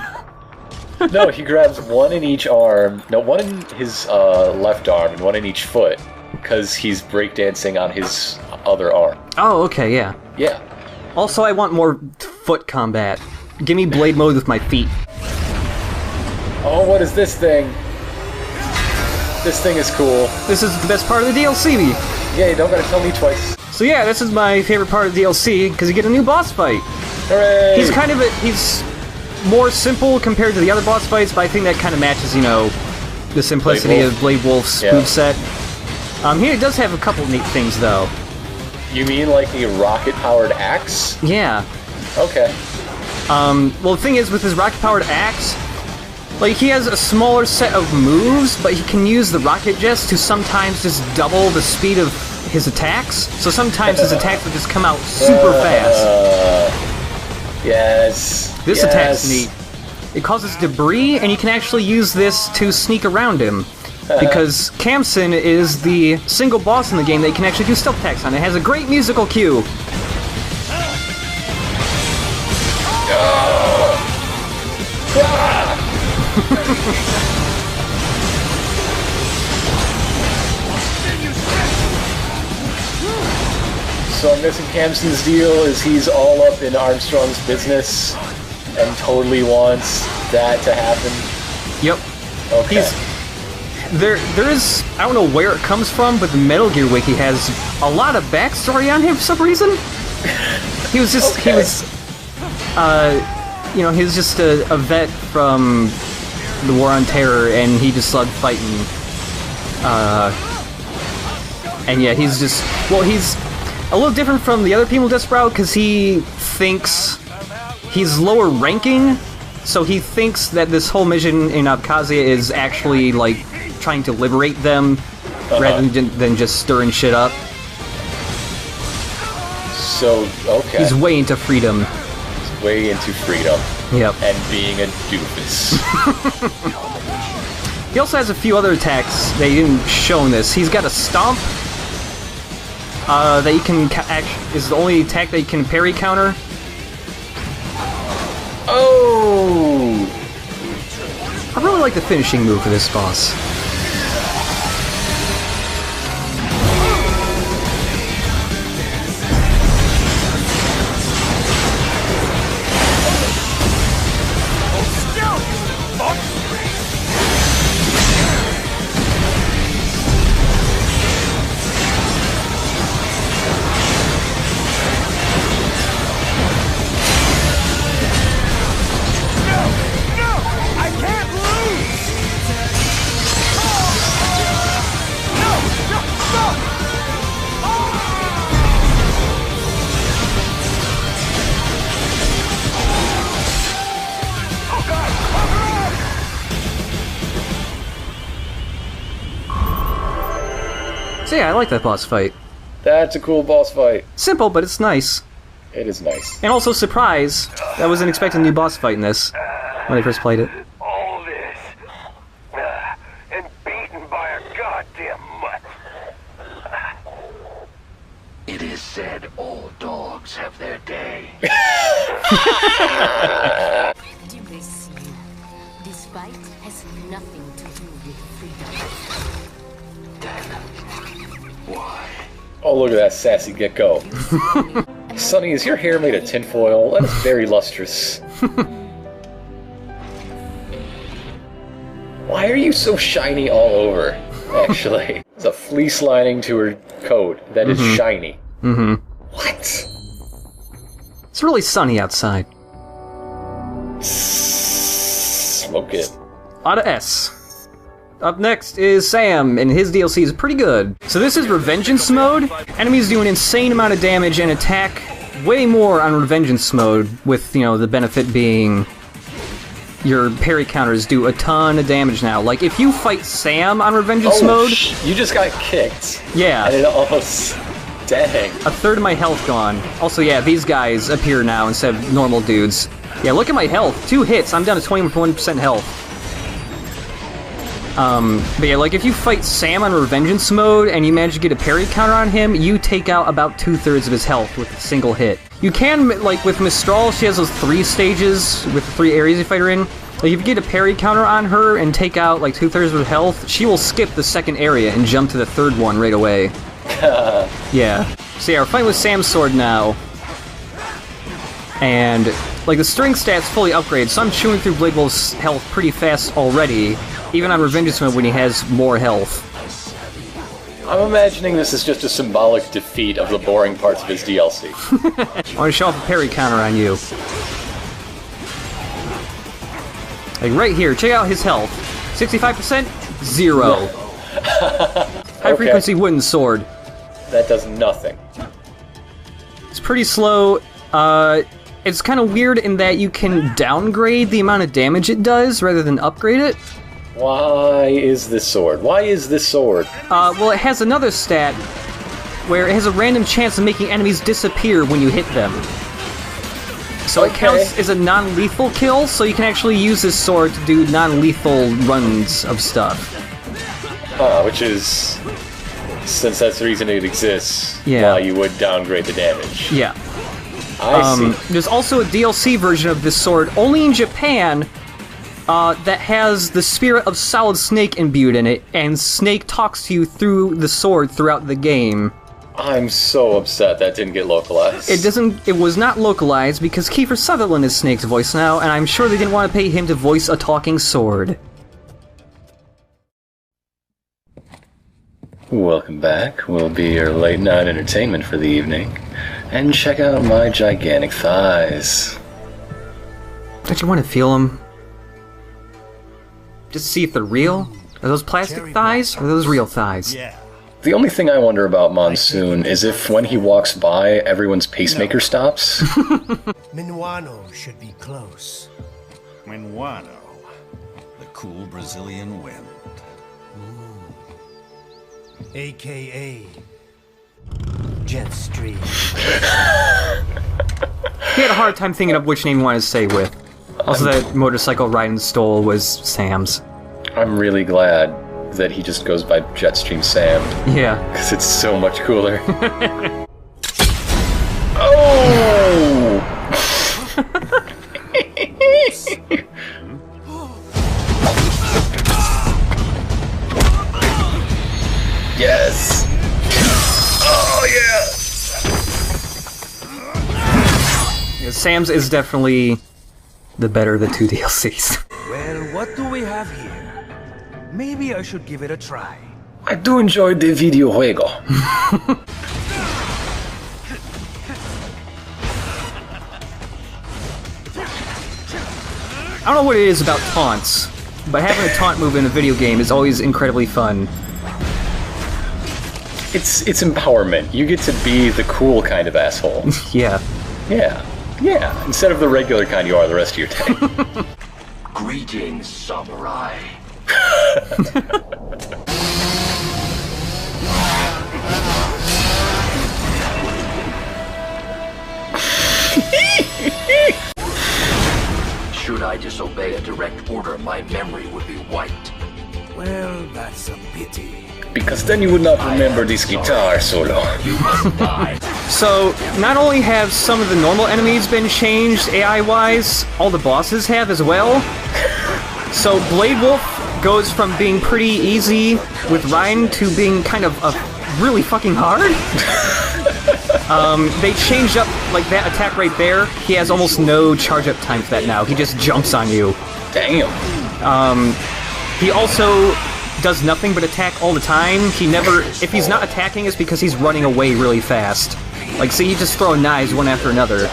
No, he grabs one in each arm, no, one in his left arm and one in each foot, because he's breakdancing on his other arm. Oh, okay, yeah. Yeah. Also, I want more foot combat. Give me blade mode with my feet. Oh, what is this thing? This thing is cool. This is the best part of the DLC. Yeah, you don't gotta tell me twice. So yeah, this is my favorite part of the DLC, because you get a new boss fight. Hooray! He's kind of he's more simple compared to the other boss fights, but I think that kind of matches, you know, the simplicity of Blade Wolf's moveset. He does have a couple neat things, though. You mean like the rocket-powered axe? Yeah. Okay. Well, the thing is, with his rocket-powered axe, like, he has a smaller set of moves, but he can use the rocket jets to sometimes just double the speed of his attacks. So sometimes his attacks will just come out super fast. Yes. This attack's neat. It causes debris, and you can actually use this to sneak around him. Because Khamsin is the single boss in the game that you can actually do stealth attacks on. It has a great musical cue. So I'm guessing Khamsin's deal is he's all up in Armstrong's business and totally wants that to happen? Yep. Okay. There is, I don't know where it comes from, but the Metal Gear Wiki has a lot of backstory on him for some reason. He was just, he was just a vet from the War on Terror, and he just loved fighting. And yeah, he's just, well, he's a little different from the other people in Desperado, because he thinks he's lower ranking, So he thinks that this whole mission in Abkhazia is actually, like, trying to liberate them, rather than just stirring shit up. So, okay. He's way into freedom. He's way into freedom. Yep. And being a doofus. He also has a few other attacks that he didn't show in this. He's got a stomp that you can is the only attack that you can parry counter. Oh! I really like the finishing move for this boss. So yeah, I like that boss fight. That's a cool boss fight. Simple, but it's nice. It is nice. And also, surprise, I wasn't expecting a new boss fight in this when I first played it. All this, and beaten by a goddamn mutt. It is said all dogs have their day. Do they see you? This fight has nothing to do with freedom. Why? Oh, look at that sassy gecko. Sonny, is your hair made of tinfoil? That is very lustrous. Why are you so shiny all over, actually? It's a fleece lining to her coat that is shiny. What? It's really sunny outside. Smoke it. Out of S. Up next is Sam, and his DLC is pretty good. So this is Revengeance mode. Enemies do an insane amount of damage and attack way more on Revengeance mode, with, you know, the benefit being your parry counters do a ton of damage now. Like, if you fight Sam on Revengeance mode... You just got kicked. Yeah. And it almost... Dang. A third of my health gone. Also, yeah, these guys appear now instead of normal dudes. Yeah, look at my health. 2 hits, I'm down to 21% health. But yeah, like, if you fight Sam on Revengeance mode and you manage to get a parry counter on him, you take out about 2/3 of his health with a single hit. You can, like, with Mistral, she has those 3 stages with the 3 areas you fight her in. Like, if you get a parry counter on her and take out, like, 2/3 of her health, she will skip the second area and jump to the third one right away. Yeah. So yeah, we're fighting with Sam's sword now. And, like, the string stat's fully upgraded, so I'm chewing through Blade Wolf's health pretty fast already, even on Revengeance mode when he has more health. I'm imagining this is just a symbolic defeat of the boring parts of his DLC. I want to show off a parry counter on you. Like, right here, check out his health. 65%? 0. High frequency wooden sword. That does nothing. It's pretty slow. It's kind of weird in that you can downgrade the amount of damage it does rather than upgrade it. Why is this sword? Why is this sword? Well, it has another stat where it has a random chance of making enemies disappear when you hit them. So it counts as a non-lethal kill, so you can actually use this sword to do non-lethal runs of stuff. Which is, since that's the reason it exists, Yeah. why you would downgrade the damage. Yeah. I see. There's also a DLC version of this sword, only in Japan, that has the spirit of Solid Snake imbued in it, and Snake talks to you through the sword throughout the game. I'm so upset that didn't get localized. It was not localized because Kiefer Sutherland is Snake's voice now, and I'm sure they didn't want to pay him to voice a talking sword. Welcome back. We'll be your late night entertainment for the evening. And check out my gigantic thighs. Don't you want to feel them? Just see if they're real? Are those plastic thighs, or are those real thighs? Yeah. The only thing I wonder about Monsoon is if when he walks by, everyone's pacemaker stops. Minuano should be close. Minuano. The cool Brazilian wind. AKA Jetstream. He had a hard time thinking of which name he wanted to say with. Also, that motorcycle Raiden stole was Sam's. I'm really glad that he just goes by Jetstream Sam. Yeah. Because it's so much cooler. Oh! Yes! Oh, yeah, Sam's is definitely the better of the two DLCs. Well, what do we have here? Maybe I should give it a try. I do enjoy the video juego. I don't know what it is about taunts, but having a taunt move in a video game is always incredibly fun. It's empowerment. You get to be the cool kind of asshole. Yeah. Yeah. Yeah. Instead of the regular kind you are the rest of your day. Greetings, samurai. Should I disobey a direct order, my memory would be wiped. Well, that's a pity. Because then you would not remember this guitar solo. So, not only have some of the normal enemies been changed AI-wise, all the bosses have as well. So, Blade Wolf goes from being pretty easy with Raiden to being kind of really fucking hard. They changed up, like, that attack right there. He has almost no charge-up time for that now. He just jumps on you. Damn. He also does nothing but attack all the time. He never... If he's not attacking, it's because he's running away really fast. Like, see, he's just throwing knives one after another.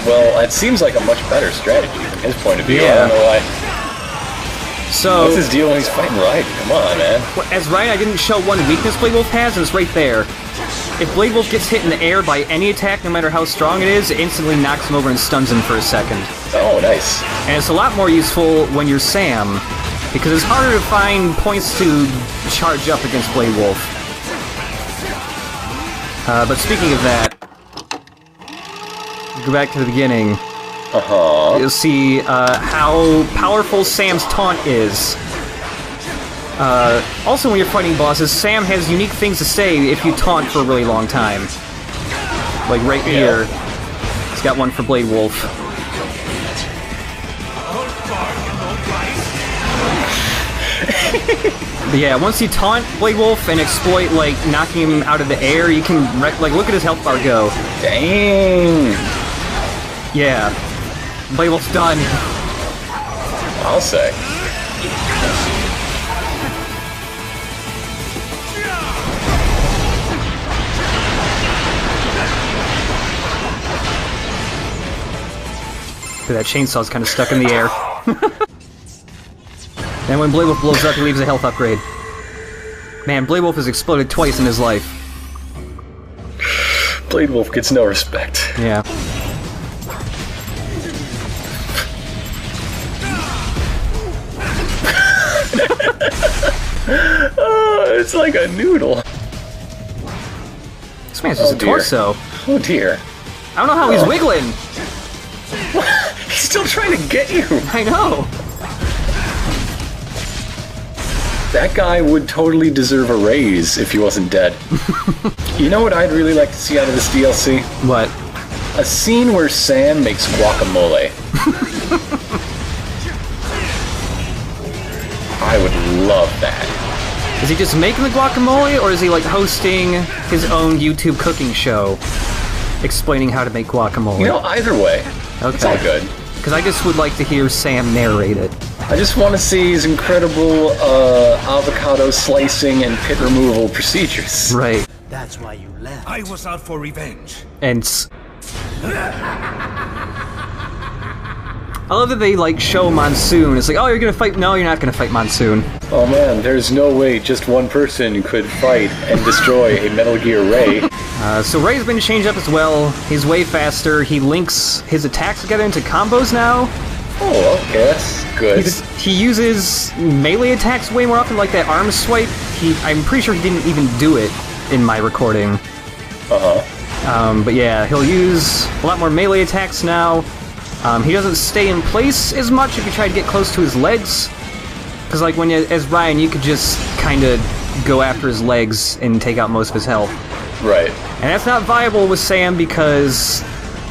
Well, it seems like a much better strategy from his point of view. Yeah. I don't know why. So... What's his deal when he's fighting Raiden? Come on, man. As Raiden, I didn't show one weakness Blade Wolf has, and it's right there. If Blade Wolf gets hit in the air by any attack, no matter how strong it is, it instantly knocks him over and stuns him for a second. Oh, nice. And it's a lot more useful when you're Sam, because it's harder to find points to charge up against Blade Wolf. But speaking of that, go back to the beginning. You'll see how powerful Sam's taunt is. Also, when you're fighting bosses, Sam has unique things to say if you taunt for a really long time. Like right here. He's got one for Blade Wolf. But yeah, once you taunt Blade Wolf and exploit, like, knocking him out of the air, you can, like, look at his health bar go. Dang! Yeah. Blade Wolf's done. I'll say. That chainsaw's kind of stuck in the air. And when Blade Wolf blows up, he leaves a health upgrade. Man, Blade Wolf has exploded twice in his life. Blade Wolf gets no respect. Yeah. Oh, it's like a noodle. This man's just a torso. Oh dear. I don't know how he's wiggling. He's still trying to get you. I know. That guy would totally deserve a raise if he wasn't dead. You know what I'd really like to see out of this DLC? What? A scene where Sam makes guacamole. I would love that. Is he just making the guacamole, or is he, like, hosting his own YouTube cooking show, explaining how to make guacamole? You know, either way. Okay. It's all good. Because I just would like to hear Sam narrate it. I just want to see his incredible avocado slicing and pit removal procedures. Right. That's why you left. I was out for revenge. And I love that they, like, show Monsoon. It's like, oh, you're gonna fight... No, you're not gonna fight Monsoon. Oh man, there's no way just one person could fight and destroy a Metal Gear Ray. So Ray's been changed up as well. He's way faster. He links his attacks together into combos now. Oh, okay, that's good. He uses melee attacks way more often, like that arm swipe. I'm pretty sure he didn't even do it in my recording. Uh-huh. But yeah, he'll use a lot more melee attacks now. He doesn't stay in place as much if you try to get close to his legs. Because, like, when as Ryan, you could just kind of go after his legs and take out most of his health. Right. And that's not viable with Sam because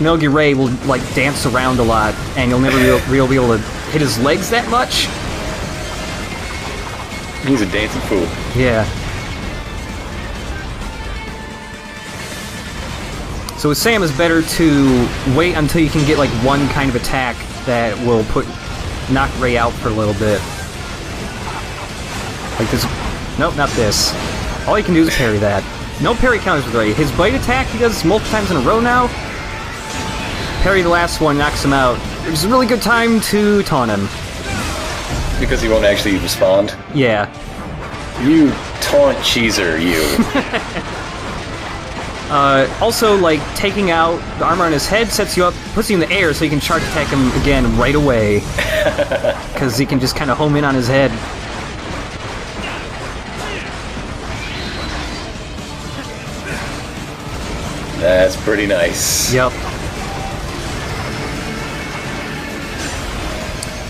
Metal Gear Ray will, like, dance around a lot, and you'll never be able to hit his legs that much. He's a dancing fool. Yeah. So with Sam, it's better to wait until you can get, like, one kind of attack that will knock Ray out for a little bit. Like this. Nope, not this. All you can do is parry that. No parry counters with Ray. His bite attack, he does multiple times in a row now. Parry the last one, knocks him out. Which is a really good time to taunt him. Because he won't actually respond? Yeah. You taunt cheeser, you. Also, like, taking out the armor on his head sets you up, puts you in the air so you can charge attack him again right away. Because he can just kind of home in on his head. That's pretty nice. Yep.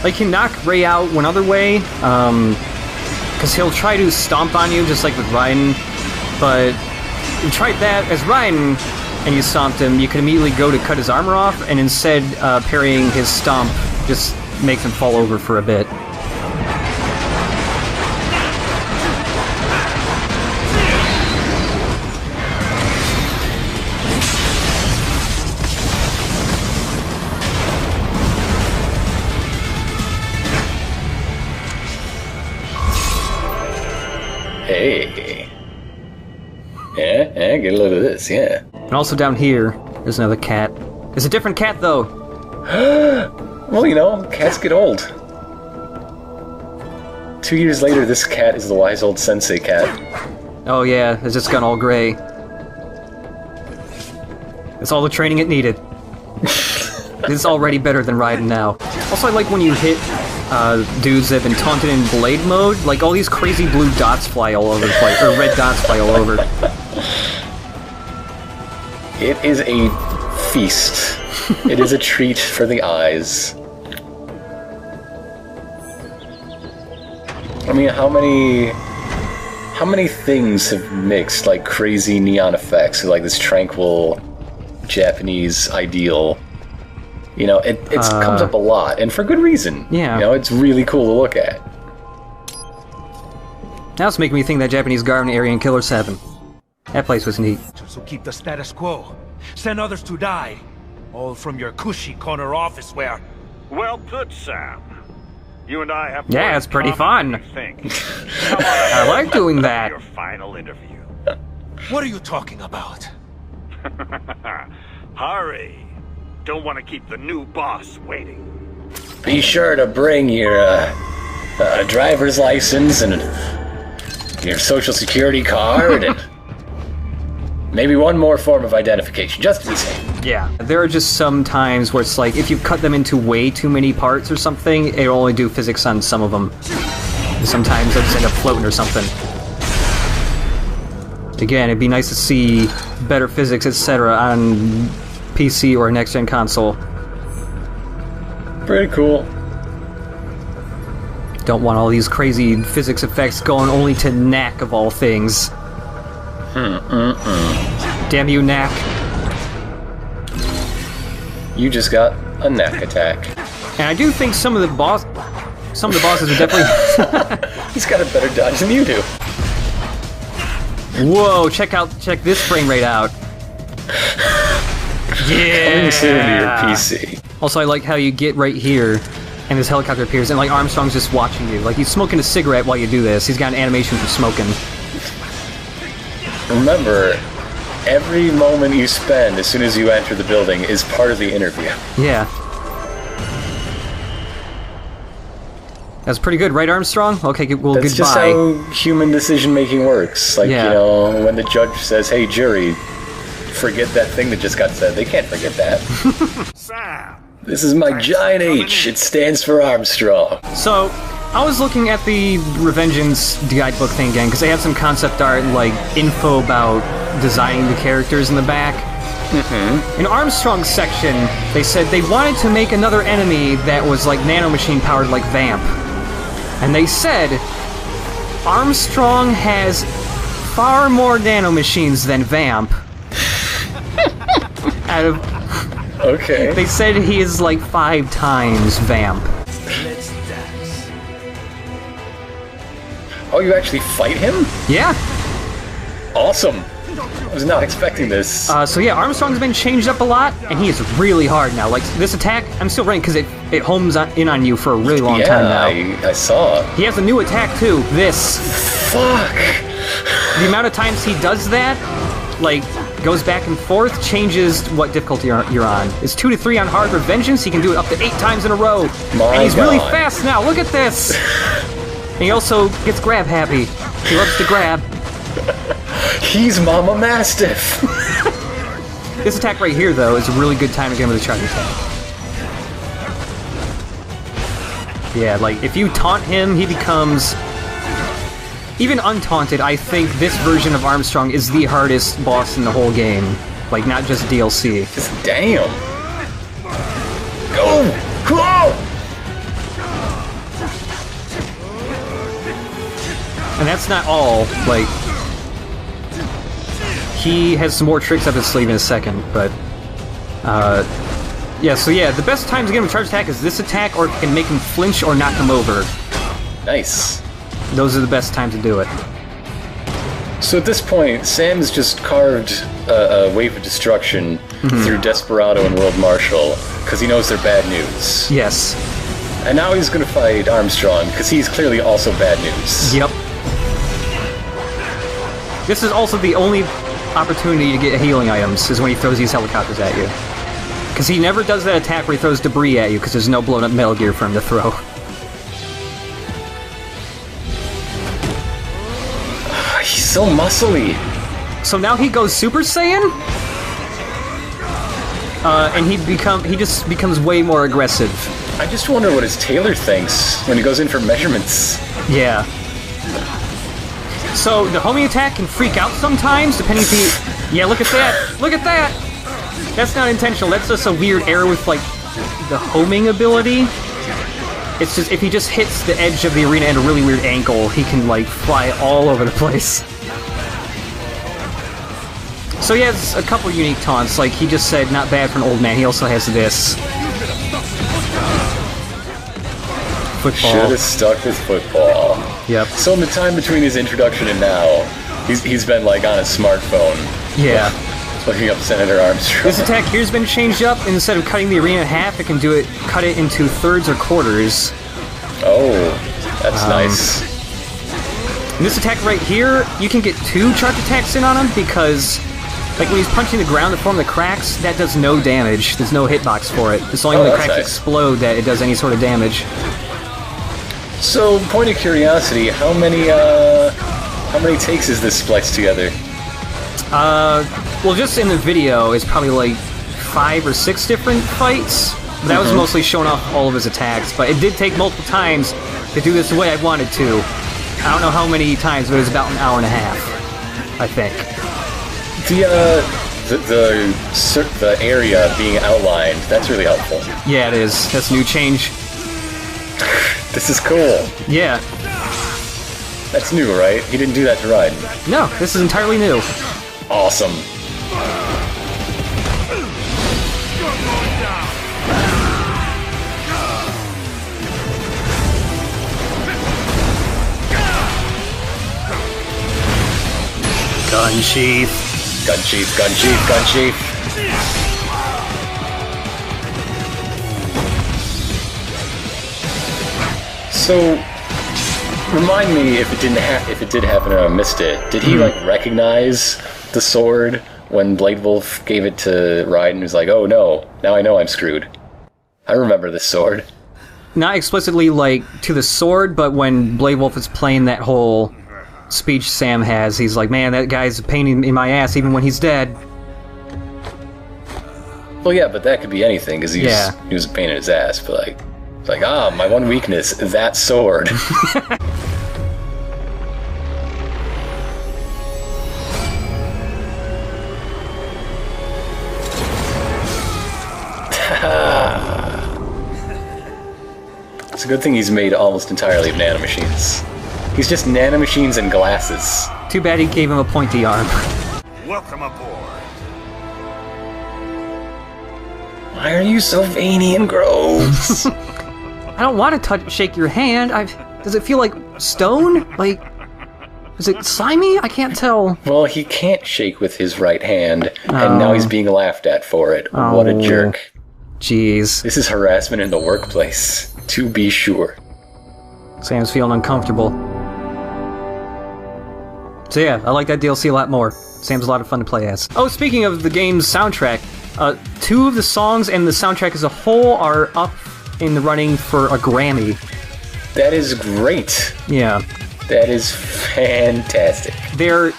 Like, you can knock Ray out one other way, because he'll try to stomp on you, just like with Raiden, but if you tried that as Raiden, and you stomped him, you can immediately go to cut his armor off, and instead parrying his stomp just makes him fall over for a bit. Hey. Yeah, get a load of this, yeah. And also down here, there's another cat. It's a different cat, though. Well, you know, cats get old. 2 years later, this cat is the wise old sensei cat. Oh yeah, it's just gone all gray. It's all the training it needed. It's already better than Raiden now. Also, I like when you hit dudes that have been taunted in blade mode, like all these crazy blue dots fly all over the place, or red dots fly all over. It is a feast. It is a treat for the eyes. I mean, how many things have mixed like crazy neon effects with like this tranquil Japanese ideal? You know, it comes up a lot, and for good reason. Yeah. You know, it's really cool to look at. Now it's making me think that Japanese garden area in Killer 7. That place was neat. So keep the status quo. Send others to die. All from your cushy corner office where... Well put, Sam. You and I have... Yeah, it's pretty fun. I like doing that. Your final interview. What are you talking about? Hurry. Don't want to keep the new boss waiting. Be sure to bring your driver's license and your social security card and maybe one more form of identification, just to be safe. Yeah, there are just some times where it's like, if you cut them into way too many parts or something, it'll only do physics on some of them. Sometimes they'll just end up floating or something. Again, it'd be nice to see better physics, etc. on PC or a next-gen console. Pretty cool. Don't want all these crazy physics effects going only to Knack of all things. Damn you, Knack. You just got a Knack attack. And I do think some of the bosses are definitely... He's got a better dodge than you do. Whoa, check this frame rate out. Yeah! Coming soon to your PC. Also, I like how you get right here, and this helicopter appears, and like Armstrong's just watching you. Like, he's smoking a cigarette while you do this. He's got an animation for smoking. Remember, every moment you spend as soon as you enter the building is part of the interview. Yeah. That's pretty good, right, Armstrong? Okay, well, That's just how human decision-making works. Like, you know, when the judge says, hey, jury, forget that thing that just got said. They can't forget that. This is my giant H. It stands for Armstrong. So, I was looking at the Revengeance guidebook thing again, because they had some concept art and, like, info about designing the characters in the back. In Armstrong's section, they said they wanted to make another enemy that was, like, nanomachine powered like Vamp. And they said, Armstrong has far more nanomachines than Vamp. Okay. They said he is like 5 times Vamp. Oh, you actually fight him? Yeah. Awesome. I was not expecting this. So yeah, Armstrong's been changed up a lot, and he is really hard now. Like, this attack, I'm still running because it homes in on you for a really long time now. I saw. He has a new attack too, this. Fuck! The amount of times he does that, like, goes back and forth, changes what difficulty you're on. It's 2 to 3 on hard Revengeance, he can do it up to 8 times in a row. And he's really fast now, look at this! And he also gets grab happy. He loves to grab. He's Mama Mastiff! This attack right here, though, is a really good time to get him with a charge attack. Yeah, like, if you taunt him, he becomes... Even untaunted, I think this version of Armstrong is the hardest boss in the whole game. Like, not just DLC. Damn! Go! Go! And that's not all, like... He has some more tricks up his sleeve in a second, but... yeah, so yeah, the best time to get him a charge attack is this attack, or it can make him flinch or knock him over. Nice. Those are the best times to do it. So at this point, Sam's just carved a wave of destruction through Desperado and World Marshal, because he knows they're bad news. Yes. And now he's gonna fight Armstrong, because he's clearly also bad news. Yep. This is also the only opportunity to get healing items, is when he throws these helicopters at you. Because he never does that attack where he throws debris at you, because there's no blown up Metal Gear for him to throw. He's so muscly. So now he goes Super Saiyan? And he just becomes way more aggressive. I just wonder what his tailor thinks when he goes in for measurements. Yeah. So the homing attack can freak out sometimes, depending if he... Yeah, look at that! Look at that! That's not intentional, that's just a weird error with, like, the homing ability. It's just, if he just hits the edge of the arena at a really weird angle, he can, like, fly all over the place. So he has a couple unique taunts, like he just said, not bad for an old man. He also has this. Football. Should have stuck with football. Yep. So in the time between his introduction and now, he's been, like, on his smartphone. Yeah. Looking up Senator Armstrong. This attack here's been changed up. Instead of cutting the arena in half, it can cut it into thirds or quarters. Oh, that's nice. And this attack right here, you can get 2 charge attacks in on him because, like, when he's punching the ground to form the cracks, that does no damage. There's no hitbox for it. It's only when the cracks explode that it does any sort of damage. So, point of curiosity, how many takes is this spliced together? Well, just in the video, it's probably like 5 or 6 different fights. That was mostly showing off all of his attacks, but it did take multiple times to do this the way I wanted to. I don't know how many times, but it was about an hour and a half, I think. The area being outlined, that's really helpful. Yeah, it is. That's a new change. This is cool. Yeah. That's new, right? He didn't do that to Raiden. No, this is entirely new. Awesome. Gun sheath. Gun sheath, gun sheath, gun sheath. So, remind me if it did happen and I missed it. Did he like recognize the sword when Blade Wolf gave it to Raiden? Who's like, oh no, now I know I'm screwed. I remember this sword. not explicitly like to the sword, but when Blade Wolf is playing that whole speech Sam has, he's like, man, that guy's a pain in my ass even when he's dead. Well, yeah, but that could be anything, because he was a pain in his ass, but like, my one weakness, that sword. It's a good thing he's made almost entirely of nanomachines. He's just nanomachines and glasses. Too bad he gave him a pointy arm. Welcome aboard. Why are you so veiny and gross? I don't want to shake your hand. Does it feel like stone? Like, is it slimy? I can't tell. Well, he can't shake with his right hand, and now he's being laughed at for it. What a jerk. Jeez. This is harassment in the workplace, to be sure. Sam's feeling uncomfortable. So yeah, I like that DLC a lot more. Sam's a lot of fun to play as. Oh, speaking of the game's soundtrack, 2 of the songs and the soundtrack as a whole are up in the running for a Grammy. That is great. Yeah. That is fantastic. They're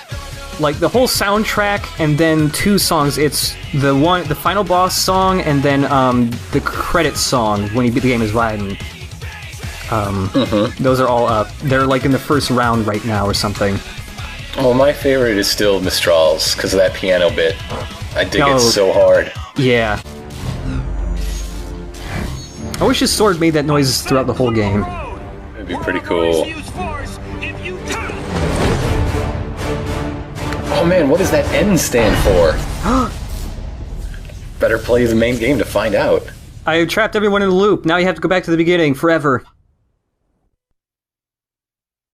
like the whole soundtrack and then 2 songs. It's the final boss song and then the credits song when the game is Raiden. Those are all up. They're like in the first round right now or something. Well, my favorite is still Mistral's because of that piano bit. I dig it so hard. Yeah. I wish his sword made that noise throughout the whole game. It'd be pretty cool. Oh man, what does that N stand for? Better play the main game to find out. I trapped everyone in a loop. Now you have to go back to the beginning forever.